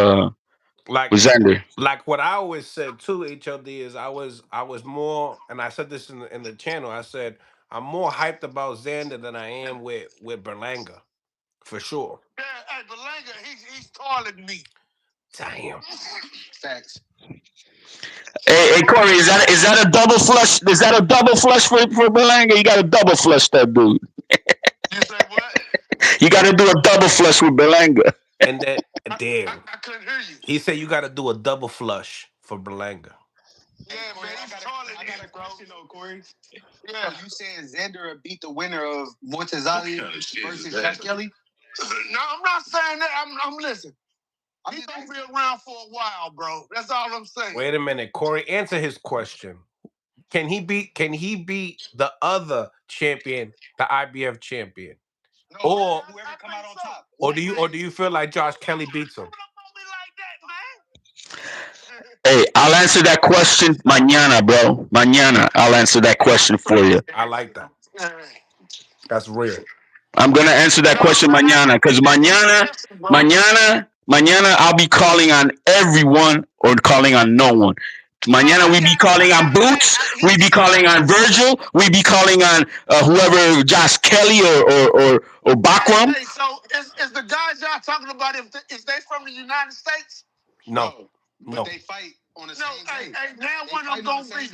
Xander. Like what I always said too, HLD is I was more, and I said this in the channel. I said I'm more hyped about Xander than I am with Berlanga, for sure. Yeah, hey, Berlanga, he's taller than me. Damn. Facts. Hey, Corey, is that a double flush? Is that a double flush for Berlanga? You got to double flush that dude. You say what? You got to do a double flush with Berlanga. And then, damn. I couldn't hear you. He said you got to do a double flush for Berlanga. Yeah, man, he's taller than me, I got a question though, Corey. Yeah. So you saying Xander beat the winner of Mortazali versus Jack Kelly? No, I'm not saying that. I'm listening. He's gonna be around for a while, bro. That's all I'm saying. Wait a minute, Corey. Answer his question. Can he beat the other champion, the IBF champion? No, Or whoever come out on top. Or do you feel like Josh Kelly beats him? Hey, I'll answer that question mañana, bro. Mañana, I'll answer that question for you. I like that. That's real. I'm gonna answer that question mañana, because mañana, I'll be calling on everyone or calling on no one. Mañana we be calling on Boots, we be calling on Virgil, we be calling on whoever, Josh Kelly or Bakram. Hey, so is the guys y'all talking about, is they from the United States? No. But they fight on the same day. Ain't now one of them gonna be.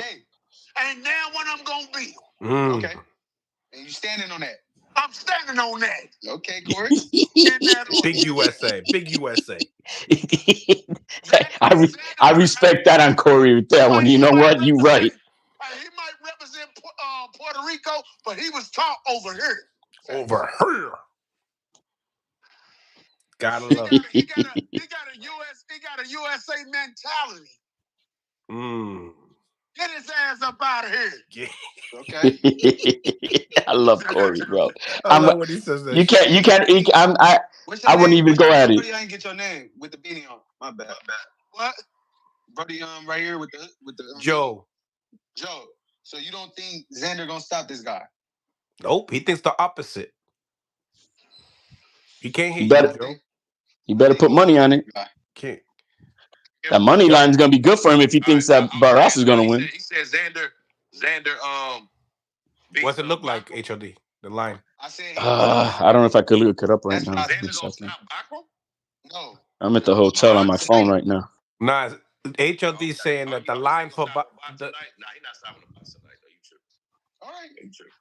Ain't now one of them gonna be. Okay. And you standing on that? I'm standing on that. Okay, Corey. Big USA. Big USA. I respect that on Corey with that one. You know what? You right. He might represent Puerto Rico, but he was taught over here. Over here. Gotta love it. He got a USA mentality. Get his ass up out of here. Yeah. Okay. I love Corey, bro. I love when he says that. You can't. I wouldn't even go at it. I didn't get your name with the beanie on. My bad. What? Brody, right here with the Joe. Joe. So you don't think Xander gonna stop this guy? Nope. He thinks the opposite. He can't hit you, Joe. You better put money on it. Can't. That money line is gonna be good for him if he thinks that Barras is gonna win. He said Xander. What's it look like, HOD? The line. I don't know if I could look it up right now. No. I'm at the hotel on my phone right now. Nah, HOD saying that the line for Nah, he's not stopping the box tonight. Though. You tripping? All right. You tripping?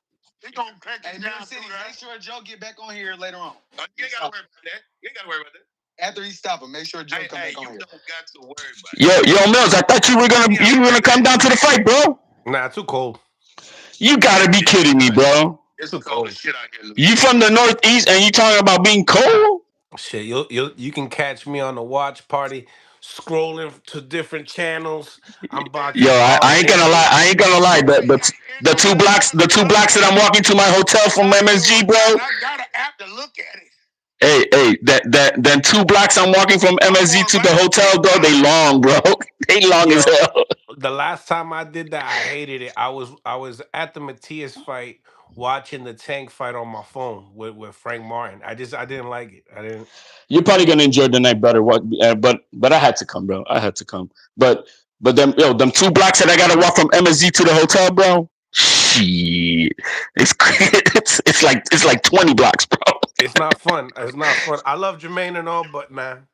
He gonna crack it down. Make sure Joe get back on here later on. You ain't gotta worry about that. You ain't gotta worry about that. After he stop him, make sure Joe come back on here. You don't got to worry about it. Yo, Mills, I thought you were gonna come down to the fight, bro. Nah, too cold. You gotta be kidding me, bro. It's too cold as shit out here. You from the Northeast and you talking about being cold? Shit, you can catch me on the watch party, scrolling to different channels. I'm about to. Yo, I ain't gonna lie. The two blocks that I'm walking to my hotel from MSG, bro. I got an app to look at it. Hey, then 2 blocks I'm walking from MSG to the hotel, bro. They long, bro. They long as hell. The last time I did that, I hated it. I was at the Matias fight watching the Tank fight on my phone with Frank Martin. I didn't like it. I didn't. You're probably gonna enjoy the night better. But I had to come, bro. I had to come. But them 2 blocks that I gotta walk from MSG to the hotel, bro. Shit, it's like 20 blocks, bro. It's not fun. It's not fun. I love Jamaine and all, but man.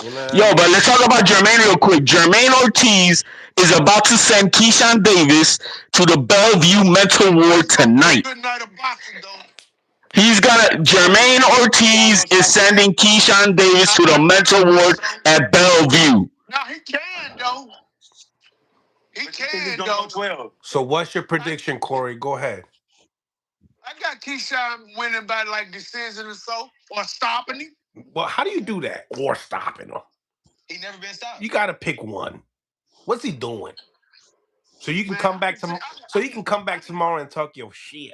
You know but let's talk about Jamaine real quick. Jamaine Ortiz is about to send Keyshawn Davis to the Bellevue mental ward tonight. Good night of boxing, though. Jamaine Ortiz is sending Keyshawn Davis to the mental ward at Bellevue. Now he can, though. He can, though. So what's your prediction, Corey? Go ahead. I got Keyshawn winning by like decision or so, or stopping him. Well, how do you do that? Or stopping him? He never been stopped. You got to pick one. What's he doing? So you can Man, come back to so you can come back tomorrow and talk your shit.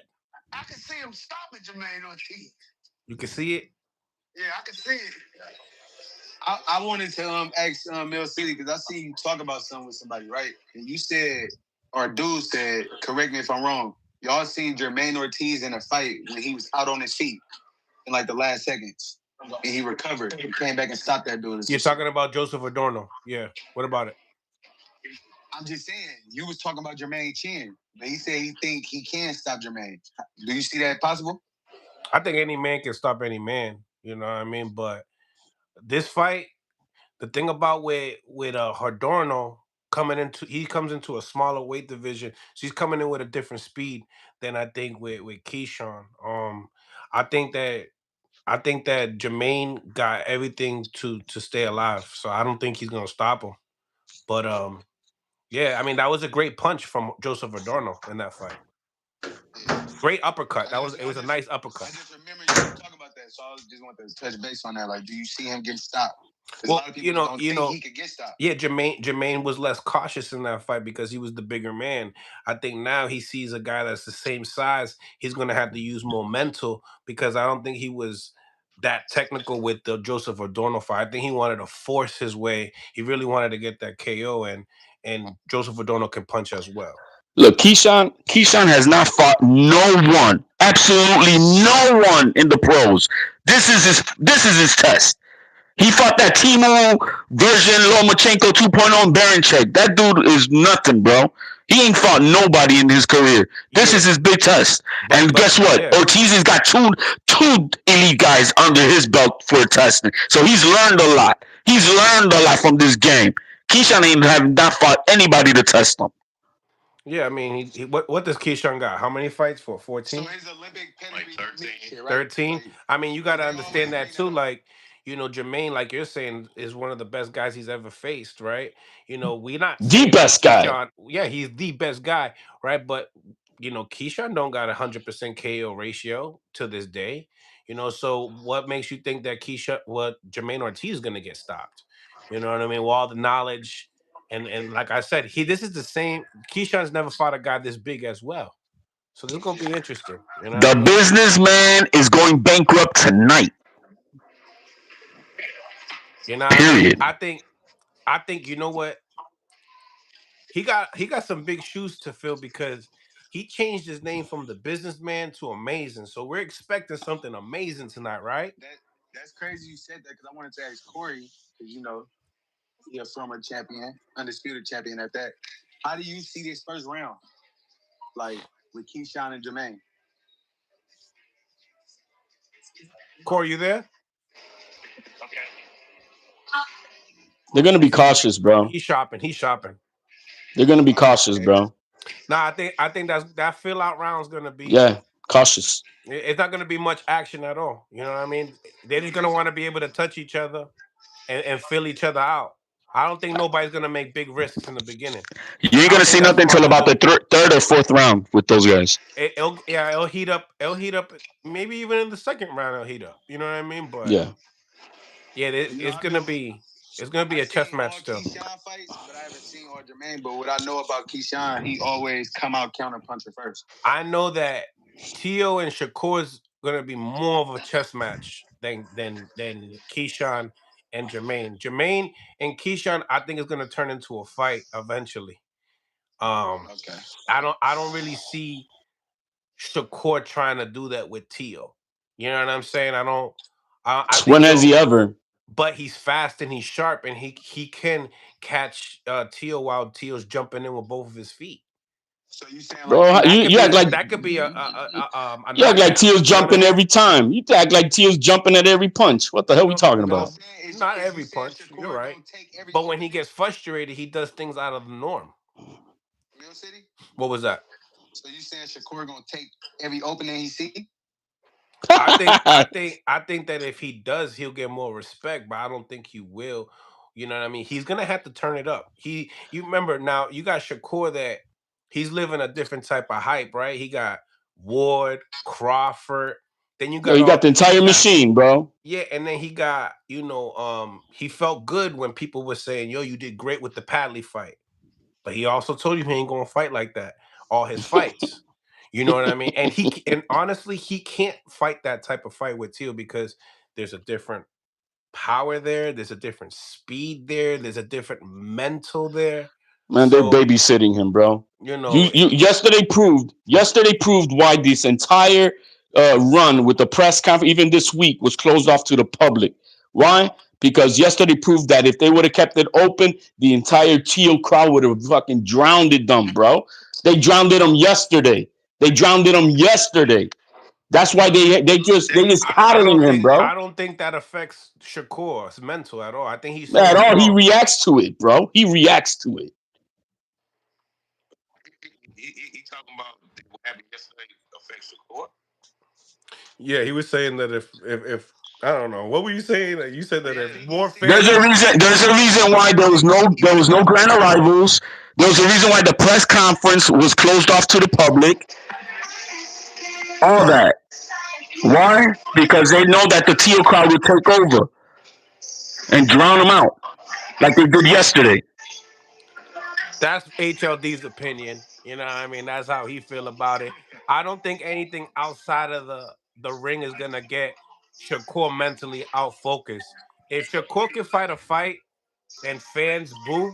I can see him stopping Jamaine Ortiz. You can see it. Yeah, I can see it. I wanted to ask Mel City because I see you talk about something with somebody, right? And you said, or dude said, correct me if I'm wrong. Y'all seen Jamaine Ortiz in a fight when he was out on his feet in like the last seconds, and he recovered and came back and stopped that dude. You're talking about Joseph Adorno. Yeah. What about it? I'm just saying, you was talking about Jermaine Chin, but he said he think he can stop Jermaine. Do you see that possible? I think any man can stop any man. You know what I mean? But this fight, the thing about with Adorno he comes into a smaller weight division. So he's coming in with a different speed than I think with Keyshawn. I think that I think that Jamaine got everything to stay alive. So I don't think he's gonna stop him. But yeah, I mean that was a great punch from Joseph Adorno in that fight. Great uppercut. It was a nice uppercut. I just remember you talking about that, so I just want to touch base on that. Like, do you see him getting stopped? Because a lot of people don't think he could get stopped. Yeah, Jamaine was less cautious in that fight because he was the bigger man. I think now he sees a guy that's the same size. He's going to have to use more mental because I don't think he was that technical with the Joseph Adorno fight. I think he wanted to force his way. He really wanted to get that KO, and Joseph Adorno can punch as well. Look, Keyshawn has not fought no one, absolutely no one in the pros. This is his test. He fought that Timo version Lomachenko 2.0 in Baranchek. That dude is nothing, bro. He ain't fought nobody in his career. This is his big test. And guess what? Yeah. Ortiz has got two elite guys under his belt for testing. So he's learned a lot. He's learned a lot from this game. Keyshawn ain't have not fought anybody to test him. Yeah, I mean, what does Keyshawn got? How many fights for? 14? So his Olympic pedigree, like 13. 13. I mean, you got to understand that too. Like, Jamaine, like you're saying, is one of the best guys he's ever faced, right? We're not The saying that best guy. Keyshawn, yeah, he's the best guy, right? But Keyshawn don't got 100% KO ratio to this day. So what makes you think that Jamaine Ortiz is gonna get stopped? You know what I mean? With all the knowledge, and like I said, this is the same. Keyshawn's never fought a guy this big as well. So this is gonna be interesting. You know what I The mean? businessman is going bankrupt tonight. You know what I mean? Period. I think you know what? He got some big shoes to fill because he changed his name from the businessman to amazing. So we're expecting something amazing tonight, right? That's crazy you said that because I wanted to ask Corey because you're a former champion, undisputed champion at that. How do you see this first round, like with Keyshawn and Jamaine? Corey, you there? They're gonna be cautious, bro. He's shopping. He's shopping. They're gonna be cautious, bro. Nah, I think that fill out round is gonna be. Yeah, cautious. It's not gonna be much action at all. You know what I mean? They're just gonna want to be able to touch each other and fill each other out. I don't think nobody's gonna make big risks in the beginning. You ain't I don't gonna think see that's nothing smart until to about the do. third or fourth round with those guys. It'll heat up. It'll heat up. Maybe even in the second round, it'll heat up. You know what I mean? But Yeah. yeah, it's gonna be I've a chess seen all match still. Keyshawn fights, but I haven't seen all Jermaine. But what I know about Keyshawn, he always come out counter puncher first. I know that Tio and Shakur's gonna be more of a chess match than Keyshawn and Jamaine. Jamaine and Keyshawn, I think is gonna turn into a fight eventually. Okay. I don't really see Shakur trying to do that with Tio. You know what I'm saying? I don't. I think When has he he'll. ever? But he's fast and he's sharp and he can catch Tio while Tio's jumping in with both of his feet. So you saying like Bro, And that could you act be like that could be a you act like knockdown. Teal's You know what I jumping mean? every time. You act like Teal's jumping at every punch. What the hell we No, talking no, about? not every punch. You're right. But when he gets frustrated, he does things out of the norm. Real City? What was that? So you saying Shakur gonna take every opening he see? I think I think I think that if he does, he'll get more respect, but I don't think he will. You know what I mean? He's gonna have to turn it up. You remember now, you got Shakur that he's living a different type of hype, right? He got Ward, Crawford, then Yo, you got the he entire got machine, bro. yeah, and then he got, he felt good when people were saying, yo, you did great with the Padley fight. But he also told you he ain't gonna fight like that. All his fights. You know what I mean? And honestly, he can't fight that type of fight with Teal because there's a different power there, there's a different speed there, there's a different mental there. Man, they're So, babysitting him, bro. you You, know, you yesterday proved why this entire run with the press conference, even this week, was closed off to the public. Why? Because yesterday proved that if they would have kept it open, the entire Teal crowd would have fucking drowned them, bro. They drowned them yesterday. They drowned them yesterday. That's why they just coddling him, I bro. don't think that affects Shakur's mental at all. I think he's At saying all, he strong. reacts to it, bro. He reacts to it. He talking about what happened yesterday affects Shakur. Yeah, he was saying that if I don't know, what were you saying? You said that if more There's fans. a reason. There's a reason why there was no grand arrivals. There was a reason why the press conference was closed off to the public. All that. Why? Because they know that the Teal crowd will take over and drown them out, like they did yesterday. That's HLD's opinion. You know what I mean? That's how he feel about it. I don't think anything outside of the ring is gonna get Shakur mentally out focused. If Shakur can fight a fight and fans boo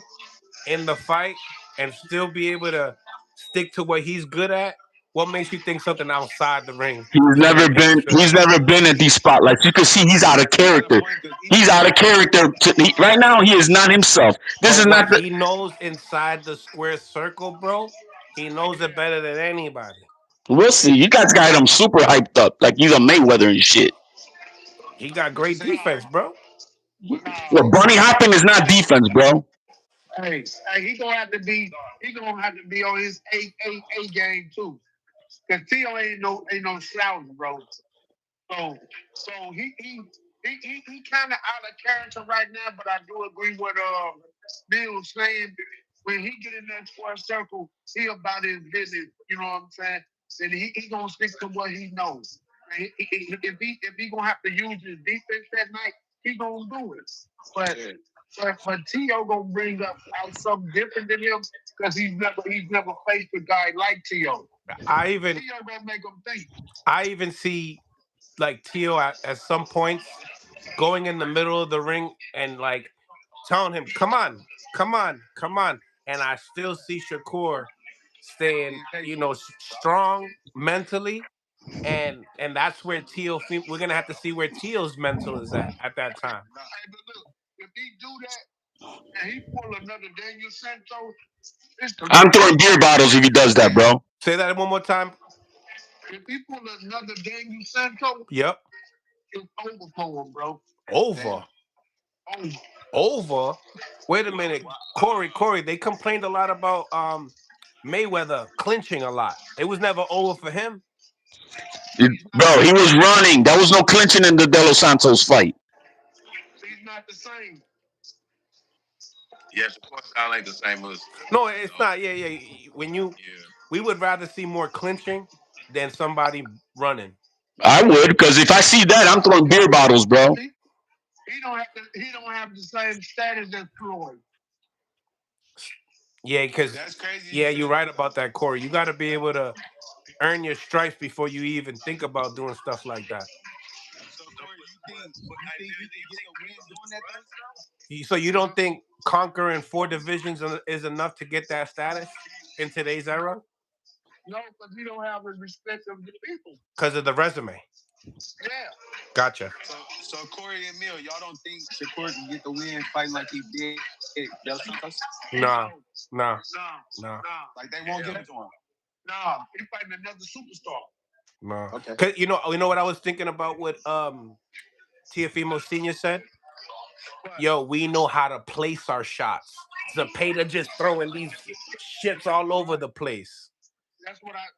in the fight and still be able to stick to what he's good at, what makes you think something outside the ring He's is never gonna get him been. shook? He's never been at these spotlights. You can see he's out of character. He's out of character. Right now, he is not himself. This But is what not the. he knows inside the square circle, bro, he knows it better than anybody. We'll see. You guys got him super hyped up, like he's a Mayweather and shit. He got great defense, bro. Well, bunny hopping is not defense, bro. Hey, he gonna have to be on his A game too. Cause Tio ain't no slouch, bro. So he kind of out of character right now, but I do agree with Bill saying when he get in that square circle, he about his business. You know what I'm saying? Then he gonna stick to what he knows. And if he gonna have to use his defense that night, he gonna do it. But but Tio gonna bring up out something different than him because he's never faced a guy like Tio. I even Tio gonna make him think. I even see like Tio at some points going in the middle of the ring and like telling him, "Come on, come on, come on," and I still see Shakur staying, strong mentally, and that's where we're gonna have to see where Teal's mental is at that time. Hey, but look, if he do that and he pull another Daniel Santos, it's the I'm throwing beer bottles if he does that, bro. Say that one more time. if he pull another Daniel Santos, Yep. it's over for him, bro. Over. Over. Over. Wait a minute, Corey. They complained a lot about Mayweather clinching a lot. It was never over for him. Bro, he was running. There was no clinching in the De Los Santos fight. He's not the same. Yes, of course, sound like the same as. No, it's not. Yeah. We would rather see more clinching than somebody running. I would, because if I see that, I'm throwing beer bottles, bro. He don't have the same status as Floyd. Yeah, because That's crazy. yeah, you're right about that, Corey. You got to be able to earn your stripes before you even think about doing stuff like that. So Corey, you think you can get a win doing that though? So you don't think conquering 4 divisions is enough to get that status in today's era? No, because he don't have the respect of the people. Because of the resume. Yeah. Gotcha. So Corey and Mill, y'all don't think Shakur can get the win fighting like he did Del Santos? Nah. Nah. Like they won't give it to him. Nah, he fighting another superstar. No. Okay. Cause you know what I was thinking about what Teofimeo Senior said? Yo, we know how to place our shots. Zepeda just throwing these shits all over the place.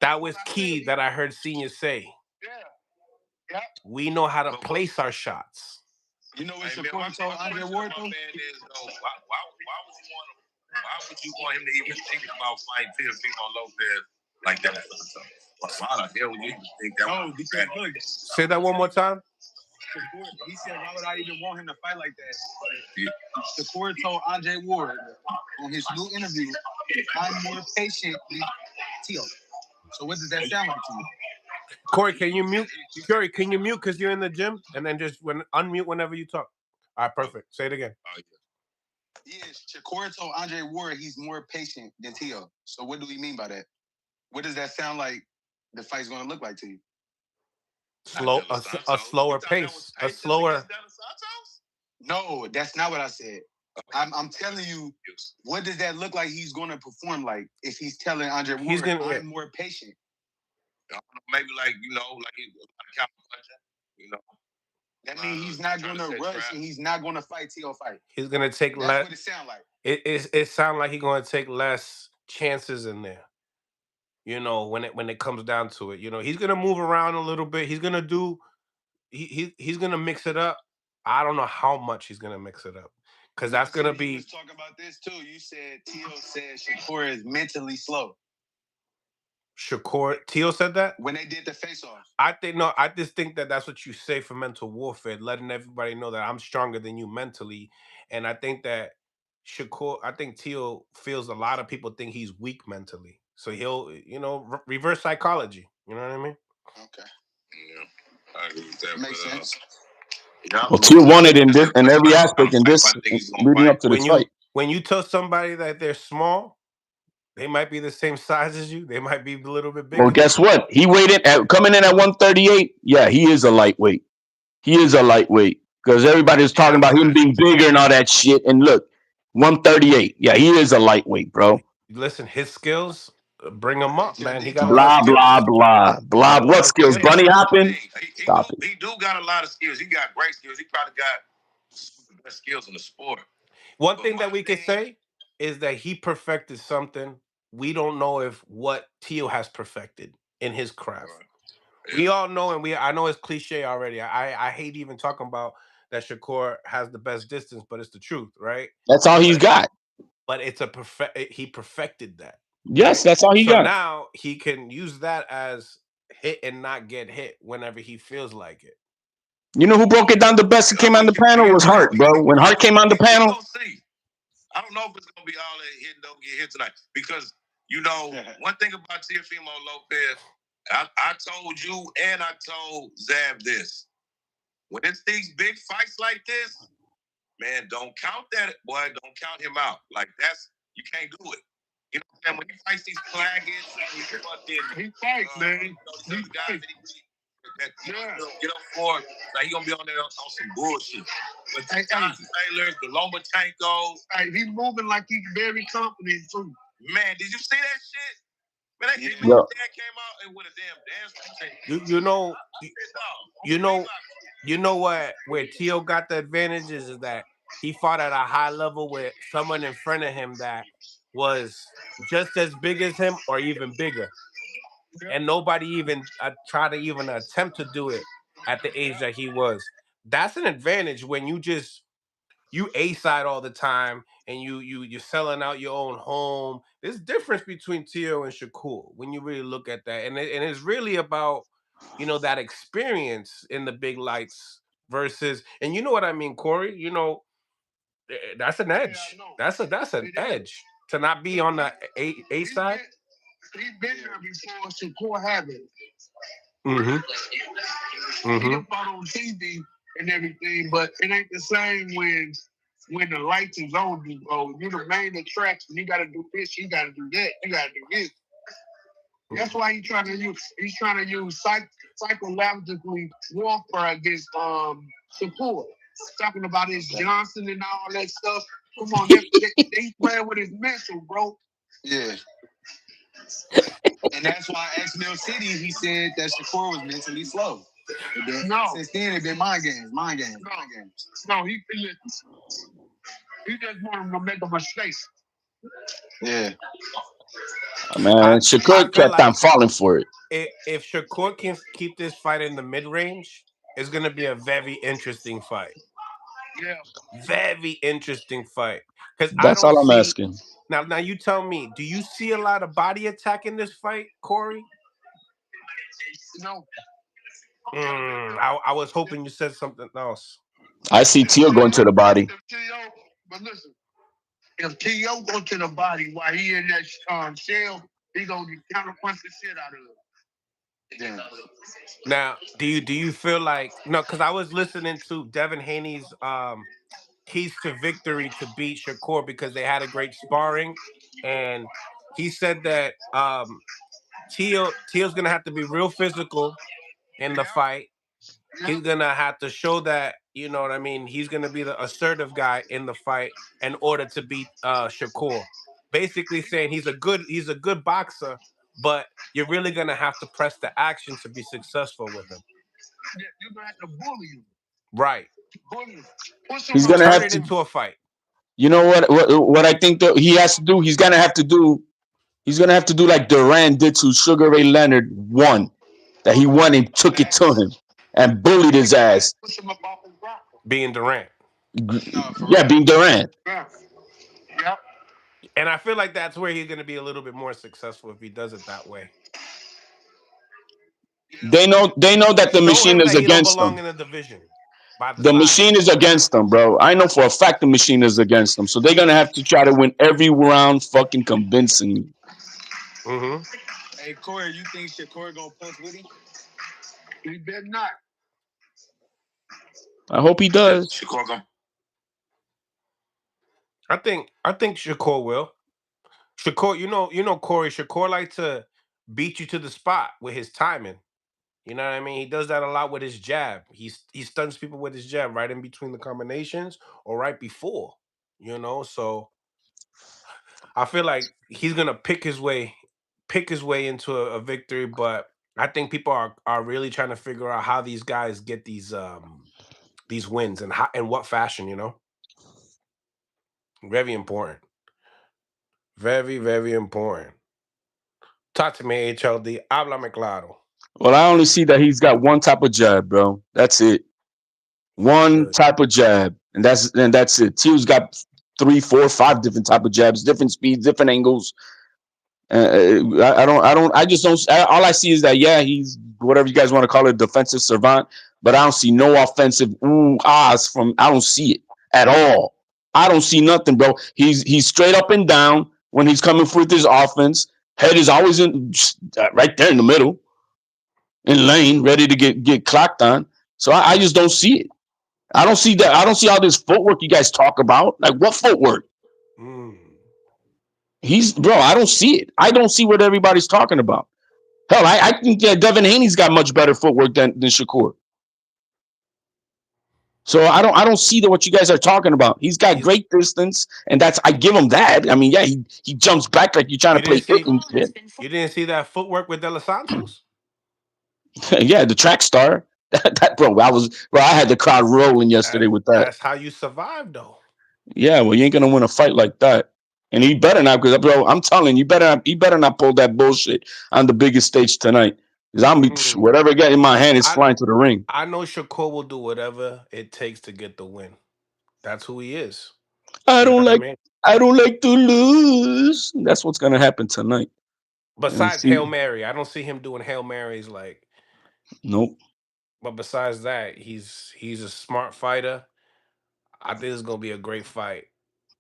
That was key that I heard Senior say. Yeah. We know how to place our shots. You know what Shakur told Andre Ward though? Why would you want him to even think about fighting Teofimeo Lopez like that? Why the hell would you even think that? No, because look. Say that one more time. Shakur, he said, why would I even want him to fight like that? Shakur told Andre Ward on his new interview, I'm more patient than Teo. So what does that sound like to you? Corey, can you mute? Corey, can you mute because you're in the gym, and then just unmute whenever you talk. All right, perfect. Say it again. Yeah, Shakur told Andre Ward he's more patient than Teo. So what do we mean by that? What does that sound like the fight's going to look like to you? A slower pace, a slower. No, that's not what I said. I'm telling you, what does that look like he's going to perform like if he's telling Andre Ward, I'm more patient? Maybe like he's a counter puncher, That means he's not going to rush and he's not going to fight Teo fight. He's going to take less. That's what it sounds like. It sounds like he's going to take less chances in there. When it comes down to it, he's going to move around a little bit. He's going to do. He's going to mix it up. I don't know how much he's going to mix it up because that's going to be. Let's talk about this too. You said Teo said Shakur is mentally slow. Teo said that when they did the face-off. I just think that's what you say for mental warfare, letting everybody know that I'm stronger than you mentally, and I think that Teo feels a lot of people think he's weak mentally, so he'll reverse psychology. You know what I mean? Okay. Yeah, I agree with that. Makes sense. Well, Teo won it in every aspect in this leading up to this fight. When you tell somebody that they're small, they might be the same size as you. They might be a little bit bigger. Well, guess what? He coming in at 138. Yeah, he is a lightweight. He is a lightweight because everybody's talking about him being bigger and all that shit. And look, 138. Yeah, he is a lightweight, bro. Listen, his skills bring him up, man. He got blah blah. What skills? Bunny hopping. Stop it. He do got a lot of skills. He got great skills. He probably got the best skills in the sport. One thing that we could say is that he perfected something. We don't know if what Teo has perfected in his craft. Right. We all know, and I know it's cliche already. I hate even talking about that Shakur has the best distance, but it's the truth, right? That's all he's got. But it's he perfected that. Yes, that's all he got. So now he can use that as hit and not get hit whenever he feels like it. You know who broke it down the best? Who came on the panel was Hart, bro. When Hart came on the panel, I don't know if it's gonna be all that hit and don't get hit tonight because one thing about Teofimeo Lopez, I told you and I told Zab this. When it's these big fights like this, man, don't count that boy. Don't count him out. Like you can't do it. You know what I'm saying? When he fights these flaggers, he fights, man. These guys that get up for, like he gonna be on there on some bullshit. But the Taylors, the Lomachenko, he moving like he's very confident too. Man, did you see that shit? Man, that kid came out and with a damn dance. You know what? Where Teo got the advantages is that he fought at a high level with someone in front of him that was just as big as him or even bigger. And nobody even tried to even attempt to do it at the age that he was. That's an advantage when you A-side all the time and you're selling out your own home. There's a difference between Teo and Shakur when you really look at that. And it's really about, that experience in the big lights versus, and you know what I mean, Corey, that's an edge. That's an edge to not be on the A side. He's been there before Shakur have it. Mm-hmm. He fought on TV and everything, but it ain't the same when the lights is on you, bro. You're the main attraction. You gotta do this, you gotta do that, you gotta do this. That's why he's trying to use psychologically warfare against Shakur. Talking about his Johnson and all that stuff. Come on, they playing with his mental, bro. Yeah. And that's why at Mill City he said that Shakur was mentally slow. Since then it been mind games. No, he just want him to make a mistake. Yeah. Man, Shakur kept on falling for it. If Shakur can keep this fight in the mid-range, it's going to be a very interesting fight. Yeah. Very interesting fight. That's all I'm asking. Now you tell me, do you see a lot of body attack in this fight, Corey? No. I was hoping you said something else. I see Teo going to the body. But listen, if T.O. go to the body while he in that shell, he gonna counter punch the shit out of him. Yeah. Now, do you feel like no? Because I was listening to Devin Haney's keys to victory to beat Shakur because they had a great sparring, and he said that Teal's gonna have to be real physical in the fight. He's gonna have to show that, you know what I mean. He's gonna be the assertive guy in the fight in order to beat Shakur. Basically saying he's a good boxer, but you're really gonna have to press the action to be successful with him. You're gonna have to bully him. Right. Bully him. Push him He's gonna Turn have around. it to. into a fight. You know what I think that he has to do. He's gonna have to do. He's gonna have to do like Duran did to Sugar Ray Leonard one, that he won and took it to him and bullied his ass. Push him up off his rock. Being Durant. No, for Yeah, real. being Durant. Yeah. Yep. And I feel like that's where he's gonna be a little bit more successful if he does it that way. They know that the Show machine him is that he don't against belong them. in a division by the The side. machine is against them, bro. I know for a fact the machine is against them. So they're gonna have to try to win every round fucking convincingly. Mm-hmm. Hey, Corey, you think Shakur gonna punch with him? He better not. I hope he does. Shakur gonna. I think Shakur will. Shakur, you know Corey. Shakur like to beat you to the spot with his timing. You know what I mean? He does that a lot with his jab. He stuns people with his jab right in between the combinations or right before. So I feel like he's gonna pick his way into a victory. But I think people are really trying to figure out how these guys get these wins and how and what fashion. Very important. Very very important. Talk to me, HLD. Háblame claro. Well, I only see that he's got one type of jab, bro. That's it. One Good. type of jab, and that's it. Tio's got three, four, five different type of jabs, different speeds, different angles. I just don't. All I see is that yeah, he's whatever you guys want to call it, defensive savant. But I don't see no offensive ahs from. I don't see it at all. I don't see nothing, bro. He's straight up and down when he's coming with his offense. Head is always in right there in the middle, in lane, ready to get clocked on. So I just don't see it. I don't see that. I don't see all this footwork you guys talk about. Like what footwork? Mm. He's bro. I don't see it. I don't see what everybody's talking about. Hell, I think Devin Haney's got much better footwork than Shakur. So I don't see what you guys are talking about. He's got He's great distance, and that's I give him that. I mean, yeah, he jumps back like you're trying to you play didn't it see and shit. you didn't see that footwork with De Los Santos? Yeah, the track star. Bro, I had the crowd rolling yesterday with that. That's how you survive, though. Yeah, well, you ain't gonna win a fight like that. And he better not, because bro, I'm telling you, he better not pull that bullshit on the biggest stage tonight. Because I'm be Mm. whatever I get in my hand is I flying to the ring. I know Shakur will do whatever it takes to get the win. That's who he is. I You know don't what I like mean? I don't like to lose. That's what's gonna happen tonight. And Besides Hail see, Mary, I don't see him doing Hail Marys like. nope. But besides that, he's a smart fighter. I think it's gonna be a great fight.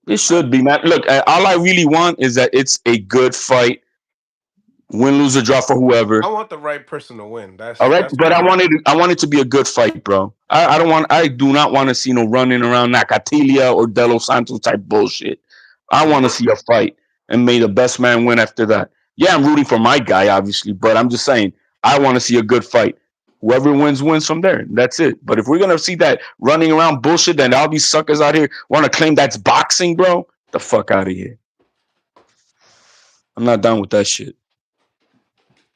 It I should be, man. Look, all I really want is that it's a good fight, win, lose, or draw for I whoever. want the right person to win. All That's right, that's but I my wanted I want it to be a good fight, bro. I do not want to see no running around Nakatilia or De Los Santos type bullshit. I want to mm, see a fight and may the best man win after that. Yeah, I'm rooting for my guy, obviously, but I'm just saying I want to see a good fight. Whoever wins from there. That's it. But if we're gonna see that running around bullshit, then all these suckers out here want to claim that's boxing, bro. The fuck out of here. I'm not down with that shit.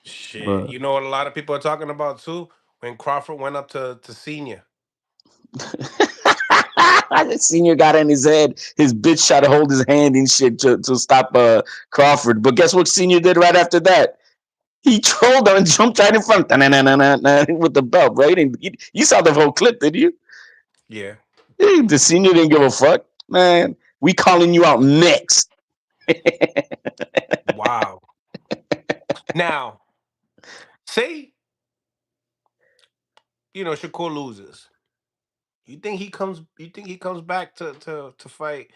shit. But You know what a lot of people are talking about too? When Crawford went up to senior. the senior got in his head. His bitch tried to hold his hand and shit to stop Crawford. But guess what Senior did right after that? He trolled him and jumped right in front with the belt, right? And you saw the whole clip, did you? Yeah. The Senior didn't give a fuck. Man, we calling you out next. Wow. Now, say Shakur loses, you think he comes? You think he comes back to fight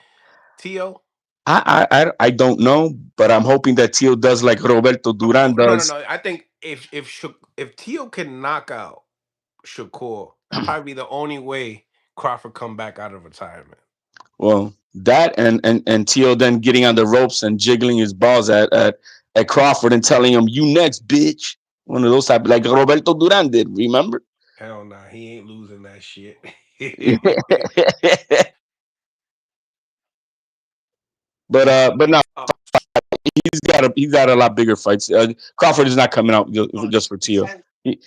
Tio? I don't know, but I'm hoping that Tio does like Roberto Duran No, no, does. no. I think if Tio can knock out Shakur, that probably be the only way Crawford come back out of retirement. Well, that and Tio then getting on the ropes and jiggling his balls at Crawford and telling him, "You next, bitch." One of those type, like Roberto Duran did. Remember? Hell nah, he ain't losing that shit. But no, Oh, he's got a lot bigger fights. Crawford is not coming out just for Tio.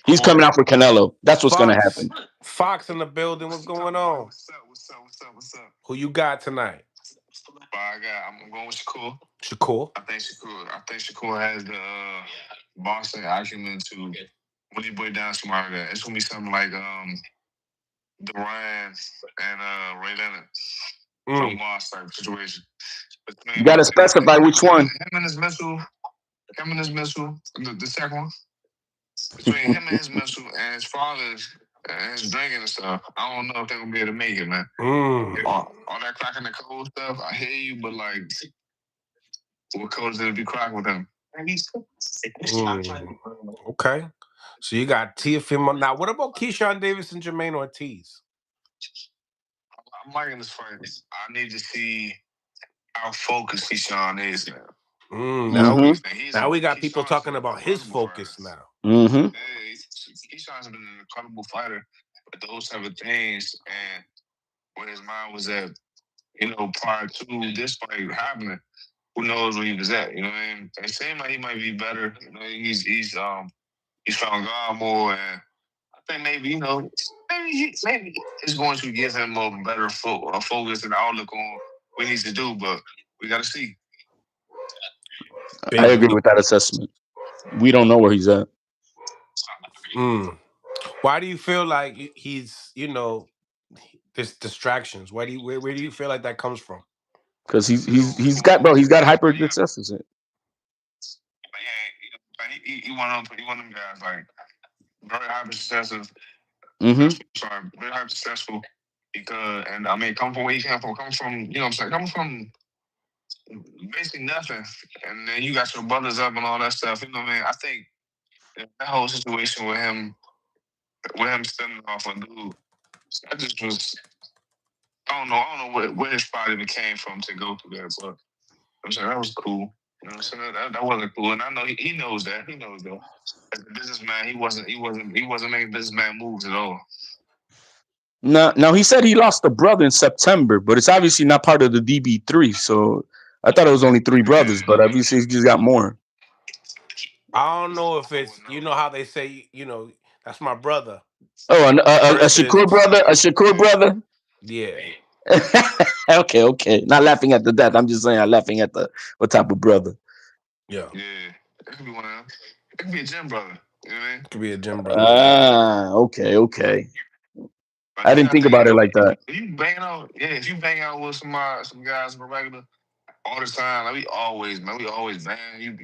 He's coming out for Canelo. That's what's gonna Fox, happen. Fox in the building. What's going on? What's up? Who you got tonight? I'm going with Shakur. Shakur. I think Shakur has the boxing acumen to when he break down somebody like that. It's gonna be something like Duran and Ray Leonard from Moss type situation. You Between got to specify which one. him and his mental, the second one. Between him and his mental and his father's and his drinking and stuff, I don't know if they're gonna be able to make it, man. All that cracking the code stuff, I hear you, but like, what codes did it be cracking with him? Okay. So you got Teofimeo. Now, what about Keyshawn Davis and Jamaine Ortiz? I'm liking this fight. I need to see how focused Keyshawn is now. Now we got people talking about his focus now. Keyshawn's been an incredible fighter, but those type of things and where his mind was at, prior to this fight happening, who knows where he was at? You know what I mean? It seems like he might be better. He's found God more, and I think maybe maybe it's going to give him a better focus and outlook on what he needs to do. But we got to see. I agree with that assessment. We don't know where he's at. Why do you feel like he's this distractions? Where do you feel like that comes from? Because he's got hyper deficit. He one of them guys like very hyper successive. Very hyper successful because, and I mean, come from where he came from, come from, what I'm saying, come from basically nothing, and then you got your brothers up and all that stuff. You know what I mean? I think that whole situation with him standing off a dude, that just was. I don't know where his spot even came from to go through that, but I'm saying that was cool. You know what I'm saying? That wasn't cool, and I know he knows that. He knows that. As a businessman, he wasn't making businessman moves at all. Now he said he lost a brother in September, but it's obviously not part of the DB3. So I thought it was only 3 brothers, but obviously he's just got more. I don't know if it's how they say that's my brother. Oh, a Shakur brother, Yeah. Okay. Not laughing at the death. I'm just saying I'm laughing at the what type of brother. Yeah. It could be one of them. It could be a gym brother. You know what I mean? It could be a gym brother. Okay. I didn't think about it like that. If you bang out with some guys on regular all the time, like we always bang. You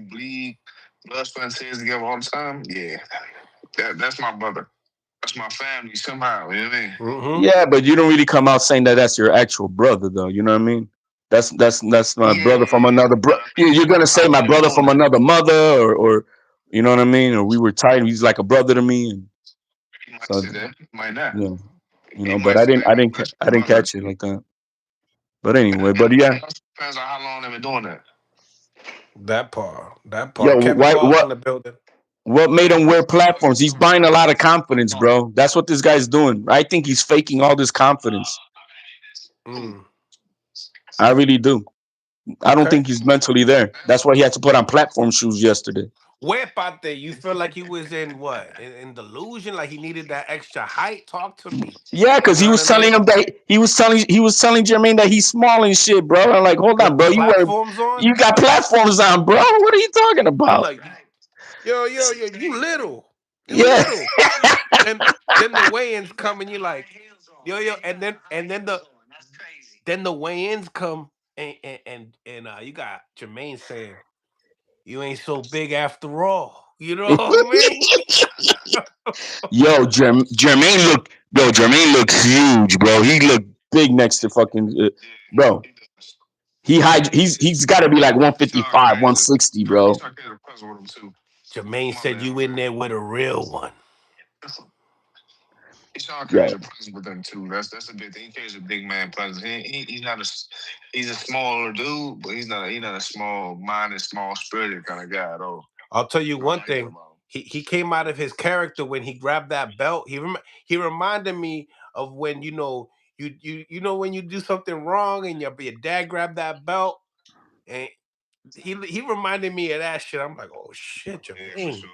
bleed, blood, sweat, and tears together all the time. Yeah, that's my brother. That's my family somehow. You know what I mean? Yeah, but you don't really come out saying that that's your actual brother, though. You know what I mean? That's my brother from another brother. You're gonna say my brother from another mother, or you know what I mean? Or we were tight. He's like a brother to me. And so, might not. Yeah, but I didn't catch it like that. But anyway, but yeah. Depends on how long they've been doing that. That part. Yo, Kevin Paul's in the building. What made him wear platforms? He's buying a lot of confidence, bro. That's what this guy's doing. I think he's faking all this confidence. I really do. I don't think he's mentally there. That's why he had to put on platform shoes yesterday. Where about there? You feel like he was in what? In delusion? Like he needed that extra height? Talk to me. Yeah, because he was telling him that he was telling Jermaine that he's small and shit, bro. I'm like, hold on, bro. You got platforms on, bro. What are you talking about? Like, yo, you little. You yeah. little. then the weigh-ins come and you're like, yo, and then the weigh-ins come and you got Jamaine saying, you ain't so big after all. You know what I mean? Yo, Jermaine looks huge, bro. He looked big next to fucking, bro. He's got to be like 155, 160, bro. Jermaine said you in there with a real one. Keyshawn Yeah, carries a presence with them too. That's a big thing. He carries a big man presence. He's not he's a smaller dude, but he's not a small minded, small spirited kind of guy at all. I'll tell you one thing. He came out of his character when he grabbed that belt. He reminded me of when you know when you do something wrong and your dad grabbed that belt, and he reminded me of that shit. I'm like, oh shit, Jermaine. Sure.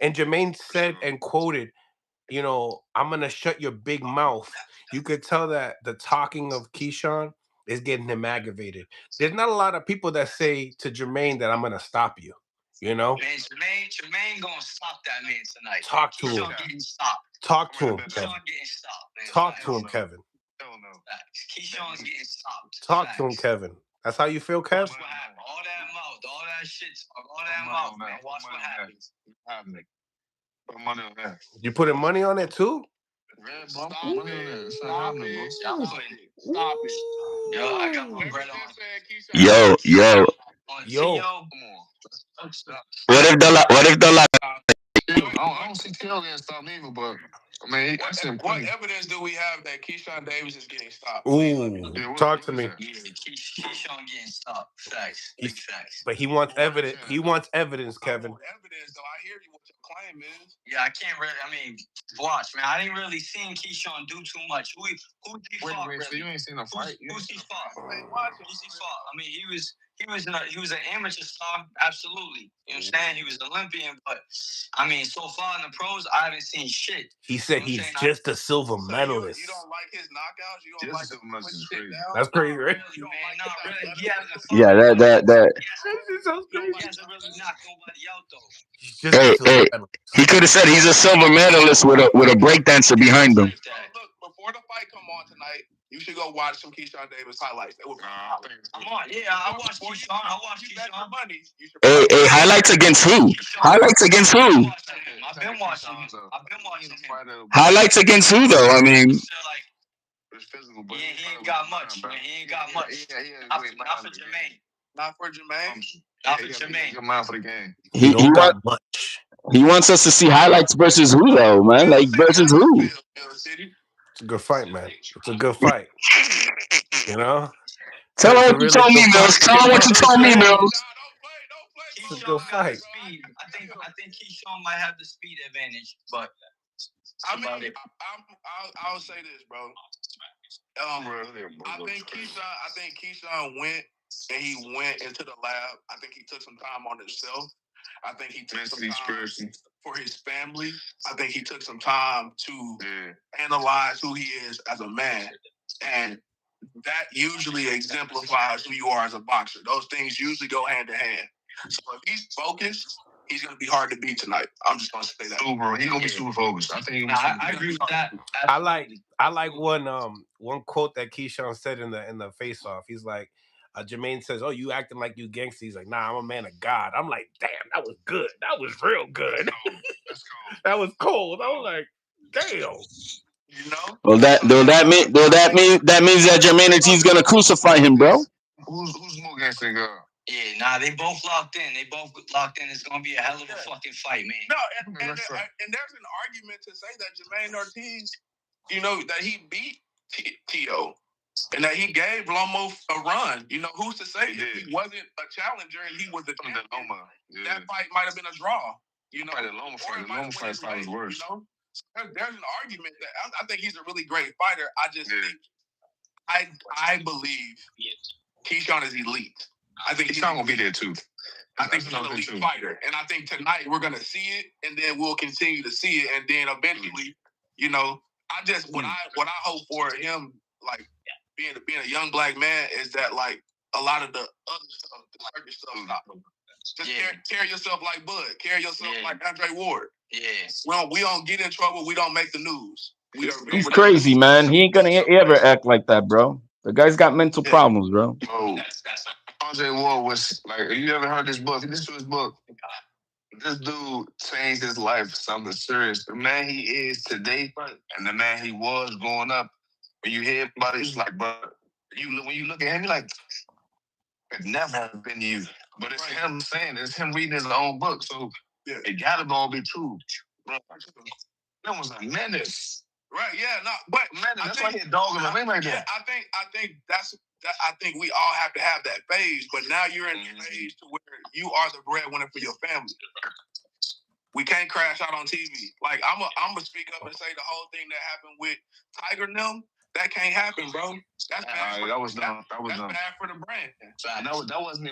And Jermaine said and quoted, I'm gonna shut your big mouth. You could tell that the talking of Keyshawn is getting him aggravated. There's not a lot of people that say to Jermaine that I'm gonna stop you. Man, Jamaine gonna stop that man tonight. Talk to Keyshawn him. getting stopped. Talk to him, Kevin. Keyshawn getting stopped, man. Talk to him, Kevin. Hell no. Keyshawn's getting stopped. Talk to him, Kevin. That's how you feel, Kev? Watch what happens. All that mouth, all that shit, all that mouth, man. Watch what happens. Put money on that. You putting money on it too? Man, stop money on that. Stop it. Stop it. Yo, I got my bread on. yo. Yo. Come on. What if the I don't see Tail getting stopped either, but I mean, what evidence do we have that Keyshawn Davis is getting stopped? Ooh, talk to me. Keyshawn getting stopped. Facts. Big facts. But he wants evidence. He wants evidence, Kevin. Evidence, though. I hear you. What your claim is? Yeah, I can't really. I mean, watch, man. I didn't really see Keyshawn do too much. Who he fought? Wait, so you ain't seen a fight? Who's he fought? Who's he fought? I mean, he was an amateur star, absolutely. You know what I'm saying? He was Olympian, but I mean, so far in the pros, I haven't seen shit. He said he's just a silver medalist. You don't like his knockouts? You don't like silver medalist? That's crazy, right? Man, not really. He hasn't fought. Yeah, that. He hasn't really knocked nobody out though. He's just a silver medalist. He could have said he's a silver medalist with a breakdancer behind him. Look, before the fight come on tonight, you should go watch some Keyshawn Davis highlights. They will I'm on. Yeah, I watched Keyshawn. I watched Keyshawn. Hey, highlights against who? Highlights against who? I've been watching him. Highlights against who, though? I mean, It's physical, but he ain't got much. Man. He ain't got much. Not for Jamaine. Not for Jamaine. Not for Jamaine. Good mind for the game. he got much. He wants us to see highlights versus who, though, man? Like, versus who? It's a good fight, man. It's a good fight. You know? Tell him what you told me, Mills. Tell him what you told me, Mills. It's a good fight. I think Keyshawn might have the speed advantage, but I mean, I'll say this, bro. I think Keyshawn went into the lab. I think he took some time on himself. I think he took some time for his family. I think he took some time to analyze who he is as a man. And that usually exemplifies who you are as a boxer. Those things usually go hand in hand. So if he's focused, he's going to be hard to beat tonight. I'm just going to say that. He's going to be super focused. I think I agree with that. Absolutely. I like one quote that Keyshawn said in the face off. He's like, Jamaine says, "Oh, you acting like you gangster." He's like, "Nah, I'm a man of God." I'm like, "Damn, that was good. That was real good. That's cold. That was cold." I was like, "Damn." You know? Well, that means that Jermaine Ortiz gonna crucify him, bro. Who's more gangster girl? Yeah, nah, they both locked in. It's gonna be a hell of a fucking fight, man. No, and there's an argument to say that Jamaine Ortiz, that he beat Tio. And that he gave Lomo a run. Who's to say if he wasn't a challenger and he was the champion, that fight might have been a draw. The Lomo fight was worse. There's an argument that I think he's a really great fighter. I just think I believe Keyshawn is elite. I think Keyshawn will be there too. I think he's an elite fighter, and I think tonight we're gonna see it, and then we'll continue to see it, and then eventually, I just what I hope for him, like being a young black man, is that like a lot of the other stuff, the circus stuff, stop. Just carry yourself like Bud, carry yourself like Andre Ward. Yeah. We don't get in trouble. We don't make the news. He's crazy, man. He ain't gonna ever act like that, bro. The guy's got mental problems, bro. Oh, Andre Ward was like, you ever heard this book? Listen to his book. This dude changed his life for something serious. The man he is today, and the man he was growing up. When you hear about it, it's like, bro, when you look at him, you're like, it never have been you. But it's him saying, it's him reading his own book. So it gotta all be true. Bro, that was a menace. Right, yeah, no, but That's why he a dog in the ring like that. I think we all have to have that phase, but now you're in the phase to where you are the breadwinner for your family. We can't crash out on TV. Like I'm gonna speak up and say the whole thing that happened with Tiger and them, that can't happen, bro. That's bad. That was dumb. That was that's dumb. bad for the brand. That wasn't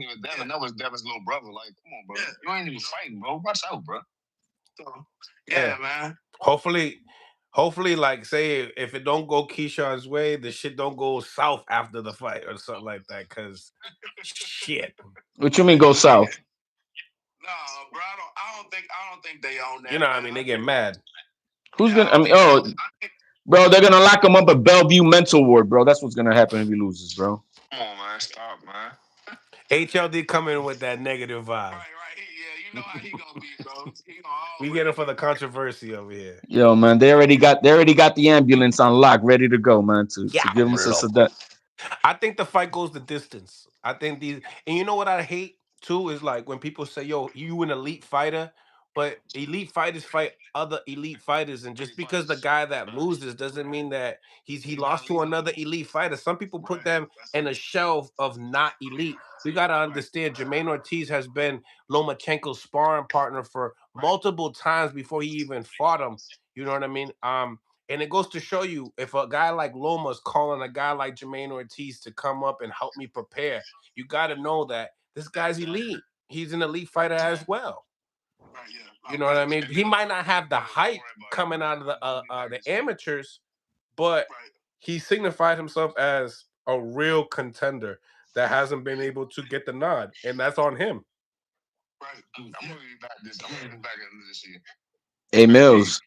even Devin. That was Devin's little brother. Like, come on, bro. Yeah. You ain't even fighting, bro. Watch out, bro. So, yeah, man. Hopefully, like, say if it don't go Keyshawn's way, the shit don't go south after the fight or something like that. Cause shit. What you mean go south? No, bro. I don't think they own that. You know what I mean? They get mad. Who's gonna? I mean, bro, they're gonna lock him up at Bellevue Mental Ward, bro. That's what's gonna happen if he loses, bro. Come on, man. Stop, man. HLD coming with that negative vibe. Right. You know how he gonna be, bro. We get him for the controversy over here. Yo, man, they already got the ambulance on lock, ready to go, man. To give him that. I think the fight goes the distance. I think and you know what I hate too is like when people say, "Yo, you an elite fighter," but elite fighters fight other elite fighters, and just because the guy that loses doesn't mean that he lost to another elite fighter. Some people put them in a shelf of not elite. We gotta understand, Jamaine Ortiz has been Lomachenko's sparring partner for multiple times before he even fought him. You know what I mean? And it goes to show you, if a guy like Loma is calling a guy like Jamaine Ortiz to come up and help me prepare, you got to know that this guy's elite. He's an elite fighter as well. You know what I mean? He might not have the hype coming out of the amateurs, but he signified himself as a real contender that hasn't been able to get the nod, and that's on him. Right. I'm gonna be back into this year. Hey Mills.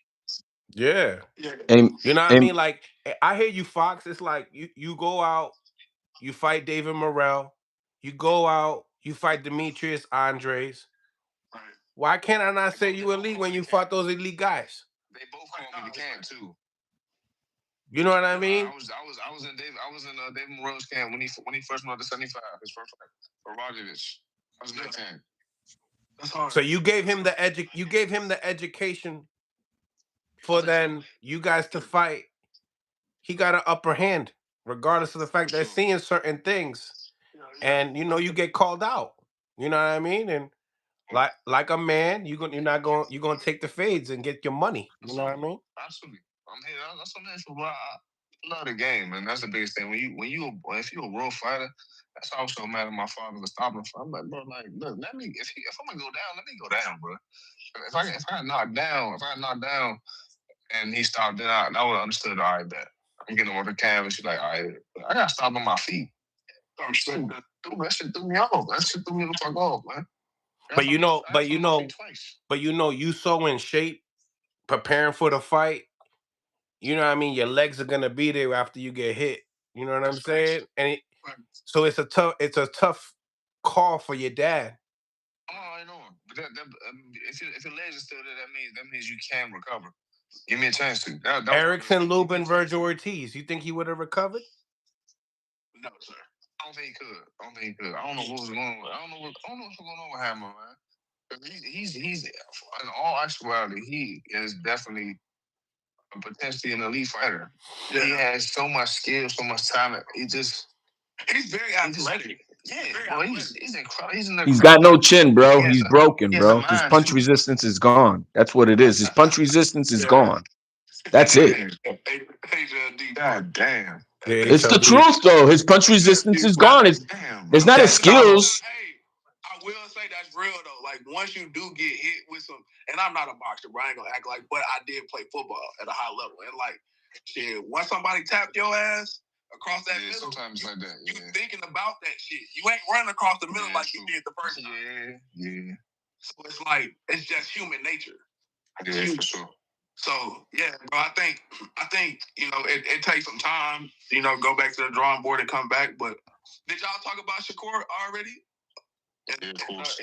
Yeah. Hey, you know what I mean? Like, I hear you, Fox. It's like you go out, you fight David Morrell, you go out, you fight Demetrius Andres. Right. Why can't I not say you elite when you fought those elite guys? They both called me the camp too. You know what I mean? I was in David Morrell's camp when he first went to 75, his first fight for Rodgers. I was in that camp. That's hard. So you gave him the education for then you guys to fight. He got an upper hand, regardless of the fact they're seeing certain things, and you get called out. You know what I mean? And like a man, you're gonna take the fades and get your money. You know what I mean? Absolutely. I'm here. That's what I'm here for, bro. I love the game, and that's the biggest thing. If you're a real fighter, that's also mad at my father for stopping. I'm like, bro, like, look, if I'm gonna go down, let me go down, bro. If I got knocked down, and he stopped, then I would have understood. All right, bet I'm getting over the canvas. She's like, all right, I got to stop on my feet. That shit threw me off. That shit threw me the fuck off, man. But you so in shape, preparing for the fight. You know what I mean? Your legs are gonna be there after you get hit. You know what I'm saying? And so it's a tough call for your dad. Oh, I know. But if your legs are still there, that means you can recover. Give me a chance to. Erickson, Lubin, Virgil Ortiz. You think he would have recovered? No, sir. I don't think he could. I don't know what was going on. I don't know what's going on with Hammer, man. He's in all actuality, he is definitely potentially an elite fighter. Yeah. He has so much skill, so much talent. He's very athletic. He's incredible. He's got no chin, bro. He's broken, bro. His punch resistance is gone. That's what it is. His punch resistance is gone. That's it. God damn. It's the truth, though. His punch resistance is gone. It's not his skills. I will say that's real though. Like once you do get hit with some, and I'm not a boxer, bro. I ain't gonna act like, but I did play football at a high level, and like, shit, once somebody tapped your ass across that middle, sometimes like that. You thinking about that shit. You ain't running across the middle like you did the first time. Yeah. So it's like it's just human nature. Yeah, for sure. So yeah, bro. I think it takes some time. Go back to the drawing board and come back. But did y'all talk about Shakur already? And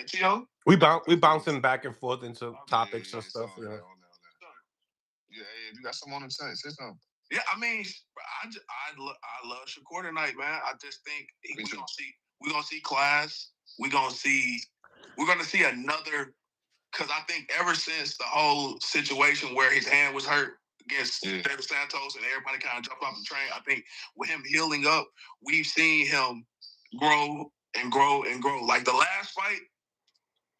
Tio? We bouncing back and forth into topics and stuff. Yeah, you got some on them say something. Yeah, I mean, I love Shakur tonight, man. I just think we're gonna see class. We're gonna see another. Because I think ever since the whole situation where his hand was hurt against David Santos and everybody kind of jumped off the train, I think with him healing up, we've seen him grow and grow and grow. Like the last fight,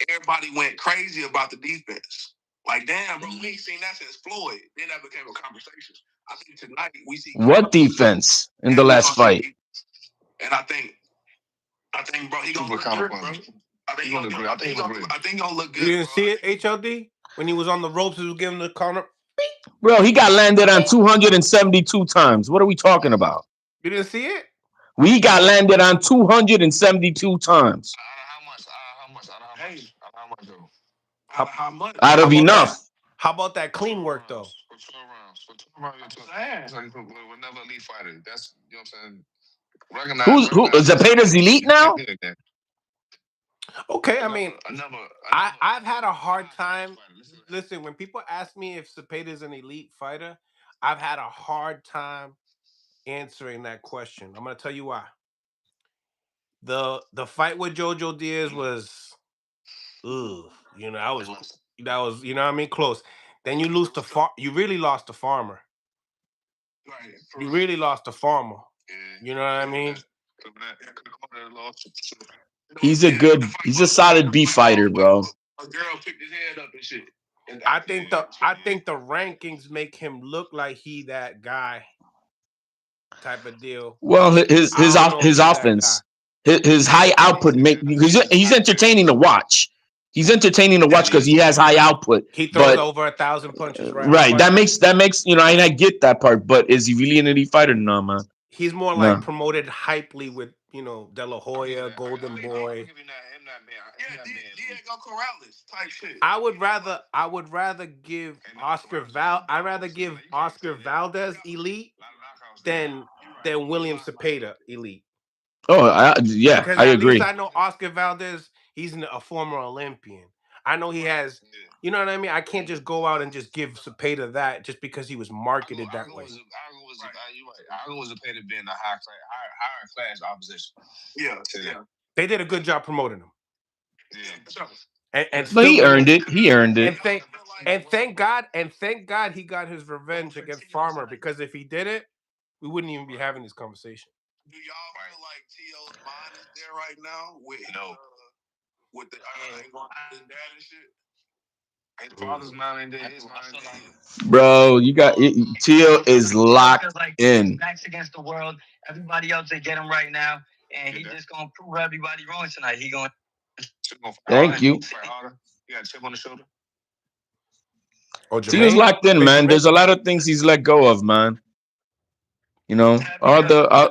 everybody went crazy about the defense. Like, damn, bro, we ain't seen that since Floyd. Then that became a conversation. I think tonight we see what defense in the last fight. And I think, bro, he gonna look good, bro. I think he's gonna look good. You didn't see it, HLD? When he was on the ropes, he was giving the corner. Bro, he got landed on 272 times. What are we talking about? You didn't see it? We got landed on 272 times. How much? Out of enough. How about that clean work, though? For 12 rounds. It's like we're never elite fighter. That's, you know what I'm saying? Who Zepeda's elite now? Okay, I mean, I've had a hard time. Listen, when people ask me if Zepeda's an elite fighter, I've had a hard time answering that question. I'm gonna tell you why. The fight with Jojo Diaz was, you know, that was, you know what I mean, close. Then you lose to you really lost to Farmer. You really lost to Farmer. You know what I mean? He's a solid B fighter, bro. A girl picked his head up and shit. I think the rankings make him look like he that guy type of deal. Well, his offense, his high output he's entertaining to watch. He's entertaining to watch because he has high output. He throws over 1,000 punches, right? Right. That makes you know, and I get that part, but is he really an elite fighter? No, man. He's more like promoted hypely with, you know, De La Hoya, Golden Boy. Diego Corrales type shit. I would rather give Oscar Valdez elite than William Cepeda elite. Oh, I agree. At least I know Oscar Valdez, he's a former Olympian. I know he has, you know what I mean? I can't just go out and just give Cepeda that just because he was marketed that way. I was Cepeda being a higher class opposition. Yeah. They did a good job promoting him. Yeah. But he earned it. He earned it. And thank God he got his revenge against Farmer, because if he did it, we wouldn't even be having this conversation. Do y'all feel like T.O.'s mind is there right now with with his dad and shit? His father's mind ain't there. His mind ain't there. Bro, you got T.O. is locked in. Backs against the world. Everybody else, they get him right now, and he's just gonna prove everybody wrong tonight. He gonna. Thank you. You got a chip on the shoulder. Oh, T.O.'s locked in, man. There's a lot of things he's let go of, man. You know, I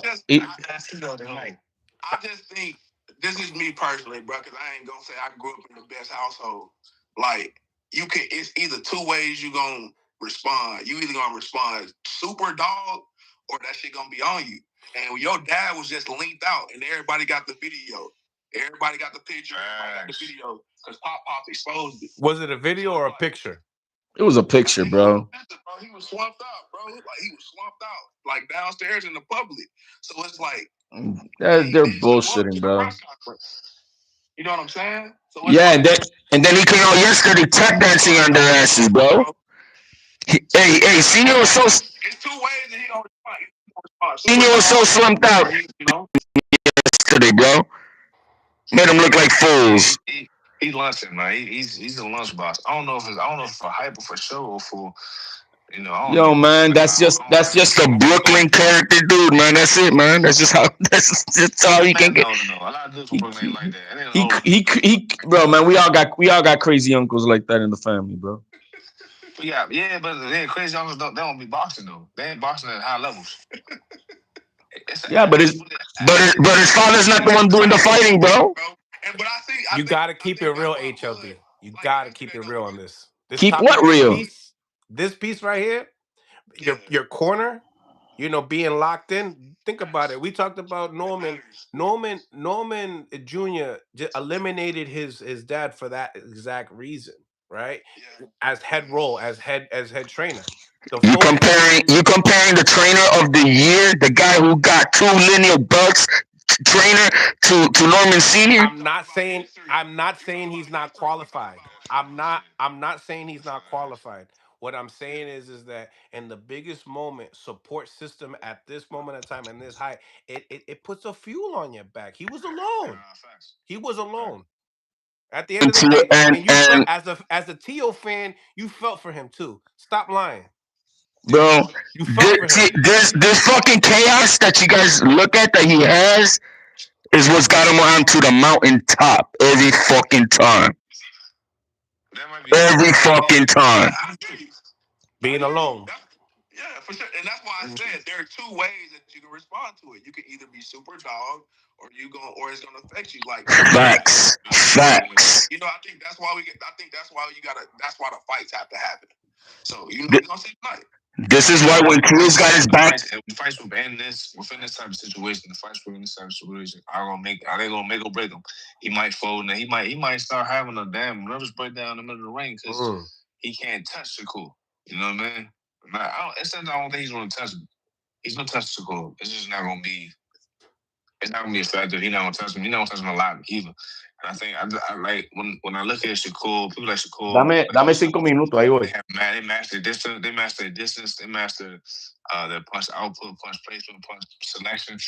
just think, this is me personally, bro, because I ain't gonna say I grew up in the best household. Like, it's either two ways you gonna respond. You either gonna respond super dog, or that shit gonna be on you. And when your dad was just linked out, and everybody got the video, everybody got the picture, everybody got the video, because Pop exposed it. Was it a video or a picture? It was a picture, bro. He was swamped out, bro. Like, he was swamped out, like downstairs in the public. So it's like, they're bullshitting, bro. You know what I'm saying? So yeah, and then he came out yesterday tap dancing on their asses, bro. Hey, Senior was so. It's two ways that he don't fight. Senior was so slumped out yesterday, bro. Made him look like fools. He's lunching, man. He's a lunch boss. I don't know if it's for hype or for show or for, you know. Yo, man, that's just a Brooklyn character, dude, man. That's it, man. That's just how you can get. No. A lot of dudes from Brooklyn ain't like that. He, bro, man. We all got crazy uncles like that in the family, bro. Yeah, but crazy uncles they don't be boxing though. They ain't boxing at high levels. But his father's not the one doing the fighting, bro. But you gotta keep it real, HLD. You gotta keep it real on this. Keep what real? This piece right here, your corner, you know, being locked in. think about it. We talked about Norman. Norman Jr. Eliminated his dad for that exact reason, right? As head role, as head trainer. The focus. You comparing the trainer of the year, the guy who got 2 lineal belts, trainer to Norman Senior. I'm not saying he's not qualified. I'm not saying he's not qualified. What I'm saying is that in the biggest moment, support system at this moment in time and this height, it puts a fuel on your back. He was alone. He was alone. At the end And of the day, and you felt and as a Tio fan, you felt for him too. Stop lying. bro, You felt for him. this fucking chaos that you guys look at that he has is what's got him onto the mountaintop every fucking time. Every fucking time. Being alone. Yeah, for sure. And that's why I said there are two ways that you can respond to it. You can either be super dog or it's gonna affect you. Like Facts. you know, I think that's why that's why the fights have to happen. So you know it's gonna take fight. This is why when Cruz got his back, The fights within this type of situation, the fights within this type of situation are they gonna make or break him? He might fold and he might start having a damn nervous breakdown in the middle of the ring because he can't touch Shakur. You know what I mean? I don't think he's gonna touch him. He's gonna touch Shakur. It's just not gonna be. It's not gonna be effective. He's not gonna touch him. He's not gonna touch him a lot either. And I think I like when I look at Shakur, people like Shakur. dame 5 minutos, ahí voy. They master distance. They master their distance. They master their punch output, punch placement, punch selection. You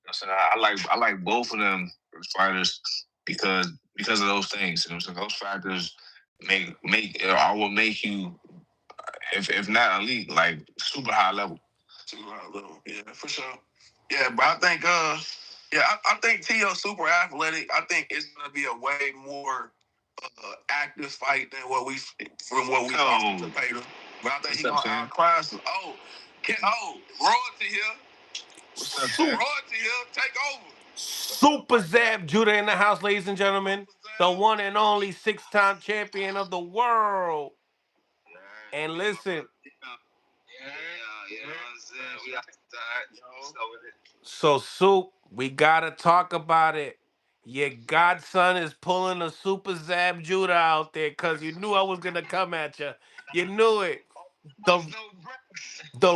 know what I'm saying? I like both of them fighters because of those things. You know what I'm saying? Those factors will make you, if not elite, like super high level. Super high level, yeah, for sure. Yeah, but I think I think Tio's super athletic. I think it's gonna be a way more active fight than what we anticipated. But I think he's gonna outclass him. Royalty here. Royalty here. Take over. Super Zab Judah in the house, ladies and gentlemen. The one and only 6-time champion of the world. And listen. So, Soup, we gotta talk about it. Your godson is pulling a Super Zab Judah out there because you knew I was gonna come at you. You knew it. The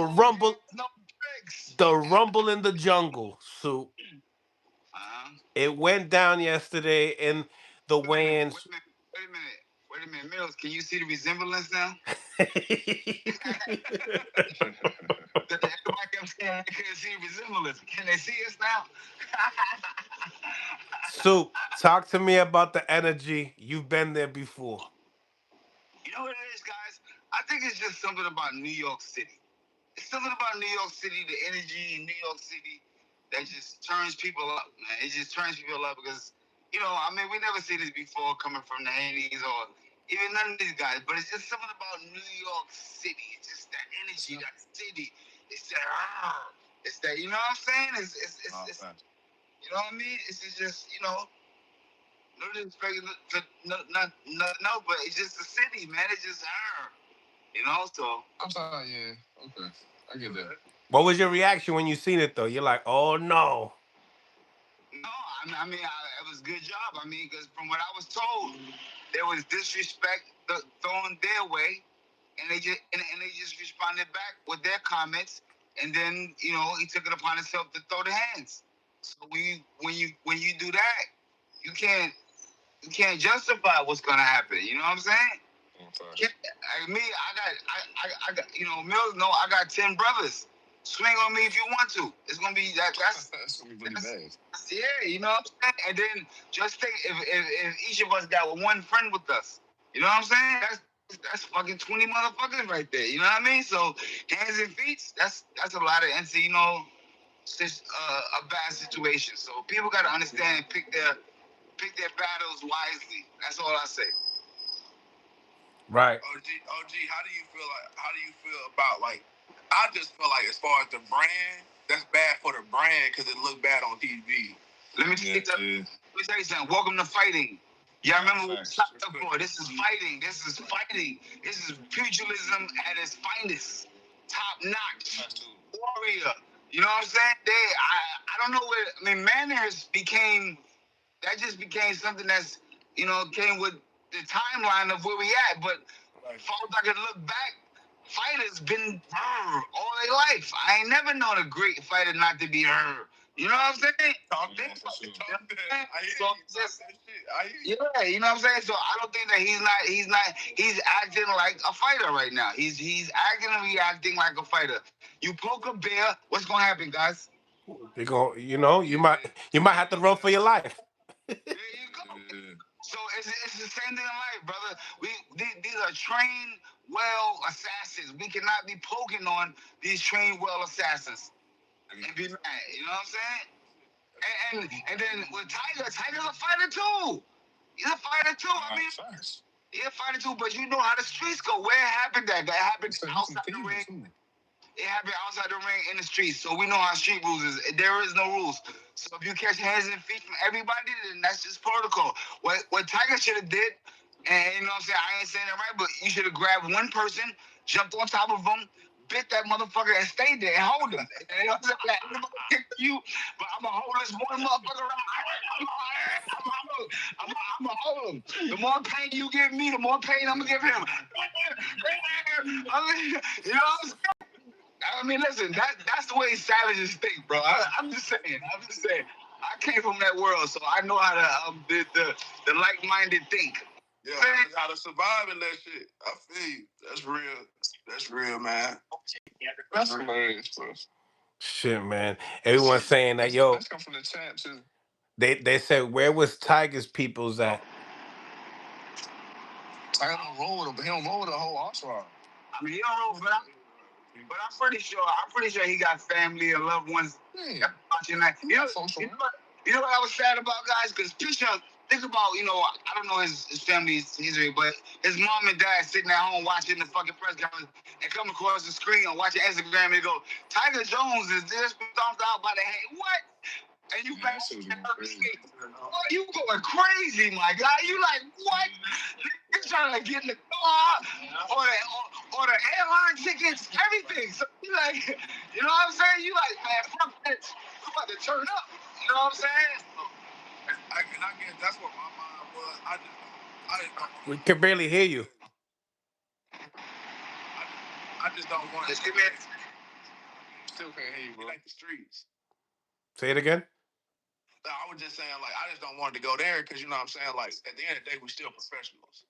rumble, the rumble in the jungle, Soup. It went down yesterday in the weigh-ins. Wait a minute, Mills. Can you see the resemblance now? Everybody kept saying they couldn't see resemblance. Can they see us now? Soup, talk to me about the energy. You've been there before. You know what it is, guys? I think it's just something about New York City. It's something about New York City, the energy in New York City that just turns people up, man. It just turns people up because, you know, I mean, we never seen this before coming from the Haneys or even none of these guys, but it's just something about New York City. It's just that energy, that city. It's that, you know what I'm saying? It's you know what I mean? It's just, you know, no disrespect to no, but it's just the city, man. It's just her. You know, so I'm sorry, yeah. Okay. I get that. What was your reaction when you seen it though? You're like, oh no. No, I mean, it was a good job. I mean, because from what I was told, there was disrespect thrown their way, and they just responded back with their comments, and then you know he took it upon himself to throw the hands. So when you do that, you can't justify what's gonna happen. You know what I'm saying? Okay. I got you know, Mills. No, I got 10 brothers. Swing on me if you want to. It's gonna be that's gonna be really bad. Yeah, you know what I'm saying. And then just think if each of us got one friend with us, you know what I'm saying? That's fucking 20 motherfuckers right there. You know what I mean? So hands and feet, that's a lot of you know, a bad situation. So people gotta understand and pick their battles wisely. That's all I say. Right. OG, how do you feel about like? I just feel like as far as the brand, that's bad for the brand because it look bad on TV. Let me tell you something. Welcome to fighting. Y'all remember what we signed up for? This is fighting. This is pugilism at its finest. Top notch. Warrior. You know what I'm saying? don't know what. I mean, manners became. That just became something that's came with the timeline of where we at. But as far as I can look back, fighters been all their life. I ain't never known a great fighter not to be heard. You know what I'm saying? Yeah, you know what I'm saying? So I don't think that he's acting like a fighter right now. He's acting and reacting like a fighter. You poke a bear, what's gonna happen, guys? You're going, you might have to run for your life. There you go. So it's the same thing in life, brother. These are trained well assassins. We cannot be poking on these trained well assassins and be mad. You know what I'm saying? And then with Tiger's a fighter too. He's a fighter too. I mean, he's a fighter too. But you know how the streets go. Where it happened that? That happened outside the ring. It happened outside the ring in the streets. So we know how street rules is. There is no rules. So if you catch hands and feet from everybody, then that's just protocol. What Tiger should have did, and you know what I'm saying, I ain't saying that right, but you should have grabbed one person, jumped on top of him, bit that motherfucker, and stayed there and hold him. You know what I'm saying? I'm gonna kick you, but I'm gonna hold this one motherfucker around. I'm gonna hold him. The more pain you give me, the more pain I'm gonna give him. You know what I'm saying? I mean, listen, that's the way savages think, bro. I'm just saying. I came from that world, so I know how to the like-minded think. Yeah, how to survive in that shit. I feel you. That's real. That's real, man. That's hilarious, bro. Shit, man. Everyone's saying that, yo. That's come from the champ too. They said, where was Tiger's peoples at? Tiger don't roll with him, but he don't roll with the whole entourage. I mean, he don't know, but I'm pretty sure he got family and loved ones watching that. You know what I was sad about, guys? Because picture, think about, I don't know his family's history, but his mom and dad sitting at home watching the fucking press conference and come across the screen and watching Instagram and go, Tiger Jones is just thumbs out by the head. What? And you back you going crazy, my guy. You like, what? You trying to get in the car or the airline tickets, everything. So you like, you know what I'm saying? You like, man, fuck that. I'm about to turn up. You know what I'm saying? I guess that's what my mind was. I didn't know. We can barely hear you. I just don't want to. Just give me Still can't hear you, bro. Like the streets. Say it again. No, I was just saying, like, I just don't want to go there because, you know what I'm saying? Like, at the end of the day, we're still professionals.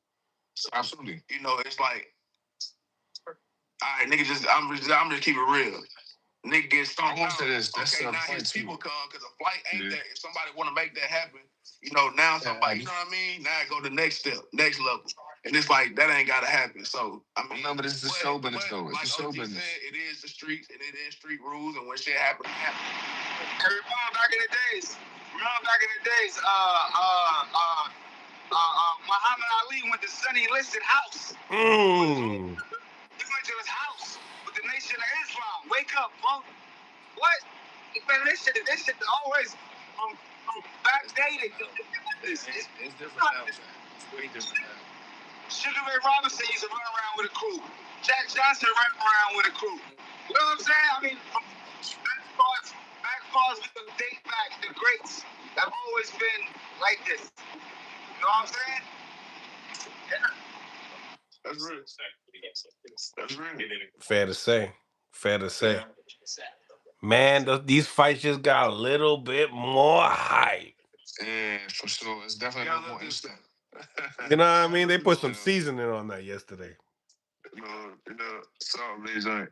So, absolutely. It's like, all right, nigga, I'm just keep it real. Nigga gets stomped out. Okay, now his people come because a flight ain't that. If somebody want to make that happen, now somebody, you know what I mean? Now I go to the next step, next level. And it's like, that ain't got to happen. So, I mean. Remember, this is the show business, though. It's the show business. It is the streets, and it is street rules, and when shit happens, it happens. Remember back in the days, Muhammad Ali went to Sonny Listed house. He went to his house with the Nation of Islam. Wake up, punk. What? Man, this shit always backdated. It's different now. It's way different now. Sugar Ray Robinson used to run around with a crew. Jack Johnson ran around with a crew. You know what I'm saying? I mean, back cars we can date back. The greats have always been like this. You know what I'm saying? Yeah. That's real. That's real. Fair to say. Yeah. Man, these fights just got a little bit more hype. Yeah, for sure. It's definitely a little more instant. You know what I mean? They put some seasoning on that yesterday. So amazing.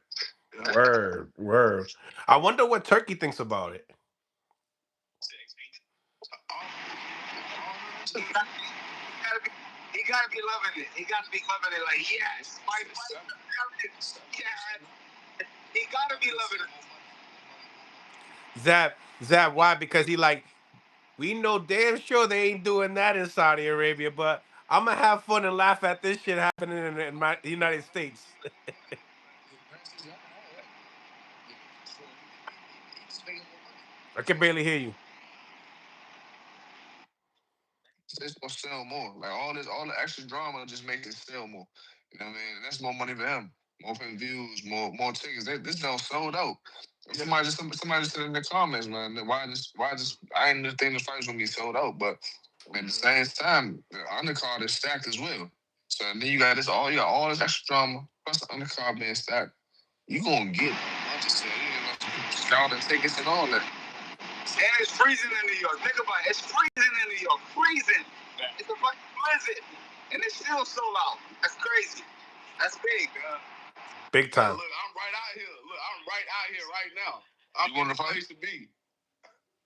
Word. I wonder what Turkey thinks about it. He gotta be loving it. He gotta be loving it. Like, yes, he gotta be loving it. Zab, why? Because we know damn sure they ain't doing that in Saudi Arabia, but I'm gonna have fun and laugh at this shit happening in my United States. I can barely hear you. It's gonna sell more. Like all the extra drama just make it sell more. You know what I mean? And that's more money for him. More views, more tickets. This don't sold out. Somebody just said in the comments, man, why just I didn't think the fight was gonna be sold out, but at the same time, the undercard is stacked as well. So then you got all this extra drama, plus the undercard being stacked. You gonna get a bunch of sales, you know, scout and tickets and all that. And it's freezing in New York. Think about it. It's freezing in New York. Freezing. It's a fucking blizzard. And it's still sold out. That's crazy. That's big, man. Big time. Look, I'm right out here. Look, I'm right out here right now. I'm in the place to be.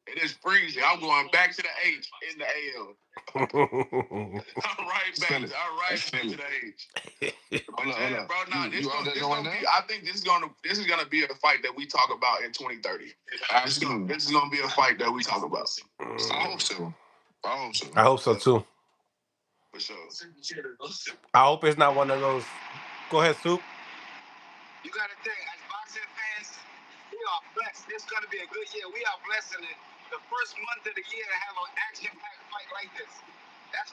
It is freezing. I'm going back to the H in the AL. I'm right back. I'm right back to the H. Hold up. Bro, nah, I think this is gonna be a fight that we talk about in 2030. Absolutely. This is gonna be a fight that we talk about. I hope so. I hope so too. For sure. I hope it's not one of those. Go ahead, Soup. You gotta think, as boxing fans, we are blessed. This is gonna be a good year. We are blessed in the first month of the year to have an action-packed fight like this. That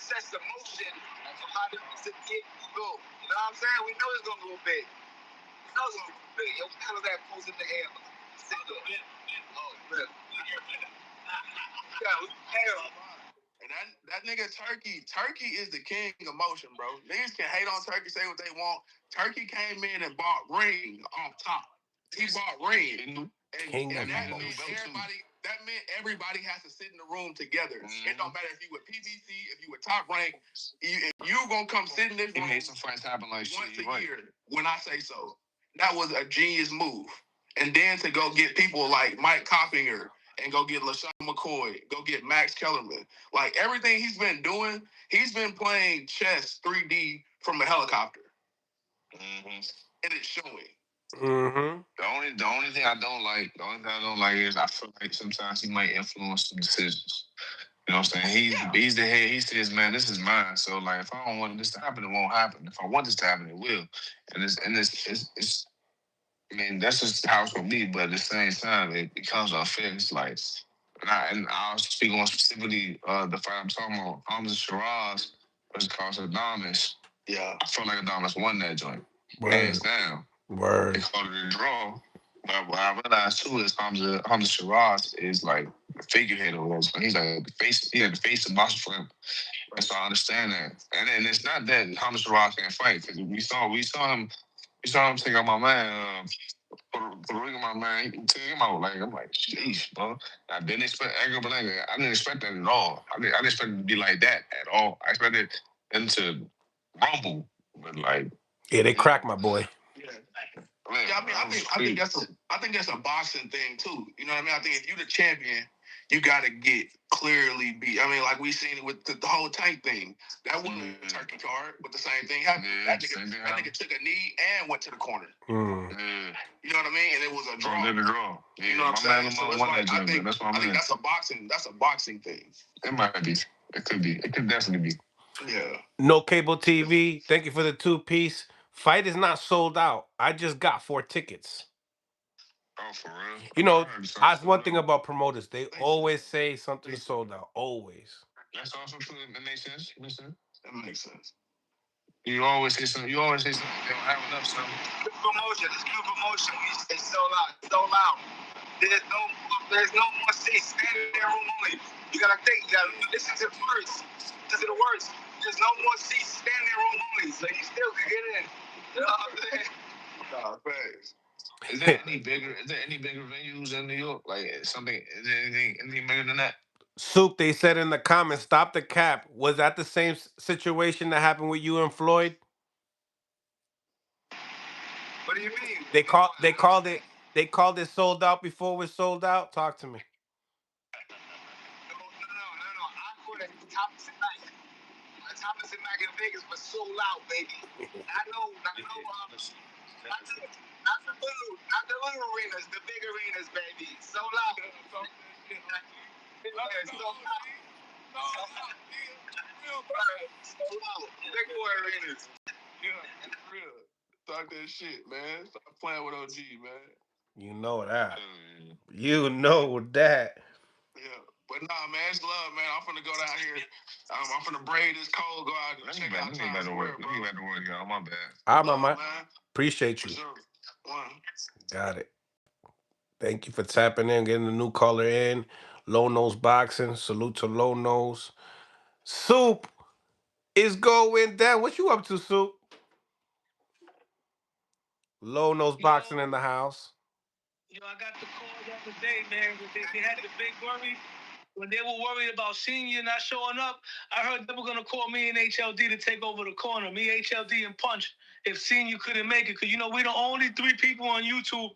sets the motion of how the year will go. You know what I'm saying? We know it's gonna go big. We know it's gonna go big. Yo, what the hell is that pose in the air? Oh, man. And that nigga Turkey is the king of motion, bro. Niggas can hate on Turkey, say what they want. Turkey came in and bought ring off top. He bought ring. And that meant everybody has to sit in the room together. It don't matter if you with PVC, if you with Top Rank, you gonna come sit in this room. He made some fights happen like once shit. a year when I say so. That was a genius move. And then to go get people like Mike Coppinger and go get LaShawn McCoy, go get Max Kellerman. Like everything he's been doing, he's been playing chess 3D from a helicopter. And it's showing. The only thing I don't like is I feel like sometimes he might influence some decisions. You know what I'm saying? He's the head. He says, "Man, this is mine." So like, if I don't want this to happen, it won't happen. If I want this to happen, it will. And it's I mean, that's just how it's gonna be. But at the same time, it becomes unfair. It's like, and I'll speak on specifically the fight I'm talking about, Hamza Shiraz versus Carlos Adames. Yeah, I feel like Adames won that joint, Word. hands down. Word. They called it a draw. But what I realized too is Hamza Shiraz is like a figurehead of those. He's like the face. He had the face of boxing for him. And so I understand that. And it's not that Hamza Shiraz can't fight because we saw him take out my man. Puerto Rico, my man, he took him out. Like I'm like, sheesh, bro. I didn't expect Edgar Berlanga. I didn't expect that at all. I didn't expect it to be like that at all. I expected them to rumble, but like, yeah, they cracked my boy. Yeah. I mean, I think that's a boxing thing too. You know what I mean? I think if you're the champion, you gotta get clearly beat. I mean, like we seen it with the whole Tank thing. That wasn't a turkey card, but the same thing happened. That nigga took a knee and went to the corner. You know what I mean? And it was a draw. Yeah, you know what I'm saying? So it's like, I think that's a boxing thing. It might be. It could be. It could definitely be. Yeah. No cable TV. Thank you for the 2-piece. Fight is not sold out. I just got 4 tickets. Oh, for real? You know, that's one thing about promoters. They always say something sold out. Always. That's also true. That makes sense. That makes sense. You always say something. They don't have enough something. Good promotion. It's good promotion. It's sold out. It's sold out. There's no more seats. Standing there room only. You gotta think. You gotta listen to the words. Listen to the words. There's no more seats. Standing room only. So you still can get in. You know what I'm saying? Nah, thanks. Is there any bigger venues in New York? Like something? Is there anything bigger than that? Soup, they said in the comments, stop the cap. Was that the same situation that happened with you and Floyd? What do you mean? They called it sold out before it was sold out. Talk to me. No. I call it Thomas and Mack. Thomas and Mack in Vegas was sold out, baby. I know. Not the little arenas, the big arenas, baby. Sold out. Sold out. Big boy arenas. Yeah, real. Talk that shit, man. Stop playing with OG, man. You know that. You know that. Yeah. But nah, man, it's love, man. I'm finna go down here. I'm finna braid this cold, go out and check out Times Square, bro. Let me back to work, y'all. My bad. All right, my man. Appreciate you. For sure. Got it. Thank you for tapping in, getting the new caller in. Low Nose Boxing. Salute to Low Nose. Soup is going down. What you up to, Soup? Low Nose Boxing in the house. I got the call the other day, man. They had the big worry. When they were worried about Senior not showing up, I heard they were going to call me and HLD to take over the corner. Me, HLD, and Punch if Senior couldn't make it. Because, we're the only 3 people on YouTube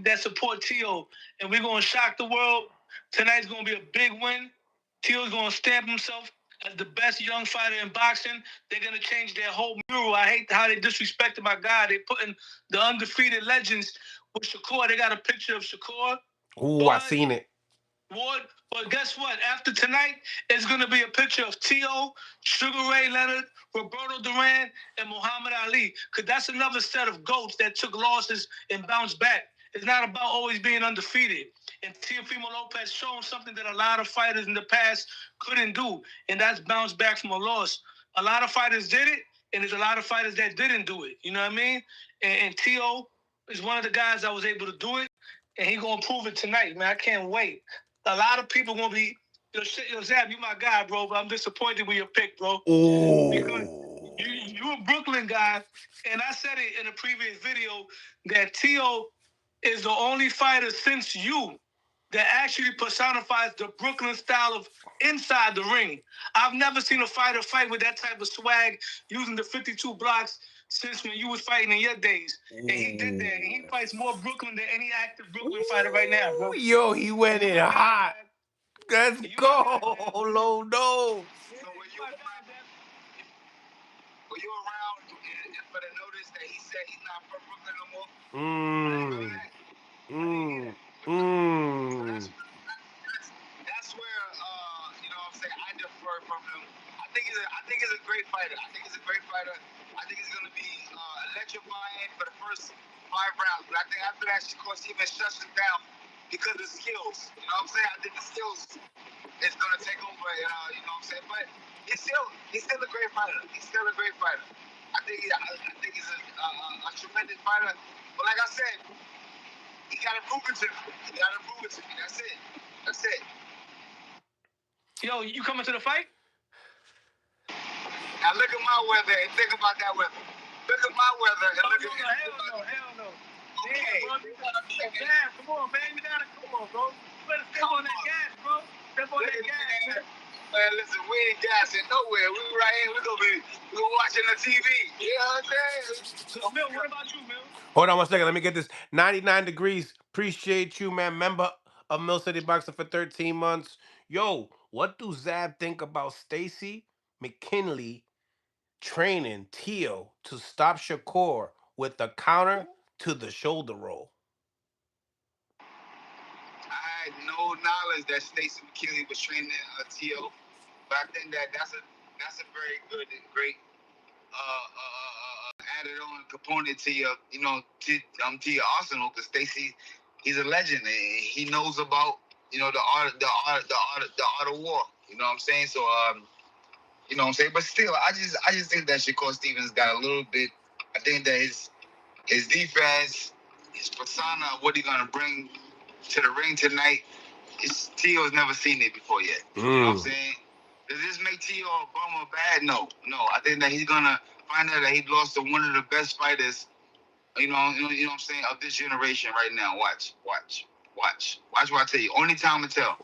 that support Tio. And we're going to shock the world. Tonight's going to be a big win. Tio's going to stamp himself as the best young fighter in boxing. They're going to change their whole mural. I hate how they disrespected my guy. They're putting the undefeated legends with Shakur. They got a picture of Shakur. Ooh, I seen it. Ward, but guess what? After tonight, it's going to be a picture of Tio, Sugar Ray Leonard, Roberto Duran, and Muhammad Ali. Because that's another set of GOATs that took losses and bounced back. It's not about always being undefeated. And Teofimeo Lopez shown something that a lot of fighters in the past couldn't do, and that's bounce back from a loss. A lot of fighters did it, and there's a lot of fighters that didn't do it. You know what I mean? And Tio is one of the guys that was able to do it, and he's going to prove it tonight, man. I can't wait. A lot of people gonna be, Zab, you my guy, bro, but I'm disappointed with your pick, bro. Ooh. Because you a Brooklyn guy, and I said it in a previous video that Tio is the only fighter since you that actually personifies the Brooklyn style of inside the ring. I've never seen a fighter fight with that type of swag using the 52 blocks since when you was fighting in your days. And he did that. And he fights more Brooklyn than any active Brooklyn fighter right now, bro. Yo, he went in hot. Let's go, Low Nose. So were you around and for the notice that he said he's not from Brooklyn no more? That's where what I'm saying, I defer from him. I think he's a great fighter. I think he's gonna be electrifying for the first 5 rounds. But I think after that, Shakur Stevenson shuts him down because of skills. You know what I'm saying? I think the skills is gonna take over. You know what I'm saying? But he's still a great fighter. He's still a great fighter. I think he's a tremendous fighter. But like I said, he got to prove it to me. That's it. Yo, you coming to the fight? Now look at my weather and think about that weather. Look at my weather and look at Hell no. Okay. Damn, come on, man. You gotta come on, bro. You better step on that gas, bro. Step on that gas, man. Man, listen, we ain't gassing nowhere. We right here. We're watching the TV. You know what I'm saying? So, Mill, what about you, Mill? Hold on 1 second. Let me get this. 99 degrees. Appreciate you, man. Member of Mill City Boxing for 13 months. Yo, what do Zab think about Stacy McKinley training Tio to stop Shakur with the counter to the shoulder roll? I had no knowledge that Stacey McKinley was training Tio, but I think that's a very good and great added on component to your to your arsenal, because Stacey, he's a legend and he knows about the art of war. You know what I'm saying? So you know what I'm saying? But still, I just think that Shakur Stevens got a little bit. I think that his defense, his persona, what he's gonna bring to the ring tonight, Tio's never seen it before yet. You know what I'm saying? Does this make Tio a bum or bad? No. I think that he's gonna find out that he lost to one of the best fighters, you know what I'm saying, of this generation right now. Watch what I tell you. Only time will tell.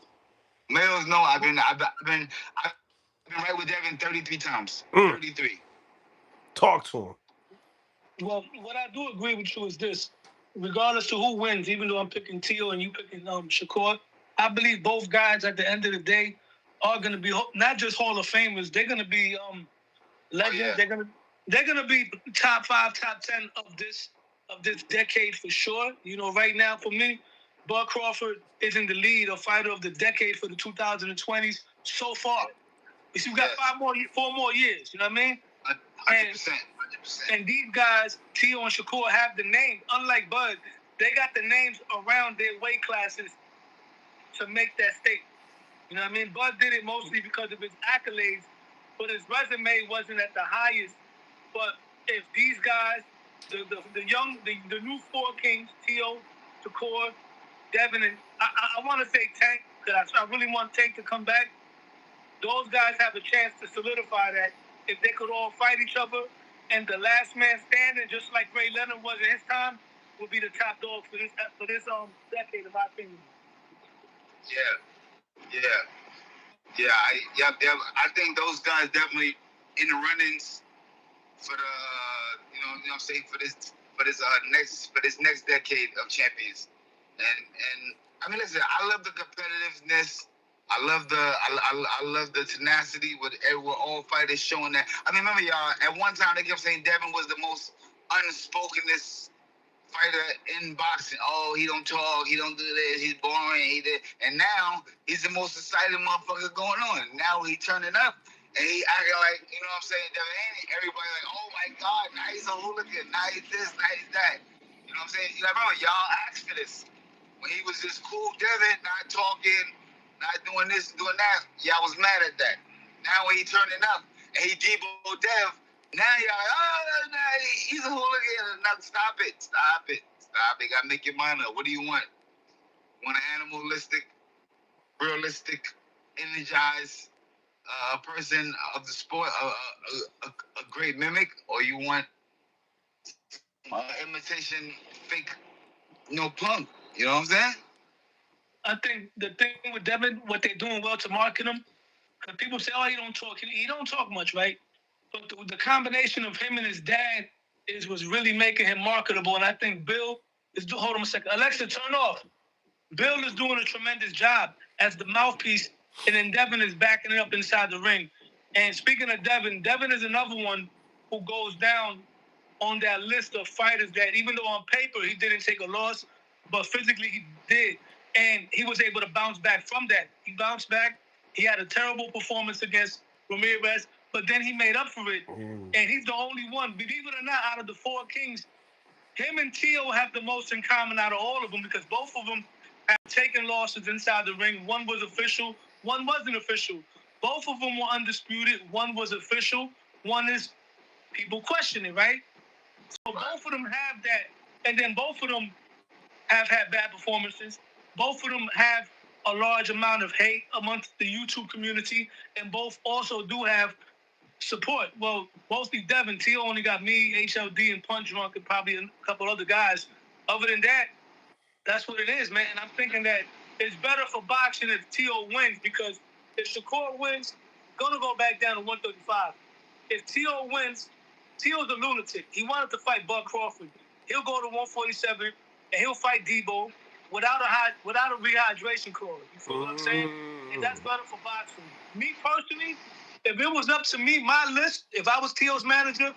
Males know I've been right with Devin 33 times. 33. Talk to him. Well, what I do agree with you is this. Regardless of who wins, even though I'm picking Tio and you picking Shakur, I believe both guys at the end of the day are going to be not just Hall of Famers. They're going to be legends. Oh, yeah. They're going to be top 5, top 10 of this decade for sure. Right now for me, Bud Crawford is in the lead of fighter of the decade for the 2020s so far. You got 4 more years. You know what I mean? 100%. And these guys, Tio and Shakur, have the names. Unlike Bud, they got the names around their weight classes to make that statement. You know what I mean? Bud did it mostly because of his accolades, but his resume wasn't at the highest. But if these guys the new four kings, Teo, Shakur, Devin, and I want to say Tank, because I really want Tank to come back. Those guys have a chance to solidify that if they could all fight each other, and the last man standing, just like Ray Leonard was in his time, would be the top dog for this decade, in my opinion. I think those guys definitely in the runnings for the you know what I'm saying for this next decade of champions. And I mean, listen, I love the competitiveness. I love the tenacity with all fighters showing that. I mean, remember y'all, at one time they kept saying Devin was the most unspokenest fighter in boxing. Oh, he don't talk, he don't do this, he's boring, and now he's the most exciting motherfucker going on. Now he turning up and he acting like, you know what I'm saying, Devin Haney, everybody like, oh my God, now he's a hooligan, now he's this, now he's that. You know what I'm saying? You remember, y'all asked for this. When he was just cool Devin, not talking, not doing this, doing that, y'all was mad at that. Now when he turning up and he Debo Dev, now y'all like, oh, no, he's a hooligan. No, stop it. Gotta make your mind up. What do you want? You want an animalistic, realistic, energized person of the sport, a great mimic, or you want imitation, fake, punk? You know what I'm saying? I think the thing with Devin, what they're doing well to market him, because people say, oh, he don't talk. He don't talk much, right? But the combination of him and his dad was really making him marketable. And I think Bill is hold on a second. Alexa, turn off. Bill is doing a tremendous job as the mouthpiece, and then Devin is backing it up inside the ring. And speaking of Devin is another one who goes down on that list of fighters that, even though on paper he didn't take a loss, but physically he did. And he was able to bounce back from that. He bounced back. He had a terrible performance against Ramirez, but then he made up for it. And he's the only one, believe it or not, out of the four kings, him and Teo have the most in common out of all of them, because both of them have taken losses inside the ring. One was official, one wasn't official. Both of them were undisputed. One was official. One is people questioning, right? So both of them have that, and then both of them have had bad performances. Both of them have a large amount of hate amongst the YouTube community, and both also do have support. Well, mostly Devin. Teo only got me, HLD, and Punch Drunk, and probably a couple other guys. Other than that, that's what it is, man. And I'm thinking that it's better for boxing if Teo wins, because if Shakur wins, gonna go back down to 135. If Teo wins, Teo's a lunatic. He wanted to fight Bud Crawford. He'll go to 147 and he'll fight Debo without a rehydration clause. You feel what I'm saying? And that's better for boxing. Me personally, if it was up to me, my list, if I was Teo's manager,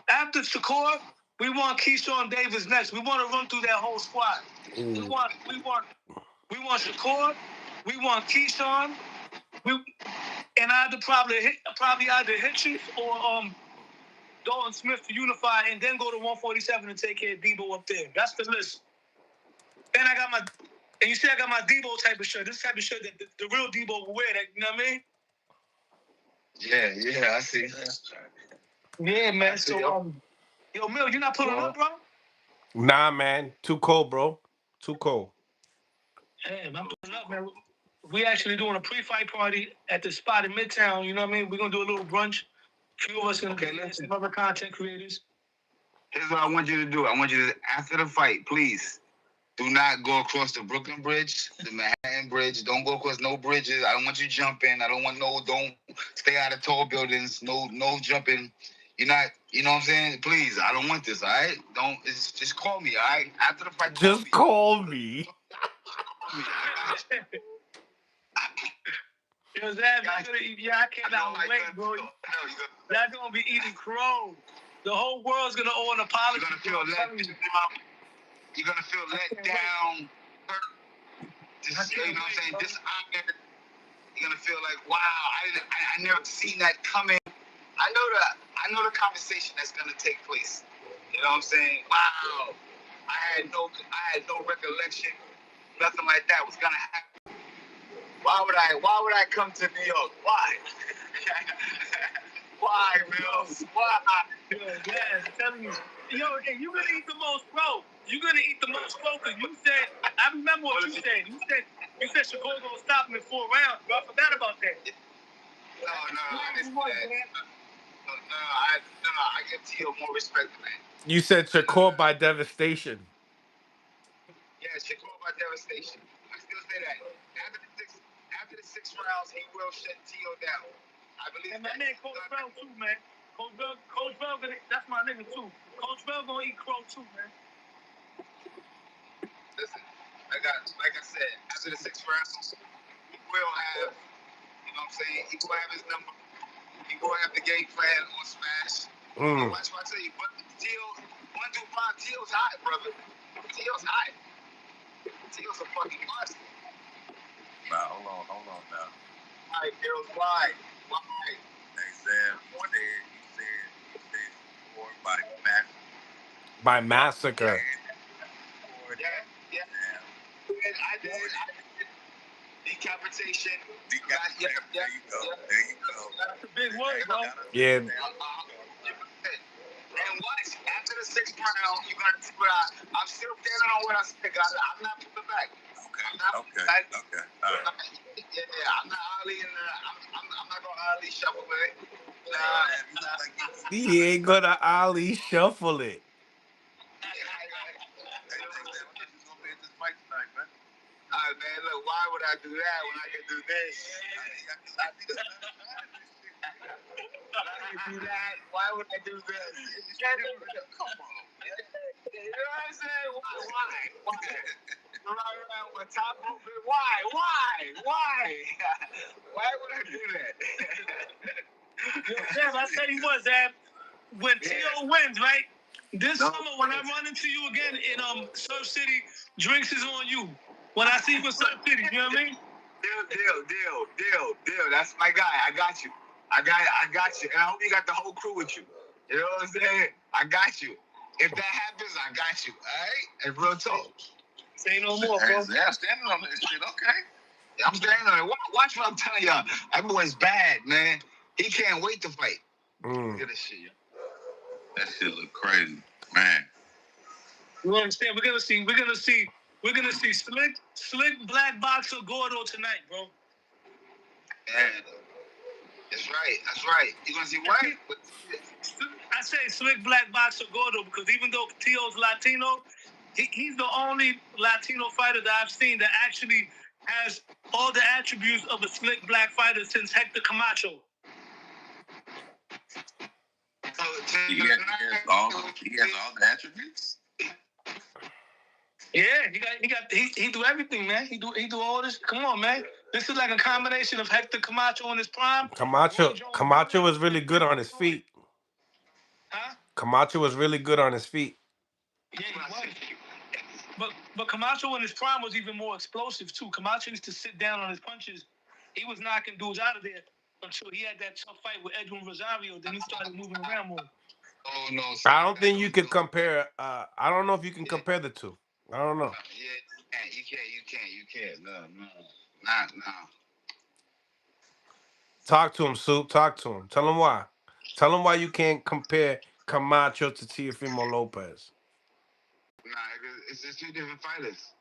after Shakur, we want Keyshawn Davis next. We want to run through that whole squad. We want Shakur. We want Keyshawn. And either probably either Hitchens or Dalton Smith to unify, and then go to 147 and take care of Debo up there. That's the list. And you see I got my Debo type of shirt. This type of shirt that the real Debo will wear. That, you know what I mean? Yeah, I see. Yeah, man. So, yo, Mill, you not pulling up, bro? Nah, man. Too cold, bro. Too cold. Hey, I'm pulling up, man. We actually doing a pre-fight party at the spot in Midtown. You know what I mean? We're gonna do a little brunch. A few of us gonna get some other content creators. Here's what I want you to do. I want you to, after the fight, please, do not go across the Brooklyn Bridge, the Manhattan Bridge. Don't go across no bridges. I don't want you jumping. Don't stay out of tall buildings. No jumping. You're not, you know what I'm saying? Please, I don't want this, all right? Just call me, all right? After the fight, call me. Yo, Zab, I cannot wait, bro. Y'all gonna be eating crow. The whole world's gonna owe an apology. You're gonna feel let down. Just, you know what I'm saying? Dishonored. You're gonna feel like, wow, I never seen that coming. I know the conversation that's gonna take place. You know what I'm saying? Wow, I had no recollection. Nothing like that was gonna happen. Why would I come to New York? Why? Why, Bill? Why? Yo, man, I'm telling you. Yo, hey, you're gonna eat the most, bro. You're gonna eat the most, bro, because you said, I remember what you said. You said Shakur gonna stop him in 4 rounds, bro. I forgot about that. No, I didn't say that. I give Tio more respect than that. You said Shakur by devastation. Yeah, Shakur by devastation. I still say that. After the six rounds, he will shut Tio down. I believe. And my man Coach Bell too, man. Coach Bell, that's my nigga too. Coach Bell gonna eat crow too, man. Listen, like I said, after the six rounds, he will have, you know what I'm saying? He will have his number. He will have the game plan on Smash. Watch what I tell you. But Tio's 1-5. Tio's hot, brother. Tio's hot. Tio's a fucking monster. Nah, hold on now. Why, girls? Why? Hey, Sam, you said Shakur by massacre. By massacre. Yeah. And I did. Decapitation. There you go. That's a big word, bro. Yeah. And watch, after the sixth round, you're going to see what I'm still standing on what I said, guys. I'm not putting back. Okay. All right. Yeah, I'm not Ali in I'm not going to Ali shuffle it. He ain't gonna Ali shuffle it. Alright, man, look, why would I do that when I can do this? Why would I do this? Come on. You know what I'm saying? Why? Right around my top open. Why? Why would I do that? Yo, Sam, I tell you what, Zab, when Tio wins, right? This summer, when I run into you again in Surf City, drinks is on you. When I see you in Surf City, you know what I mean? Deal. That's my guy. I got you. I got you. And I hope you got the whole crew with you. You know what I'm saying? I got you. If that happens, I got you. All right? And real talk. Say no more, bro. Yeah, standing on this shit. Okay. I'm standing on it. Watch what I'm telling y'all. That boy's bad, man. He can't wait to fight. Look at this shit, yo. That shit look crazy, man. You understand? We're gonna see slick black boxer Gordo tonight, bro. Yeah. That's right. You're gonna see what? I say slick black boxer Gordo because even though Tio's Latino, he's the only Latino fighter that I've seen that actually has all the attributes of a slick black fighter since Hector Camacho. He has all the attributes. Yeah, he do everything, man. He do all this. Come on, man. This is like a combination of Hector Camacho in his prime. Camacho was really good on his feet. Huh? Camacho was really good on his feet. Yeah, he was. But Camacho in his prime was even more explosive too. Camacho used to sit down on his punches. He was knocking dudes out of there until he had that tough fight with Edwin Rosario. Then he started moving around more. Oh no! I don't think you can compare. I don't know if you can compare the two. I don't know. Yeah, you can't. No. Nah. Talk to him, Soup. Talk to him. Tell him why. Tell him why you can't compare Camacho to Teofimeo Lopez. Nah, it's just two different fighters.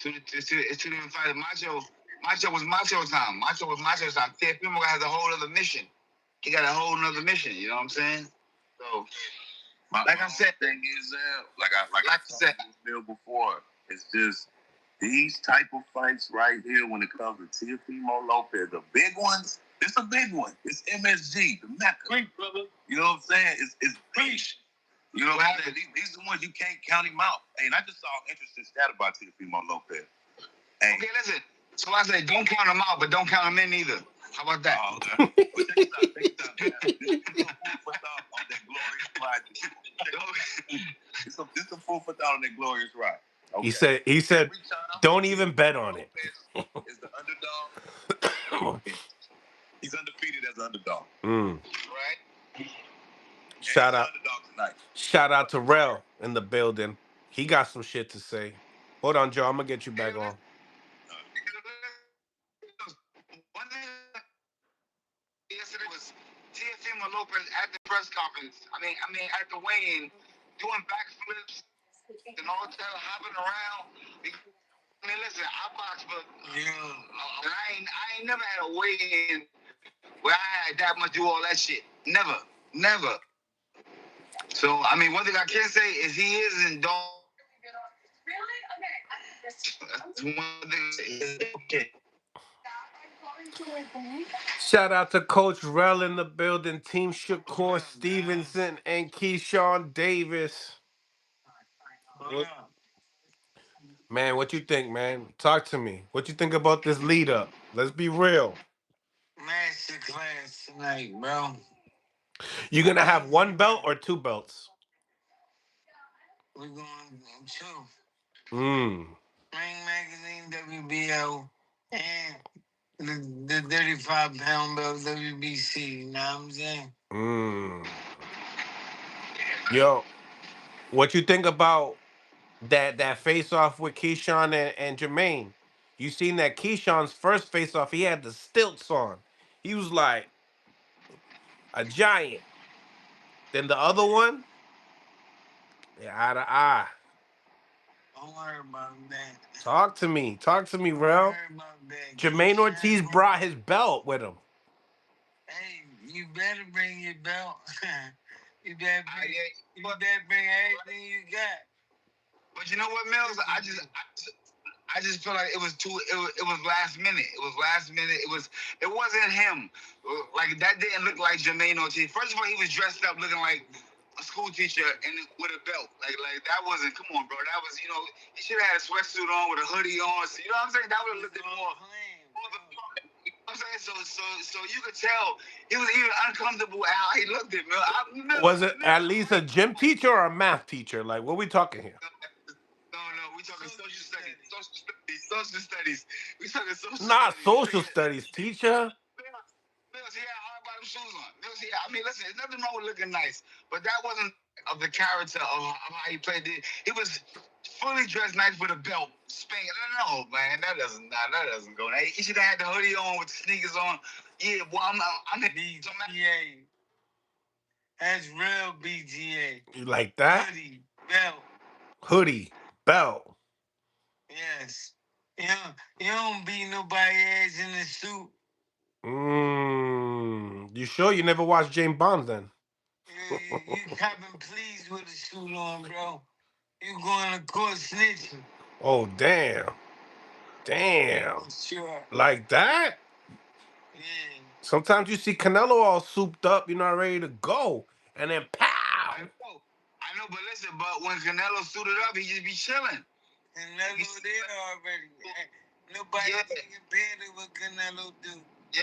It's two different fighters. Macho was Macho's time. Teofimeo has a whole other mission. He got a whole other mission. You know what I'm saying? So, like I said, thing is like I said before, it's just these type of fights right here when it comes to Teofimeo Lopez, the big ones. It's a big one. It's MSG, the Mecca. Great, brother. You know what I'm saying? It's Preach. You know what I'm saying? These are the ones you can't count him out. Hey, and I just saw an interesting stat about Teofimeo Lopez. Hey. Okay, listen. So I say, don't count him out, but don't count him in either. How about that? Oh, okay. Well, check it out. This is a food for thought on that glorious ride. This is a food for thought on that glorious ride. Okay. He said, don't even bet on it. Is the underdog. He's undefeated as an underdog. Right. Shout out to Rel in the building. He got some shit to say. Hold on, Joe. I'm gonna get you back on. Yesterday was Teofimeo Teofimo Lopez at the press conference. I mean, at the weigh-in, doing backflips and all that, hopping around. I mean, listen, I box, but I ain't never had a weigh-in where I had that much do all that shit. Never. So, I mean, one thing I can say is he is in dog. That's one thing. Okay. Shout out to Coach Rel in the building, Team Shakur, Stevenson, and Keyshawn Davis. Man, what you think, man? Talk to me. What you think about this lead up? Let's be real. Masterclass tonight, bro. You gonna have one belt or two belts? We're going two. Mm. Ring Magazine, WBO, and the 35-pound belt, WBC. You know what I'm saying? Mm. Yo, what you think about that face off with Keyshawn and Jamaine? You seen that Keyshawn's first face off? He had the stilts on. He was like a giant. Then the other one, eye to eye. Don't worry about that. Talk to me. Talk to me, Don't real. worry about that. Jermaine Ortiz brought his belt with him. Hey, you better bring your belt. you better bring everything you got. But you know what, Mills? I just feel like it was too. It was last minute. It was last minute. It wasn't him. Like that didn't look like Jamaine Ortiz. First of all, he was dressed up looking like a school teacher and with a belt. Like that wasn't. Come on, bro. That was he should have had a sweatsuit on with a hoodie on. So, you know what I'm saying? That would have looked more. You know what I'm saying? So you could tell he was even uncomfortable at how he looked at me. Was it at least a gym teacher or a math teacher? Like, what we talking here? No, we talking social studies. Social studies. We talking social Not studies. social studies teacher. Mills, he had hard bottom shoes on. Mills, I mean, listen, there's nothing wrong with looking nice, but that wasn't of the character of how he played it. He was fully dressed nice with a belt. Spanking. No, man, that doesn't go. He should have had the hoodie on with the sneakers on. Yeah, boy, I'm BGA. That's real BGA. You like that? Hoodie, belt. Hoodie, belt. Yes. You don't beat nobody ass in the suit. You sure you never watched James Bond then? You copping pleased with a suit on, bro. You going to court snitching. Oh damn. Sure. Like that? Yeah. Sometimes you see Canelo all souped up, you're not ready to go. And then pow! I know, but listen, but when Canelo suited up, he just be chilling. Canelo there already. Nobody can compare to what Canelo do. Yeah,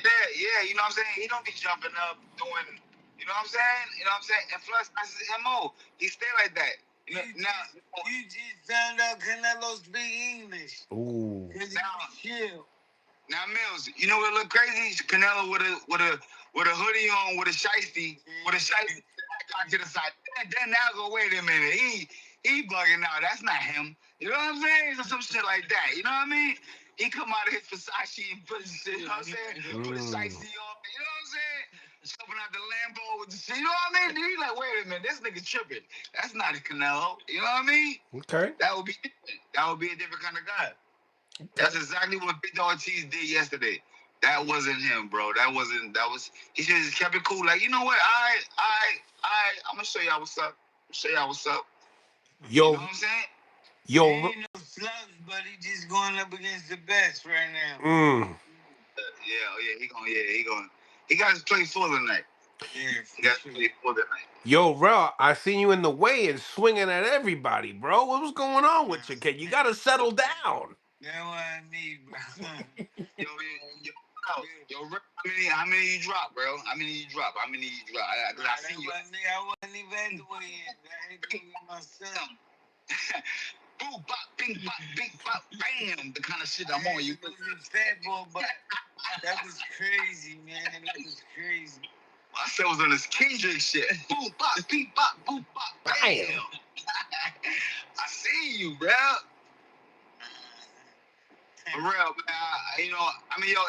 you know what I'm saying? He don't be jumping up doing, you know what I'm saying? And plus, that's his MO. He stay like that. You just found out Canelo speak English. Ooh. Now, Mills, you know what look crazy? Canelo with a hoodie on, with a shiesty, to the side. Then now go, wait a minute, he bugging out. That's not him. You know what I'm saying? Some shit like that. You know what I mean? He come out of his Versace and put his shit, you know what I'm saying? Put his shiesty on. You know what I'm saying? Jumping out the Lambo with the shit. You know what I mean? He like, wait a minute, this nigga tripping. That's not a Canelo. You know what I mean? Okay. That would be different. That would be a different kind of guy. That's exactly what Big Ortiz did yesterday. That wasn't him, bro. He should have just kept it cool. Like, you know what? I'm gonna show y'all what's up. Yo, you know what I'm saying? Yo, he ain't no slugs, but he just going up against the best right now. He got his plate full tonight. Yeah, he got his plate full tonight. Yo, bro, I seen you in the way and swinging at everybody, bro. What was going on with you, kid? You gotta settle down. That's what I need, bro. How many you drop, bro? How many you drop? I seen you. I wasn't even at the way in. I ain't doing myself. Boom, bop, bing, bop, bam. The kind of shit I'm on. You fat boy, but that was crazy, man. That was crazy. My son was on this Kendrick shit. Boom, bop, beep, bop, boom, bop, bam. I see you, bro. For real, man. Yo,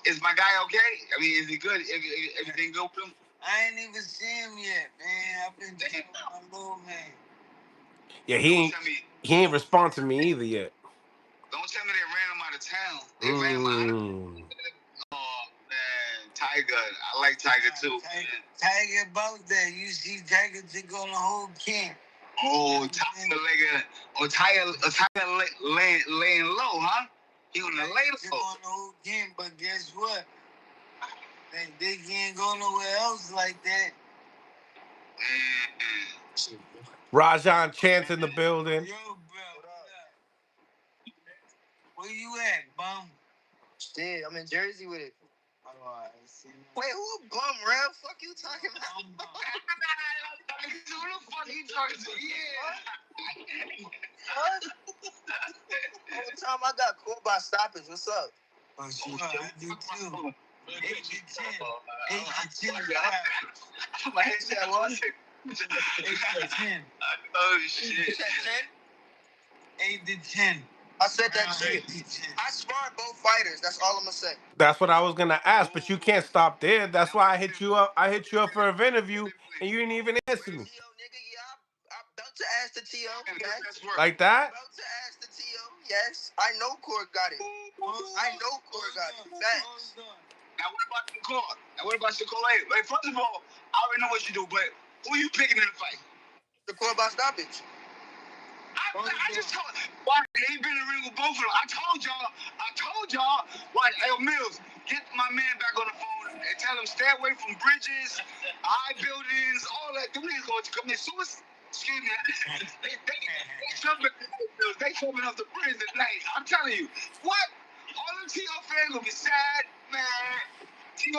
is my guy okay? I mean, is he good? Everything good with him? I ain't even seen him yet, man. I've been checking my little man. Yeah, he ain't respond to me either yet. Don't tell me they ran him out of town. They ran him out of Oh, man. Tiger. I like Tiger, too. Tiger about that. You see Tiger take on the whole camp. Oh, Tiger laying low, huh? He on the lay low. On the whole camp, but guess what? They can't go nowhere else like that. Rajon Chance in the building. Yo, bro. Where you at, bum? Shit, I'm in Jersey with it. Wait, who bum, real? Fuck you talking about? Who the fuck you talking to? Yeah. All the time I got caught by stoppage. What's up? Oh, shit, I do too. 8 to 10. 8 to 10. My head said what? 8 to 10. Oh, shit. You said 10? 8 to 10. I said that shit. I sparred both fighters. That's all I'm gonna say. That's what I was gonna ask, but you can't stop there. That's why I hit you up. I hit you up for an interview, and you didn't even answer me. Nigga, yeah, I'm about to ask the TO. Yes. Like that? About to ask the TO. Yes. I know Court got it. I know Court got it. Facts. Now what about Shakur? Now what about Shakur? Like, first of all, I already know what you do, but who you picking in the fight? Shakur by stoppage. I just told why he ain't been in the ring with both of them. I told y'all. Why, hey, Mills, get my man back on the phone and tell him stay away from bridges, high buildings, all that. Them niggas going to commit suicide. Excuse me. They jumping off the bridge at night. I'm telling you. What? All them T.O. fans will be sad, man. T.O.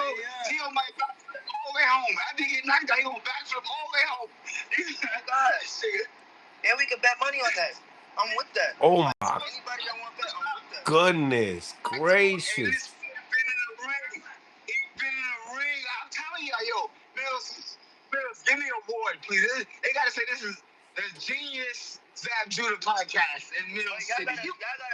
might backflip all the way home. After he get knocked out, he gonna backflip all the way home. And we can bet money on that. I'm with that. Oh my Anybody that want bet, I'm with that. goodness gracious. He's been in the ring. I'm telling you, yo, Mills, give me a award, please. They gotta say this is the genius Zab Judah podcast in Mills City. Y'all gotta,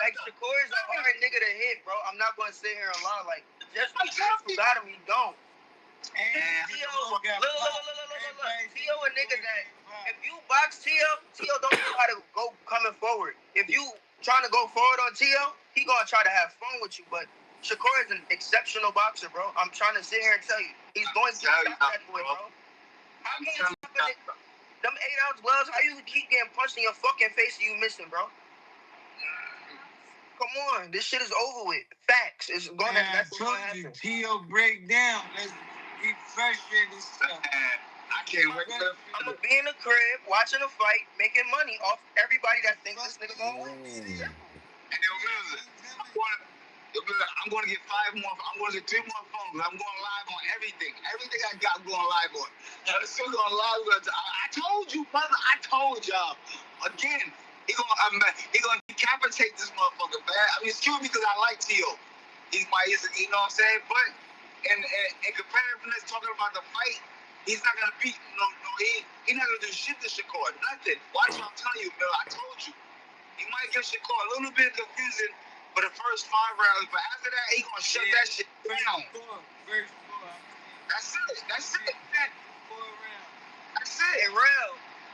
like, Shakur's a hard nigga to hit, bro. I'm not gonna sit here and lie. Like, just because you got him, you don't. And Tio, look. Tio a nigga that if you box Tio don't know how to go coming forward. If you trying to go forward on Tio, he gonna try to have fun with you. But Shakur is an exceptional boxer, bro. I'm trying to sit here and tell you, he's going to stop that boy, bro. How can you stop it? Them 8-ounce gloves, how you keep getting punched in your fucking face and you missing, bro? Come on, this shit is over with. Facts. It's gonna. That's what's gonna happen. Tio break down. He frustrated stuff. I can't wait. I'm gonna be in the crib watching a fight, making money off everybody that thinks this nigga gonna win. I'm gonna get 5 more. I'm gonna get 3 more phones. I'm going live on everything. Everything I got, I'm going live on. I'm still going live. I told you, brother. I told y'all. Again, he gonna decapitate this motherfucker, man. I mean, excuse me because I like Tio. He's you know what I'm saying? But in comparativeness, talking about the fight, he's not gonna beat. He's not gonna do shit to Shakur. Nothing. Watch what I'm telling you, Bill. I told you. He might give Shakur a little bit of confusion for the first 5 rounds, but after that, he gonna shut that shit down. That's it. That's it. And real,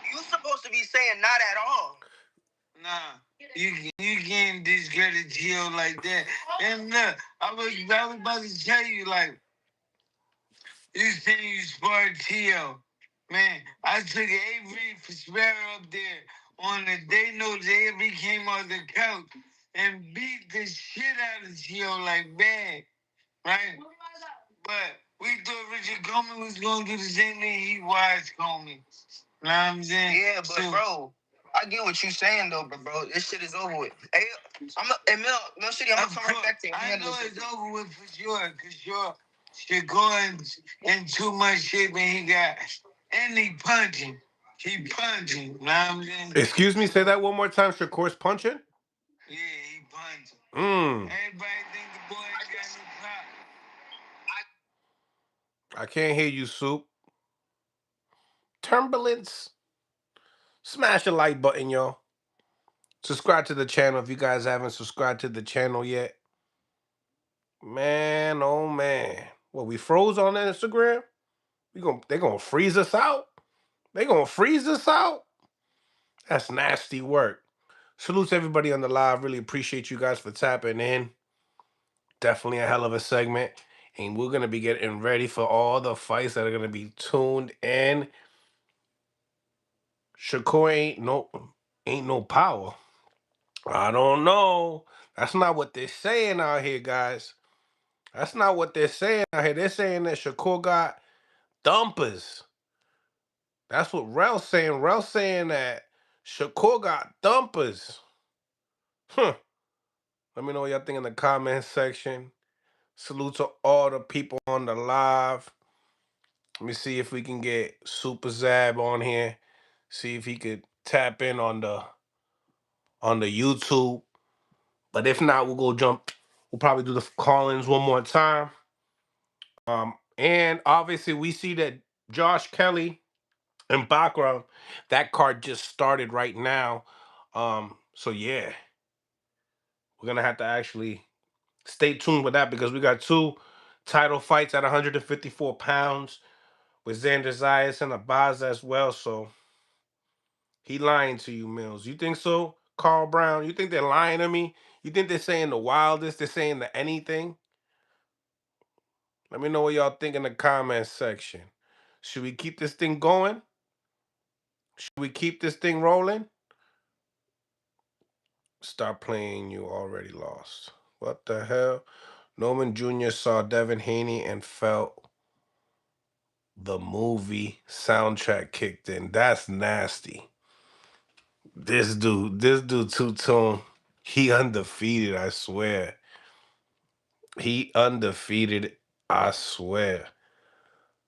you supposed to be saying not at all. Nah, you can't discredit Tio like that. And look, I was about to tell you, like, you saying you sparred Tio. Man, I took Avery for Sparrow up there on the day notes. Avery came on the couch and beat the shit out of Tio like bad, right? But we thought Richard Coleman was going to do the same thing he was Coleman. Know what I'm saying? Yeah, but bro, I get what you saying though, bro. This shit is over with. Hey, Mill City, I'm gonna come right back to you. I know it's over with for sure, because Shakur in too much shape and he punching. He punching. Know what I'm saying? Excuse me, say that one more time. Shakur's punching? Yeah, he punching. Everybody think the boy ain't got no pop. I can't hear you, Soup. Turbulence. Smash the like button, y'all. Subscribe to the channel if you guys haven't subscribed to the channel yet. Man, oh man. What, we froze on Instagram? They're gonna freeze us out. They gonna freeze us out. That's nasty work. Salute to everybody on the live. Really appreciate you guys for tapping in. Definitely a hell of a segment. And we're gonna be getting ready for all the fights that are gonna be tuned in. Shakur ain't no power. I don't know. That's not what they're saying out here, guys. That's not what they're saying out here. They're saying that Shakur got dumpers. That's what Rel's saying. Rel's saying that Shakur got dumpers. Huh. Let me know what y'all think in the comment section. Salute to all the people on the live. Let me see if we can get Super Zab on here. See if he could tap in on the YouTube. But if not, we'll go jump. We'll probably do the call-ins one more time. And obviously we see that Josh Kelly and Bakram, that card just started right now. So yeah, we're gonna have to actually stay tuned with that because we got two title fights at 154 pounds with Xander Zayas and Abaza as well. So he lying to you, Mills. You think so, Carl Brown? You think they're lying to me? You think they're saying the wildest? They're saying the anything? Let me know what y'all think in the comments section. Should we keep this thing going? Should we keep this thing rolling? Stop playing, you already lost. What the hell? Norman Jr. saw Devin Haney and felt the movie soundtrack kicked in. That's nasty. This dude two-tone, he undefeated, I swear. He undefeated, I swear.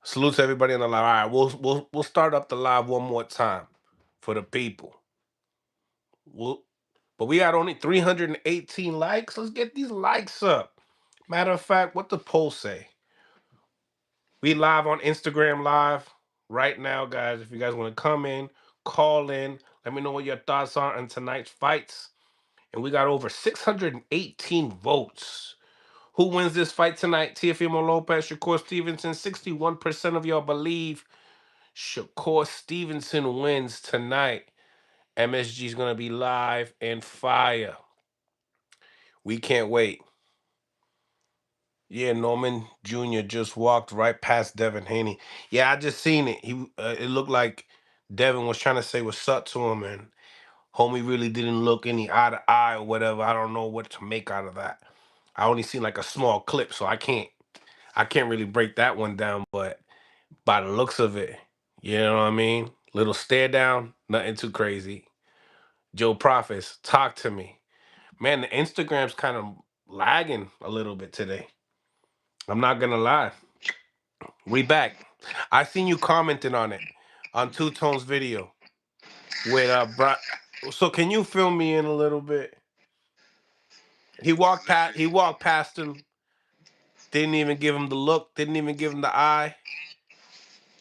Salute to everybody on the live. All right, we'll start up the live one more time for the people. But we got only 318 likes. Let's get these likes up. Matter of fact, what the poll say? We live on Instagram Live right now, guys. If you guys want to come in, call in, let me know what your thoughts are on tonight's fights. And we got over 618 votes. Who wins this fight tonight? Teofimeo Lopez, Shakur Stevenson. 61% of y'all believe Shakur Stevenson wins tonight. MSG is going to be live and fire. We can't wait. Yeah, Norman Jr. just walked right past Devin Haney. Yeah, I just seen it. It looked like Devin was trying to say what's up to him, and homie really didn't look any eye to eye or whatever. I don't know what to make out of that. I only seen like a small clip, so I can't really break that one down. But by the looks of it, you know what I mean? Little stare down, nothing too crazy. Joe Prophets, talk to me. Man, the Instagram's kind of lagging a little bit today. I'm not gonna lie. We back. I seen you commenting on it on Two Tone's video with So can you fill me in a little bit? He walked past him, didn't even give him the look, didn't even give him the eye.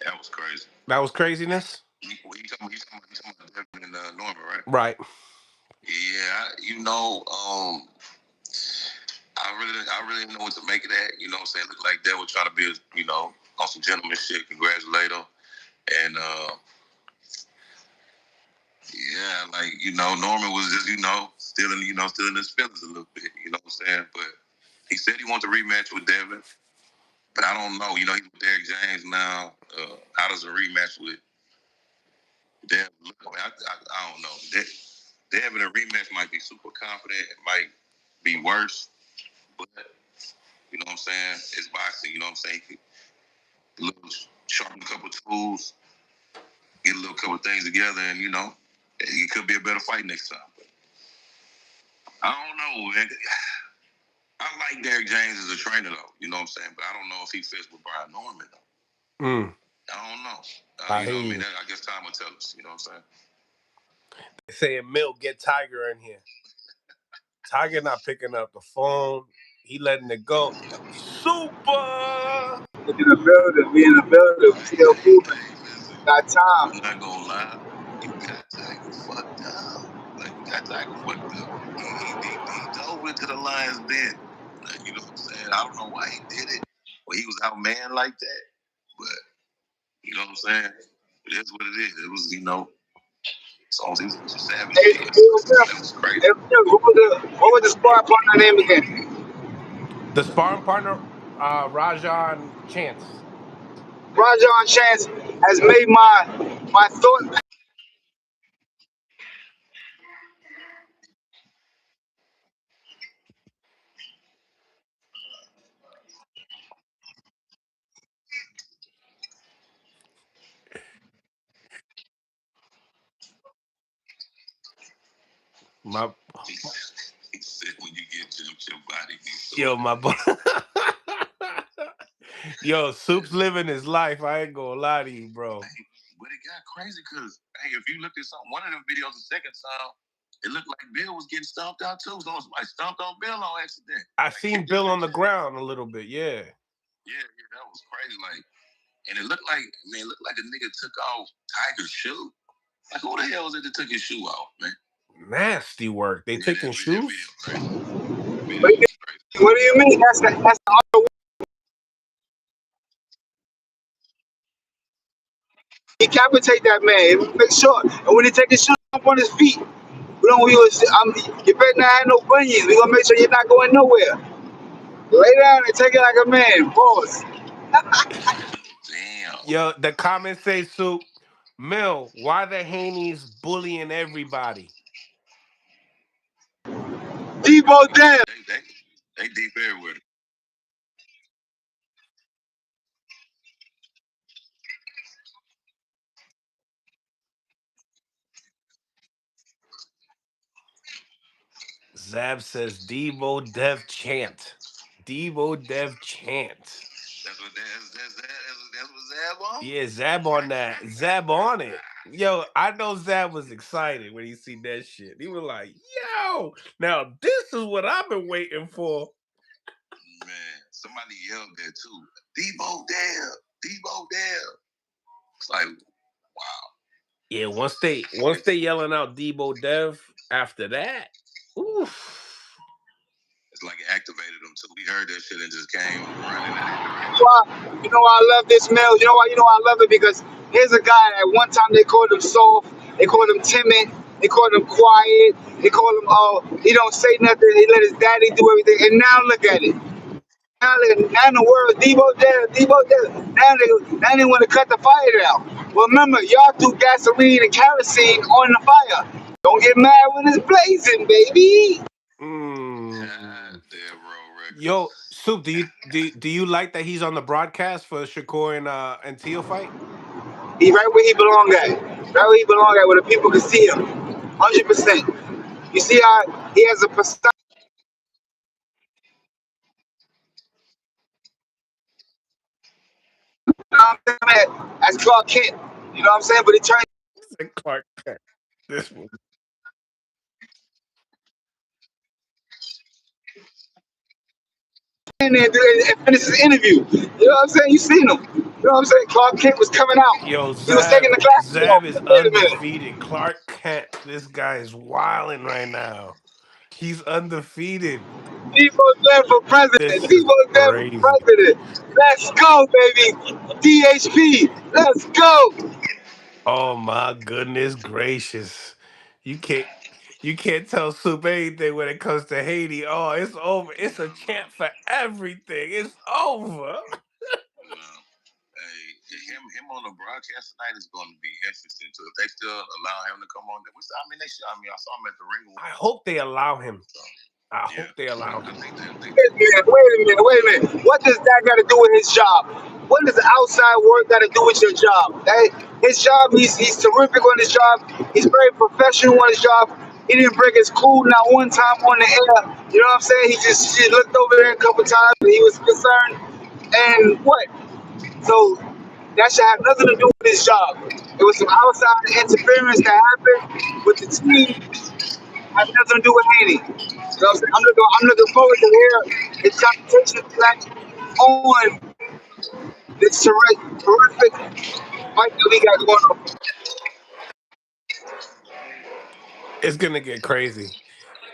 That was crazy. That was craziness. He talking about Devin and Norman, right? Right. Yeah, I really didn't know what to make of that. You know what I'm saying? Looked like they were trying to be, on some gentleman shit. Congratulate him. And yeah, like, Norman was just, still in his feelings a little bit, you know what I'm saying? But he said he wants a rematch with Devin. But I don't know. He's with Derrick James now. How does a rematch with Devin look? I don't know. Devin a rematch might be super confident. It might be worse. But, you know what I'm saying? It's boxing. You know what I'm saying? A little sharpen a couple tools, get a little couple things together, and, it could be a better fight next time. But I don't know, man. I like Derrick James as a trainer, though. You know what I'm saying? But I don't know if he fits with Brian Norman, though. I don't know. I you know hear what I mean? you. I guess time will tell us. You know what I'm saying? Saying Mill, get Tiger in here. Tiger not picking up the phone. He letting it go. Super. In the building, we in the building, we still moving. Listen, Got time. I'm not gonna lie. You got Tiger fucked up. Like, you got Tiger fucked up. He dove into the lion's den. Like, you know what I'm saying? I don't know why he did it. Or he was outman like that. But You know what I'm saying? It is what it is. It was, songs he was a savage Hey, nigga. Phil, That was crazy. what was the squad partner name again? The sparring partner, Rajan Chance. Rajon Chance has made my thought. My He said when you get jumped, your body be sore. yo, my boy. Yo, Soup's living his life. I ain't gonna lie to you, bro. Hey, but it got crazy because, hey, if you looked at one of them videos the second time, it looked like Bill was getting stomped out too. So somebody stomped on Bill on accident. I Like, seen Bill on the ground a little bit, yeah. Yeah, that was crazy. And it looked like, it looked like a nigga took off Tiger's shoe. Like, who the hell was it that took his shoe off, man? Nasty work. They taking shoes? What do you mean? That's the decapitate that man. Make sure. And when he take his shoes up on his feet, you better not have no bunions. We gonna make sure you're not going nowhere. Lay down and take it like a man. Pause. Damn. Yo, the comments say, Soup, Mill, why the Haneys bullying everybody? Debo down. They deep everywhere. Zab says Debo Dev chant. Debo Dev chant. That's what Zab on? Yeah, Zab on that. Zab on it. Yo, I know Zab was excited when he seen that shit. He was like, yo, now this is what I've been waiting for. Man, somebody yelled there too. Debo Dab. Debo Dab. It's like, wow. Yeah, once they yelling out Debo Dev after that, oof. It's like it activated him too. He heard that shit and just came running at it. You know why I love this Mills? You know why? You know why I love it? Because here's a guy at one time they called him soft, they called him timid, they called him quiet, they called him, oh, he don't say nothing, he let his daddy do everything. And now look at it. Now in the world, Debo there, Debo there. Now they want to cut the fire down. Well, remember, y'all threw gasoline and kerosene on the fire. Don't get mad when it's blazing, baby. Yo, Soup, do you like that he's on the broadcast for Shakur and Teo fight? He right where he belong at. Right where he belong at, where the people can see him. 100%. You see how he has a persona as Clark Kent. You know what I'm saying? But he turned Clark Kent. This one. in there and finish his interview. You know what I'm saying? You seen him. You know what I'm saying? Clark Kent was coming out. Yo, He was taking the glasses off. Zab is Wait a minute. undefeated. Clark Kent, this guy is wilding right now. He's undefeated. Debo's there for president. This is Debo's there for crazy. president. Let's go, baby. DHP. Let's go. Oh my goodness gracious. You can't you can't tell Soup anything when it comes to Haiti. Oh, it's over. It's a chant for everything. It's over. Him on the broadcast tonight is going to be interesting too. If they still allow him to come on, they should. I saw him at the ring. I hope they allow him. I hope they allow him. Wait a minute. What does that got to do with his job? What does the outside work got to do with your job? His job, he's terrific on his job. He's very professional on his job. He didn't break his cool not one time on the air. You know what I'm saying? He just looked over there a couple times and he was concerned. And what? So that should have nothing to do with his job. It was some outside interference that happened with the team. Had nothing to do with Haney. You know what I'm saying? I'm looking forward to hear his conversation tonight on this terrific fight that we got going on. It's gonna get crazy.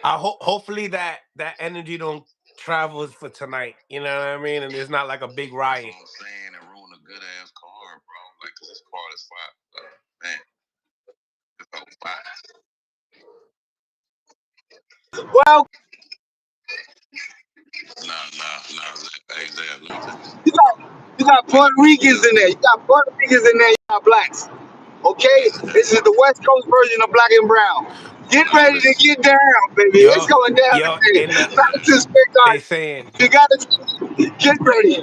I hope hopefully that energy don't travel for tonight. You know what I mean? And it's not like a big riot. I'm saying, and ruin a good ass card, bro. it because it's called a spot. Man, it's so fire. Well, Hey, Zab, let me tell you something. you got Puerto Ricans in there. You got Puerto Ricans in there. You got blacks. Okay, this is the West Coast version of black and brown. Get Nah, ready to listen. get down, baby. It's Yo, going down yo, today. in the Back to they spectacular. saying You got to get ready.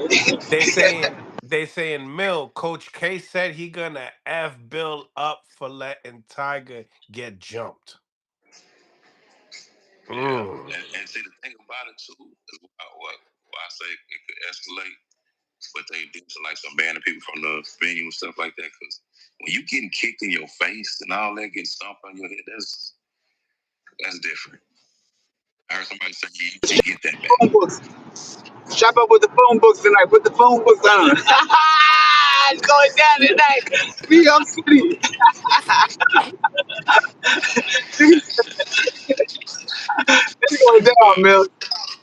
they saying Mill, Coach K said he gonna F Bill up for letting Tiger get jumped. Yeah, Mm. and see the thing about it too is why I say it could escalate, but they do to like some banning people from the venue and stuff like that. Because when you getting kicked in your face and all that, getting stomped on your head, that's different. I heard somebody say you can't get that back. Phone books. Shop up with the phone books tonight. Put the phone books on. It's going down tonight. New York City. It's going down, Mills.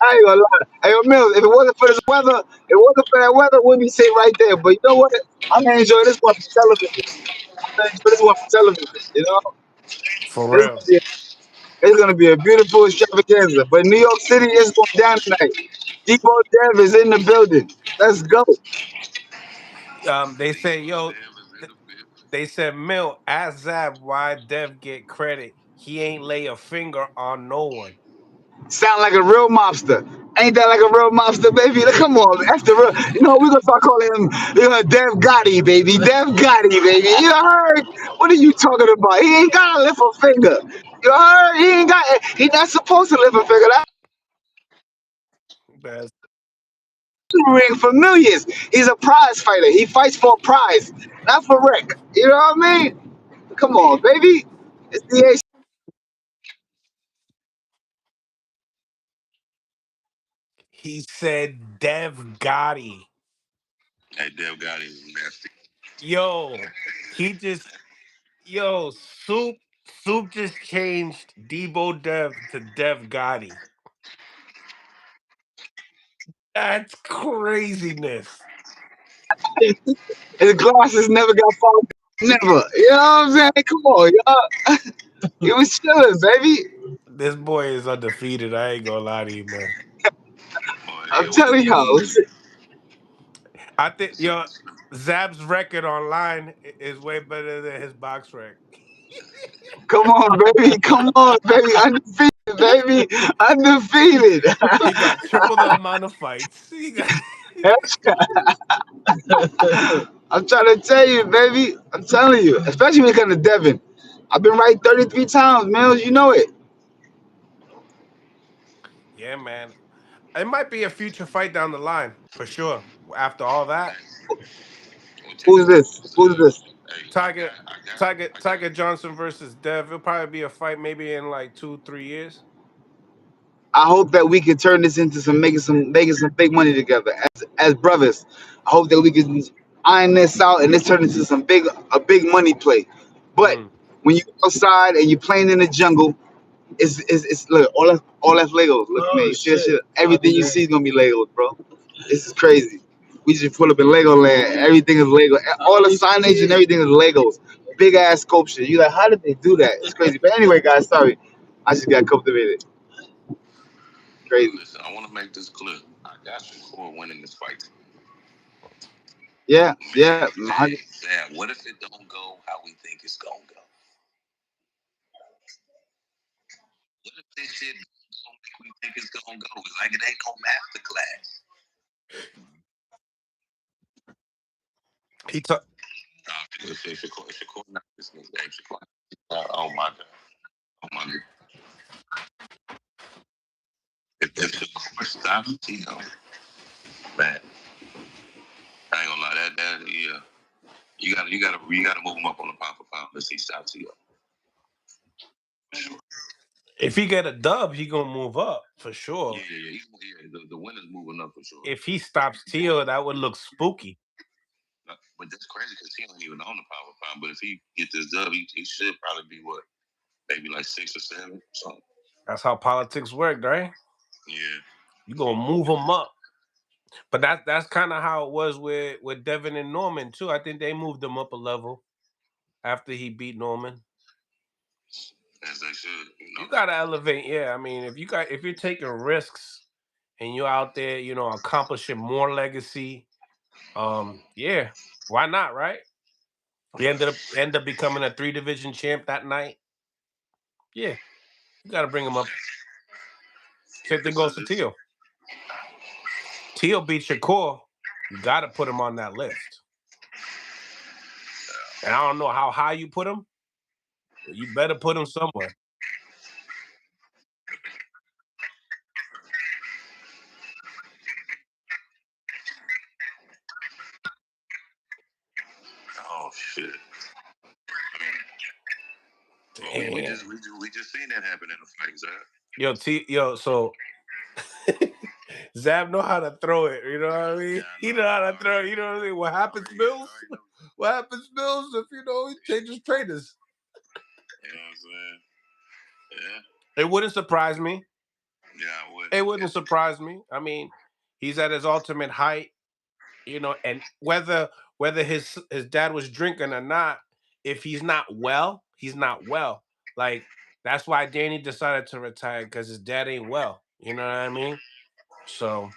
I ain't gonna lie. Hey, yo, Mills, if it wasn't for this weather, if it wasn't for that weather, we'd be sitting right there. But you know what? I'm gonna enjoy this one for television. I'm gonna enjoy this one for television. You know, For it's real. gonna be, it's gonna be a beautiful extravaganza. But New York City is going down tonight. Debo Dev is in the building. Let's go. They say, Debo yo, Dev is in th- the building. they said, Mill, ask Zab why Dev get credit. He ain't lay a finger on no one. Sound like a real mobster. Ain't that like a real mobster, baby? Come on, that's the real. You know, we're gonna start calling him Dev Gotti, baby. Dev Gotti, baby. You heard? What are you talking about? He ain't gotta lift a finger. You heard? He ain't got. He not supposed to lift a finger. That's That's the ring for millions. He's a prize fighter. He fights for a prize, not for Rick. You know what I mean? Come on, baby. It's the he said Dev Gotti. Hey, Dev Gotti is nasty. Yo, he just yo, Soup just changed Debo Dev to Dev Gotti. That's craziness. his glasses never got fogged. Never. You know what I'm saying? Come on, y'all. He was chilling, baby. This boy is undefeated. I ain't gonna lie to you, man. Boy, I'm yeah, what the telling y'all. fuck? I think So, yo Zab's record online is way better than his box rec. Come on, baby. Come on, baby. Undefeated, baby. Undefeated. He got triple the amount of fights. He got I'm trying to tell you, baby. I'm telling you. Especially when it comes to Devin. I've been right 33 times, man. You know it. yeah, man. It might be a future fight down the line for sure. After all that, hey, we'll take Who's it one this? at a Who's time. this? Hey, Tiger, I got. Tiger Johnson versus Dev. It'll probably be a fight maybe in like 2-3 years. I hope that we can turn this into making some big money together as brothers. I hope that we can iron this out and this turn into a big money play. But Mm. when you outside and you're playing in the jungle, it's look all that's Legos. Look at me. You see that shit? Everything you see is gonna be Legos, bro. This is crazy. We just pull up in Legoland. Everything is Lego. All the signage and everything is Legos. Big ass sculpture. You like, how did they do that? It's crazy. But anyway, guys, sorry. I just got captivated. Crazy. Listen, I want to make this clear. I got Shakur winning this fight. Yeah, yeah. Sam, what if it don't go how we think it's gonna go? What if this shit don't go like we think it's gonna go? Like it ain't no masterclass. He took. Shakur, not this nigga. Hey, Shakur. Oh my god. Oh my god. If Shakur stops Tito, man, I ain't gonna lie. That yeah. You gotta move him up on the pound for pound. Let's see stop Tito. If he get a dub, he gonna move up for Yeah, sure. yeah, the winner's moving up for sure. If he stops Tio, that would look spooky. But that's crazy because he don't even own the power pound. But if he get this dub, he should probably be what, maybe like 6 or 7. So That's how politics work, right? yeah, You gonna move him up. But that's kind of how it was with Devin and Norman too. I think they moved him up a level after he beat Norman. As they should, You gotta elevate. Yeah, I mean, if you're taking risks and you're out there, accomplishing more legacy, yeah, why not, right? He ended up becoming a 3 division champ that night. Yeah, you gotta bring him up. Same thing goes for Teal. Teal beat Shakur. You gotta put him on that list. And I don't know how high you put him, but you better put him somewhere. Oh shit. Well, we Damn. just seen that happen in the fight, Zach. So Zab know how to throw it. You know what I mean? Yeah, He know how to throw it. You know what I mean? What happens, Mills? What happens, Mills? If he changes trainers. You know what I'm saying? Yeah. It wouldn't surprise me. Yeah, I would. It wouldn't surprise me. I mean, he's at his ultimate height. And whether his dad was drinking or not, if he's not well, he's not well. Like that's why Danny decided to retire because his dad ain't well. You know what I mean? So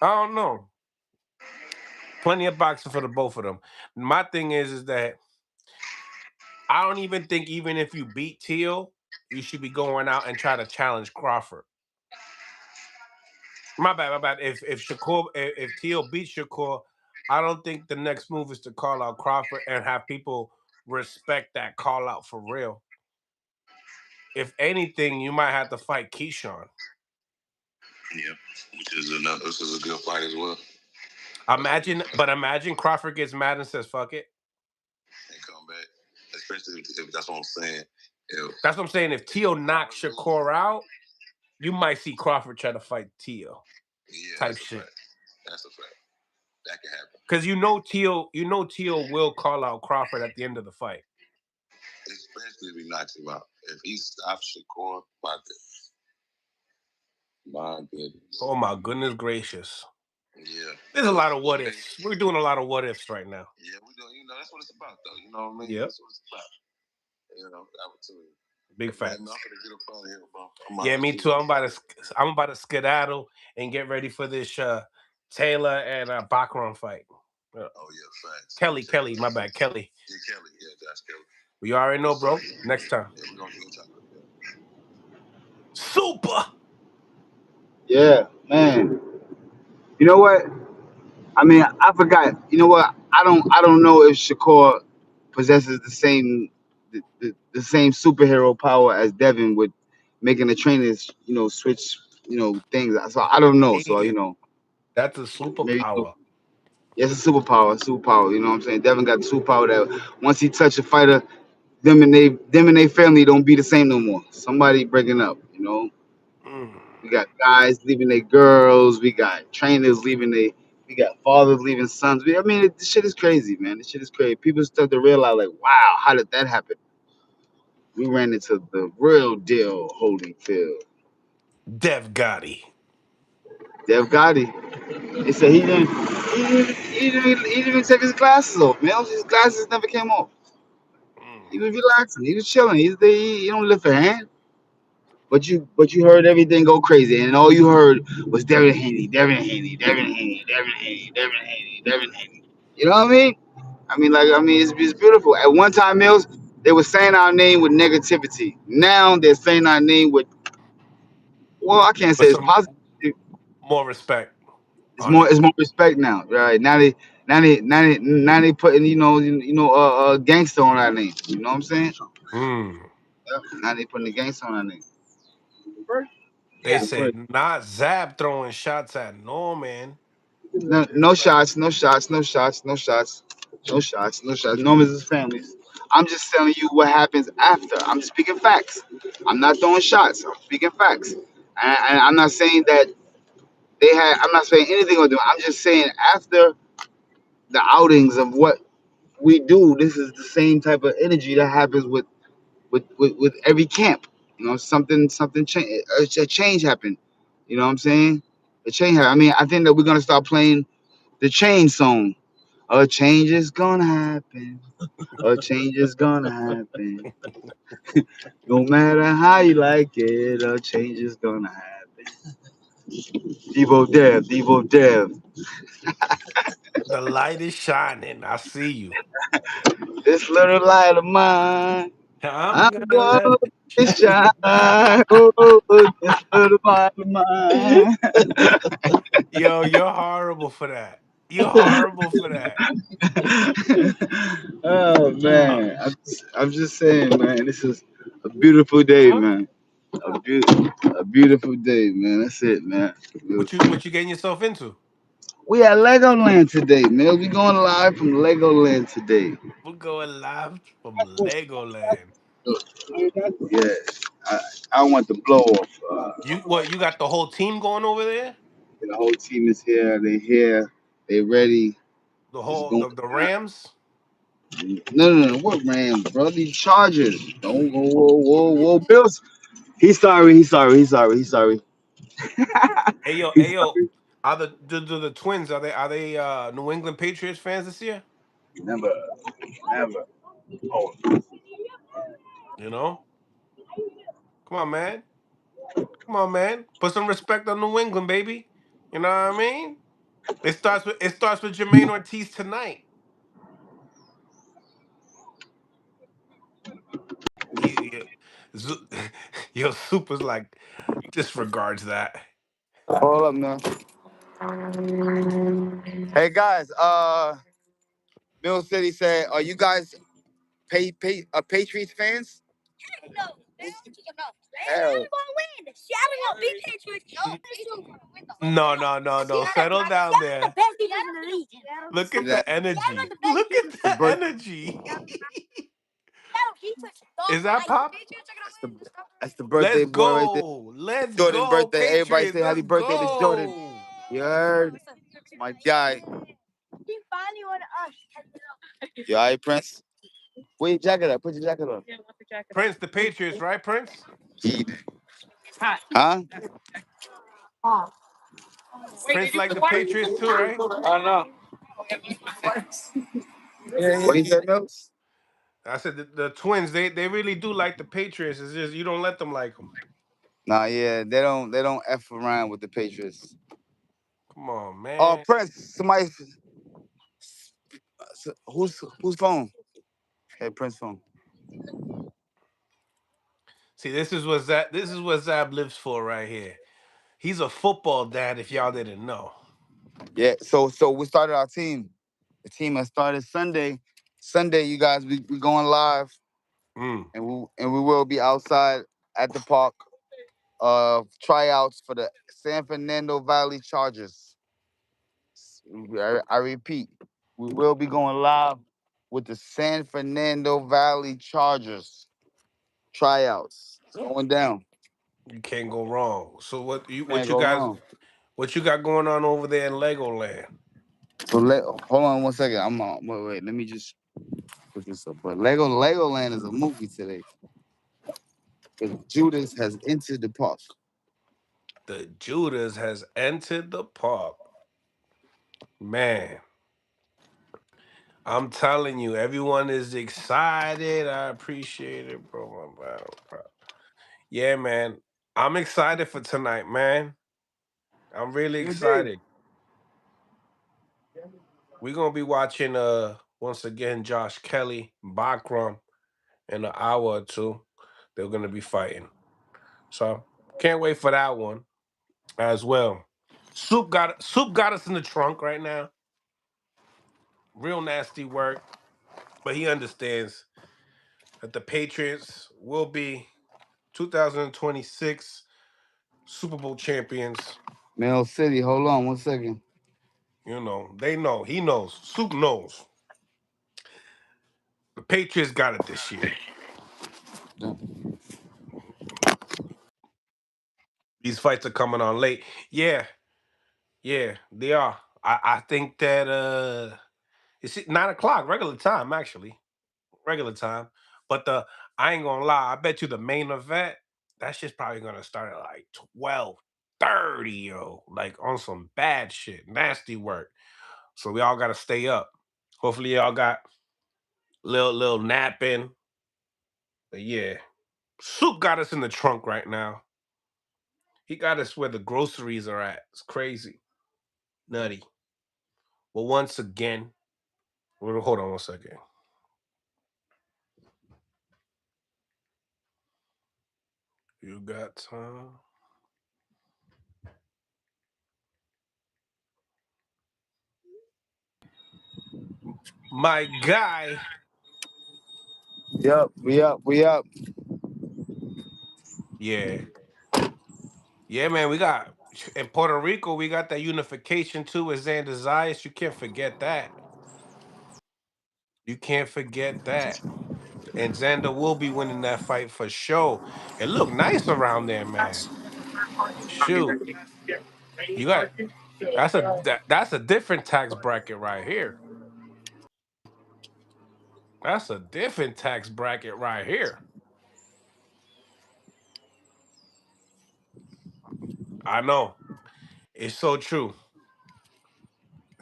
I don't know. Plenty of boxing for the both of them. My thing is that I don't even think even if you beat Teal, you should be going out and try to challenge Crawford. My bad. If Teal beats Shakur, I don't think the next move is to call out Crawford and have people respect that call out for real. If anything, you might have to fight Keyshawn. Yeah, this is a good fight as well. Imagine Crawford gets mad and says, fuck it. And come back. Especially if that's what I'm saying. That's what I'm saying. If Teal knocks Shakur out, you might see Crawford try to fight Teal. Yeah, type shit. That's a fact. That can happen. Because Teal will call out Crawford at the end of the fight. Especially if he knocks him out. If he stops Shakur, my goodness. Oh my goodness gracious. Yeah. There's a lot of what ifs. We're doing a lot of what ifs right now. Yeah, we do. That's what it's about, though. You know what I mean? Yep. That's what it's about. Opportunity. Big facts. Man, I'm gonna get up out of here, bro. Yeah, me too. I'm about to skedaddle and get ready for this Taylor and Baccarat fight. Oh yeah, facts. Kelly, my bad, Kelly. Yeah, Kelly. Yeah, Josh Kelly. We already know, bro. Next time. Yeah, we're gonna talk about that. Super. Yeah, man. You know what? I mean, I forgot. You know what? I don't know if Shakur possesses the same superhero power as Devin with making the trainers, switch, things. So I don't know. So That's a maybe superpower. it's a superpower. You know what I'm saying? Devin got the superpower that once he touch a fighter, them and they family don't be the same no more. Somebody breaking up. We got guys leaving their girls. We got trainers leaving we got fathers leaving sons. This shit is crazy, man. This shit is crazy. People start to realize, like, wow, how did that happen? We ran into the real deal Holyfield. Dev Gotti. Dev Gotti. They said he didn't even take his glasses off, man. His glasses never came off. He was relaxing. He was chilling. He don't lift a hand. But you heard everything go crazy, and all you heard was Devin Haney, Devin Haney, Devin Haney, Devin Haney, Devin Haney, Devin Haney. You know what I mean? It's beautiful. At one time, Mills, they were saying our name with negativity. Now they're saying our name with, well, I can't say With it's some positive. more respect. It's more respect now, right? Now they putting gangster on our name. You know what I'm saying? Yeah. Now they putting the gangster on our name. They said not Zab throwing shots at Norman. No shots, no shots, no shots, no shots, no shots, no shots. Norman's his families. I'm just telling you what happens after. I'm speaking facts. I'm not throwing shots. I'm speaking facts. And I'm not saying that I'm not saying anything on them. I'm just saying after the outings of what we do, this is the same type of energy that happens with every camp. Something change. A change happened. You know what I'm saying? The chain. I mean, I think that we're gonna start playing the chain song. A change is gonna happen. A change is gonna happen. No matter how you like it, a change is gonna happen. Devo Dev. The light is shining. I see you. This little light of mine, I'm I'm gonna let gonna it shine. Oh, this little light of mine. Yo, you're horrible for that. You're horrible for that. Oh Uh, man, I'm just saying, man. This is a beautiful day, man. A beautiful day, man. That's it, man. what you getting yourself into? We at Legoland today, man. We going live from Legoland today. We're going live from Legoland. Yeah, I, I want the blow off. You got the whole team going over there? The whole team is here. They here. They ready. The It's whole going the down. Rams? No. What Rams, bro? These Chargers. Don't go. Whoa. Bills. He's sorry. He's sorry. Hey yo, are the twins are they New England Patriots fans this year? Never, never. Oh, You know? Come on, man. Come on, man. Put some respect on New England, baby. You know what I mean? It starts with Jamaine Ortiz tonight. You, Zu- Yo, Super's like disregards that. hold up, man. Hey guys, Mill City said, are you guys Patriots fans? No. Hell. No. Settle down there. Look See at the that? energy. Look at The the birth, energy. Is that pop? that's the birthday Let's boy right there. go. Let's Jordan go, birthday. Everybody Patriots. say happy Let's birthday to Jordan. go. You heard? My guy. You alright, Prince? Put your jacket up. Put your jacket on. Prince, the Patriots, right, Prince? Huh? Prince like the Patriots too, right? I know. What you said, Mills? I said the twins, they really do like the Patriots. It's just you don't let them like them. Nah, yeah, they don't f around with the Patriots. Come on, Oh, man. Prince, somebody, whose phone? Hey, Prince phone. See, this is what Zab lives for right here. He's a football dad, if y'all didn't know. Yeah, so we started our team. The team has started Sunday. Sunday, you guys, we going live, Mm. and we will be outside at the park. Tryouts for the San Fernando Valley Chargers. I repeat, we will be going live with the San Fernando Valley Chargers tryouts. It's going down. You can't go wrong. So Can't go wrong. what you got going on over there in Legoland? So hold on one second. I'm on. Wait. Let me just put this up. But Legoland is a movie today. Because Judas has entered the park. The Judas has entered the park. Man, I'm telling you, everyone is excited. I appreciate it, bro. Bro. Yeah, man. I'm excited for tonight, man. I'm really Good day. excited. We're gonna be watching once again Josh Kelly, Bakram in an hour or two. They're gonna be fighting. So can't wait for that one as well. Soup got us in the trunk right now. Real nasty work, but he understands that the Patriots will be 2026 Super Bowl champions. Mill City, hold on one second. You know, they know. He knows. Soup knows. The Patriots got it this year. These fights are coming on late. Yeah, they are. I think that it's 9 o'clock, regular time, actually. Regular time. But I ain't gonna lie, I bet you the main event, that shit's probably gonna start at like 12. 30, yo. Like on some bad shit. Nasty work. So we all gotta stay up. Hopefully y'all got little napping. But yeah. Soup got us in the trunk right now. He got us where the groceries are at. It's crazy. Nutty. Well, once again, hold on one second. You got time? My guy. Yup, we up. Yeah. Yeah, man. We got in Puerto Rico, we got that unification too with Xander Zayas. You can't forget that. You can't forget that. And Xander will be winning that fight for sure. It looked nice around there, man. Shoot. You got that's a different tax bracket right here. That's a different tax bracket right here. I know. It's so true.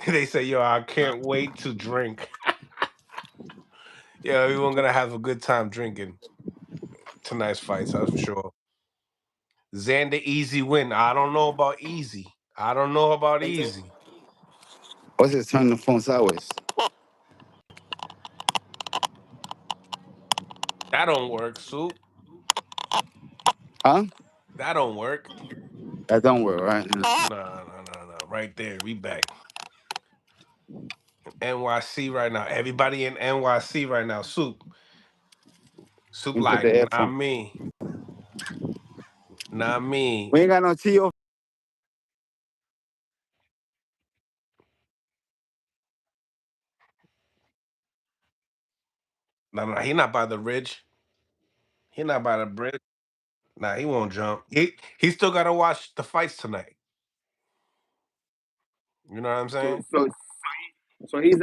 They say, yo, I can't wait to drink. Yeah, everyone gonna have a good time drinking tonight's fights, that's for sure. Xander easy win. I don't know about easy. I don't know about easy. What's this? Turn the phone sideways. That don't work, Soup. Huh? That don't work. That don't work, right? No. Right there, we back. NYC right now. Everybody in NYC right now. Soup. Soup Let me put like, the not earphone. me. Not me. We ain't got no Teo. No, he not by the ridge. He not by the bridge. Nah, he won't jump. He still gotta watch the fights tonight. You know what I'm So saying? so so he's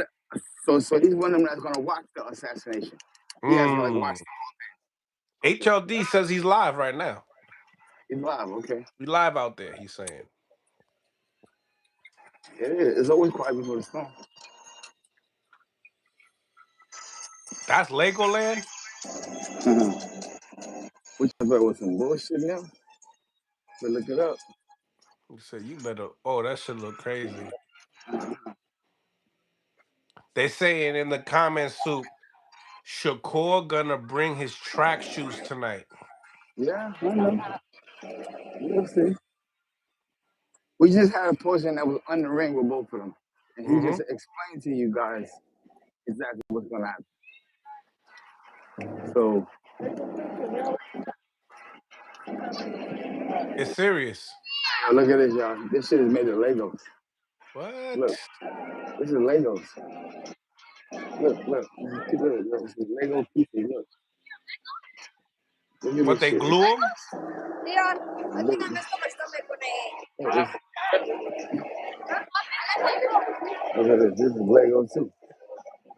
he's one of them that's gonna watch the assassination. He has to like watch. Mm. HLD says he's live right now. He's live, okay. We live out there, he's saying. It is. It's always quiet before the storm. That's Legoland? Which I thought was some bullshit now. So look it up. He said, you better. Oh, that should look crazy. They saying in the comments, Soup, Shakur gonna bring his track shoes tonight. Yeah, I know. We'll see. We just had a portion that was on the ring with both of them. And he Mm-hmm. just explained to you guys exactly what's gonna happen. So It's serious. look at this, y'all. This shit is made of Legos. Look, What? this is Legos. Look. This is Lego pieces. Look at What, this they shit. glue them? Look at this. This is Lego too.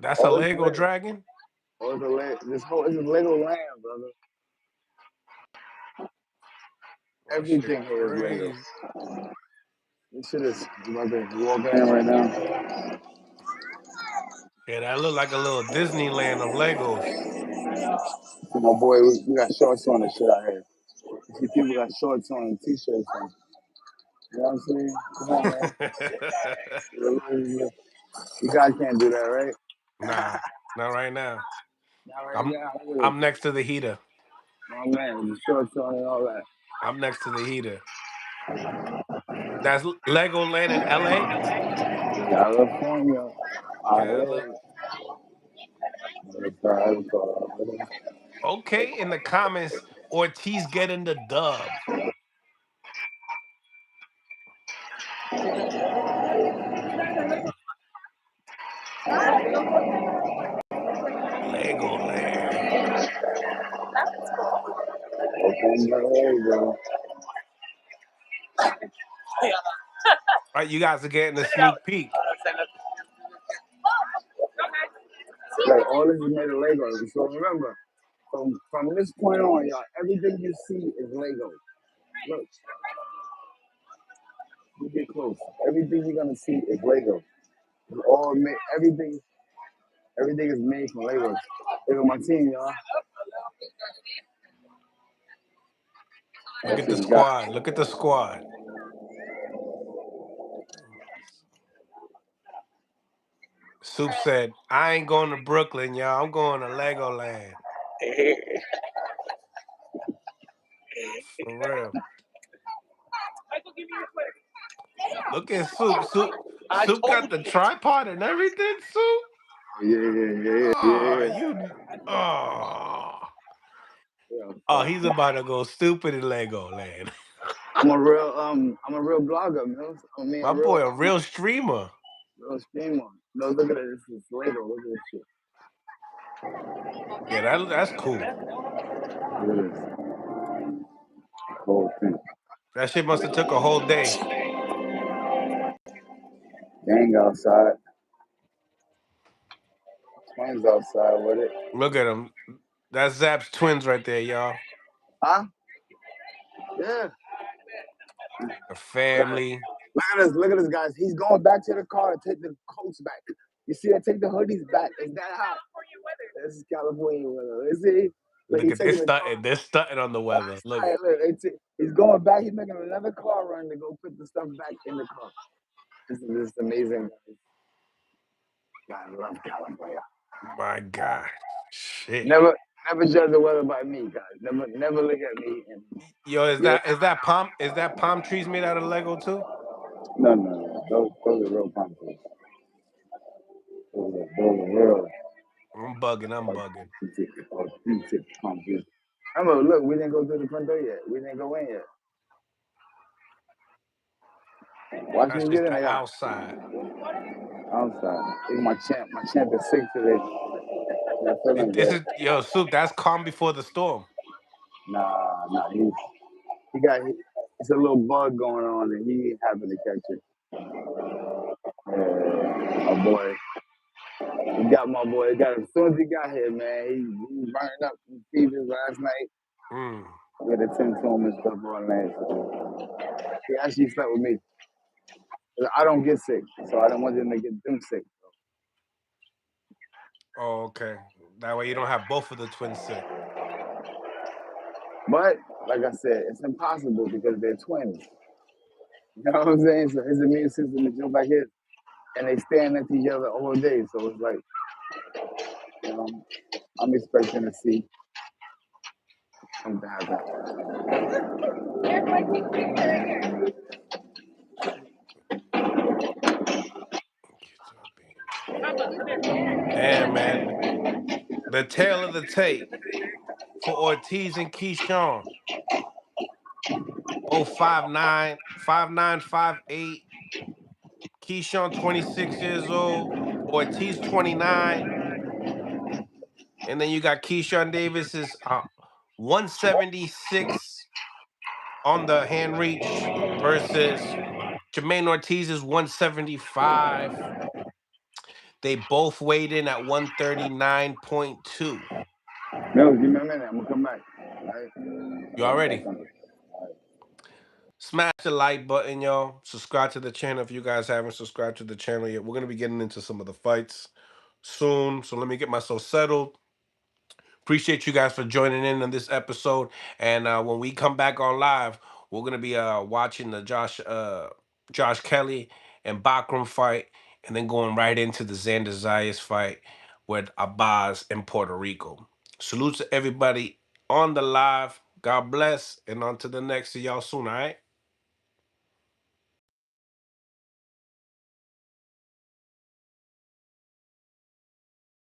That's a All this Lego Lego. dragon? This is Lego land, brother. That shit Everything here is Lego. crazy. This shit is about to walk in right now. Yeah, that look like a little Disneyland of Legos. So my boy, we got shorts on and shit out here. You see people got shorts on and t-shirts on. You know what I'm saying? Come on, man. You guys can't do that, right? Nah, not right now. Not right I'm now. Look at I'm next to the heater. my man with the shorts on and all that. I'm next to the heater. That's Legoland in LA? California. Cali. Island. Okay, in the comments, Ortiz getting the dub. Legoland. Right, you guys are getting a sneak peek. Like all this is made of Lego. So remember, from this point on, y'all, everything you see is Lego. Look. close. Everything you're gonna see is Lego. It's all made. Everything is made from Legos. Look at my team, y'all. Look That at the shit got. squad. Look at the squad. Soup said, I ain't going to Brooklyn, y'all. I'm going to Legoland. For real. Look at Soup. I Soup told got the tripod and everything, Soup. Oh, yeah. you. Oh. Yeah, Oh, so he's about to go stupid in Legoland. I'm a real blogger, man. I mean, My boy, a real streamer. real streamer. No, look at it. This is Lego. Look at this shit. Yeah, that's cool. Look at this whole thing. That shit must have took a whole day. Gang outside. Twins outside with it. Look at him. That's Zap's twins right there, y'all. Huh? Yeah. The family. Look at this, guys. He's going back to the car to take the coats back. You see that? Take the hoodies back. Is that hot? This is California weather. Is it? Look, Look he's at this taking the stunting. They're stunting on the weather. Look at. he's going back. He's making another car run to go put the stuff back in the car. This is amazing, guys. God, I love California. My God. Shit. Never judge the weather by me, guys. Never look at me and Yo, is yeah. that palm trees made out of Lego too? No. Those are real palm trees. Those are real I'm bugging. authentic palm trees. Remember, look, we didn't go through the front door yet. We didn't go in yet. Watch That's me get just in the there. outside. Outside. Look, my champ is sick today. Not feeling This good. is yo, Soup, that's calm before the storm. Nah. It's a little bug going on, and he happened to catch it. My boy. He got my boy. He got him. As soon as he got here, man, he was burning up some fevers last night. Mm. We had to tend to him and stuff all night. So he actually slept with me. I don't get sick, so I don't want him to get them sick. Oh, okay. That way you don't have both of the twins sick. But like I said, it's impossible because they're twins. You know what I'm saying? So his immune system is just like his, and they stand next to each other all day. So it's like, you know, I'm expecting to see something happen. Damn, man. The tail of the tape for Ortiz and Keyshawn. Both 5'9", 5'9", 5'8". Keyshawn 26 years old. Ortiz 29. And then you got Keyshawn Davis is 176 on the hand reach versus Jamaine Ortiz is 175. They both weighed in at 139.2. No, give me a minute. I'm gonna come back. All right. You already? Smash the like button, y'all. Subscribe to the channel if you guys haven't subscribed to the channel yet. We're going to be getting into some of the fights soon. So let me get myself settled. Appreciate you guys for joining in on this episode. And when we come back on live, we're going to be watching the Josh Kelly and Bakram fight. And then going right into the Xander Zayas fight with Abbas in Puerto Rico. Salute to everybody on the live. God bless. And on to the next. See y'all soon, all right?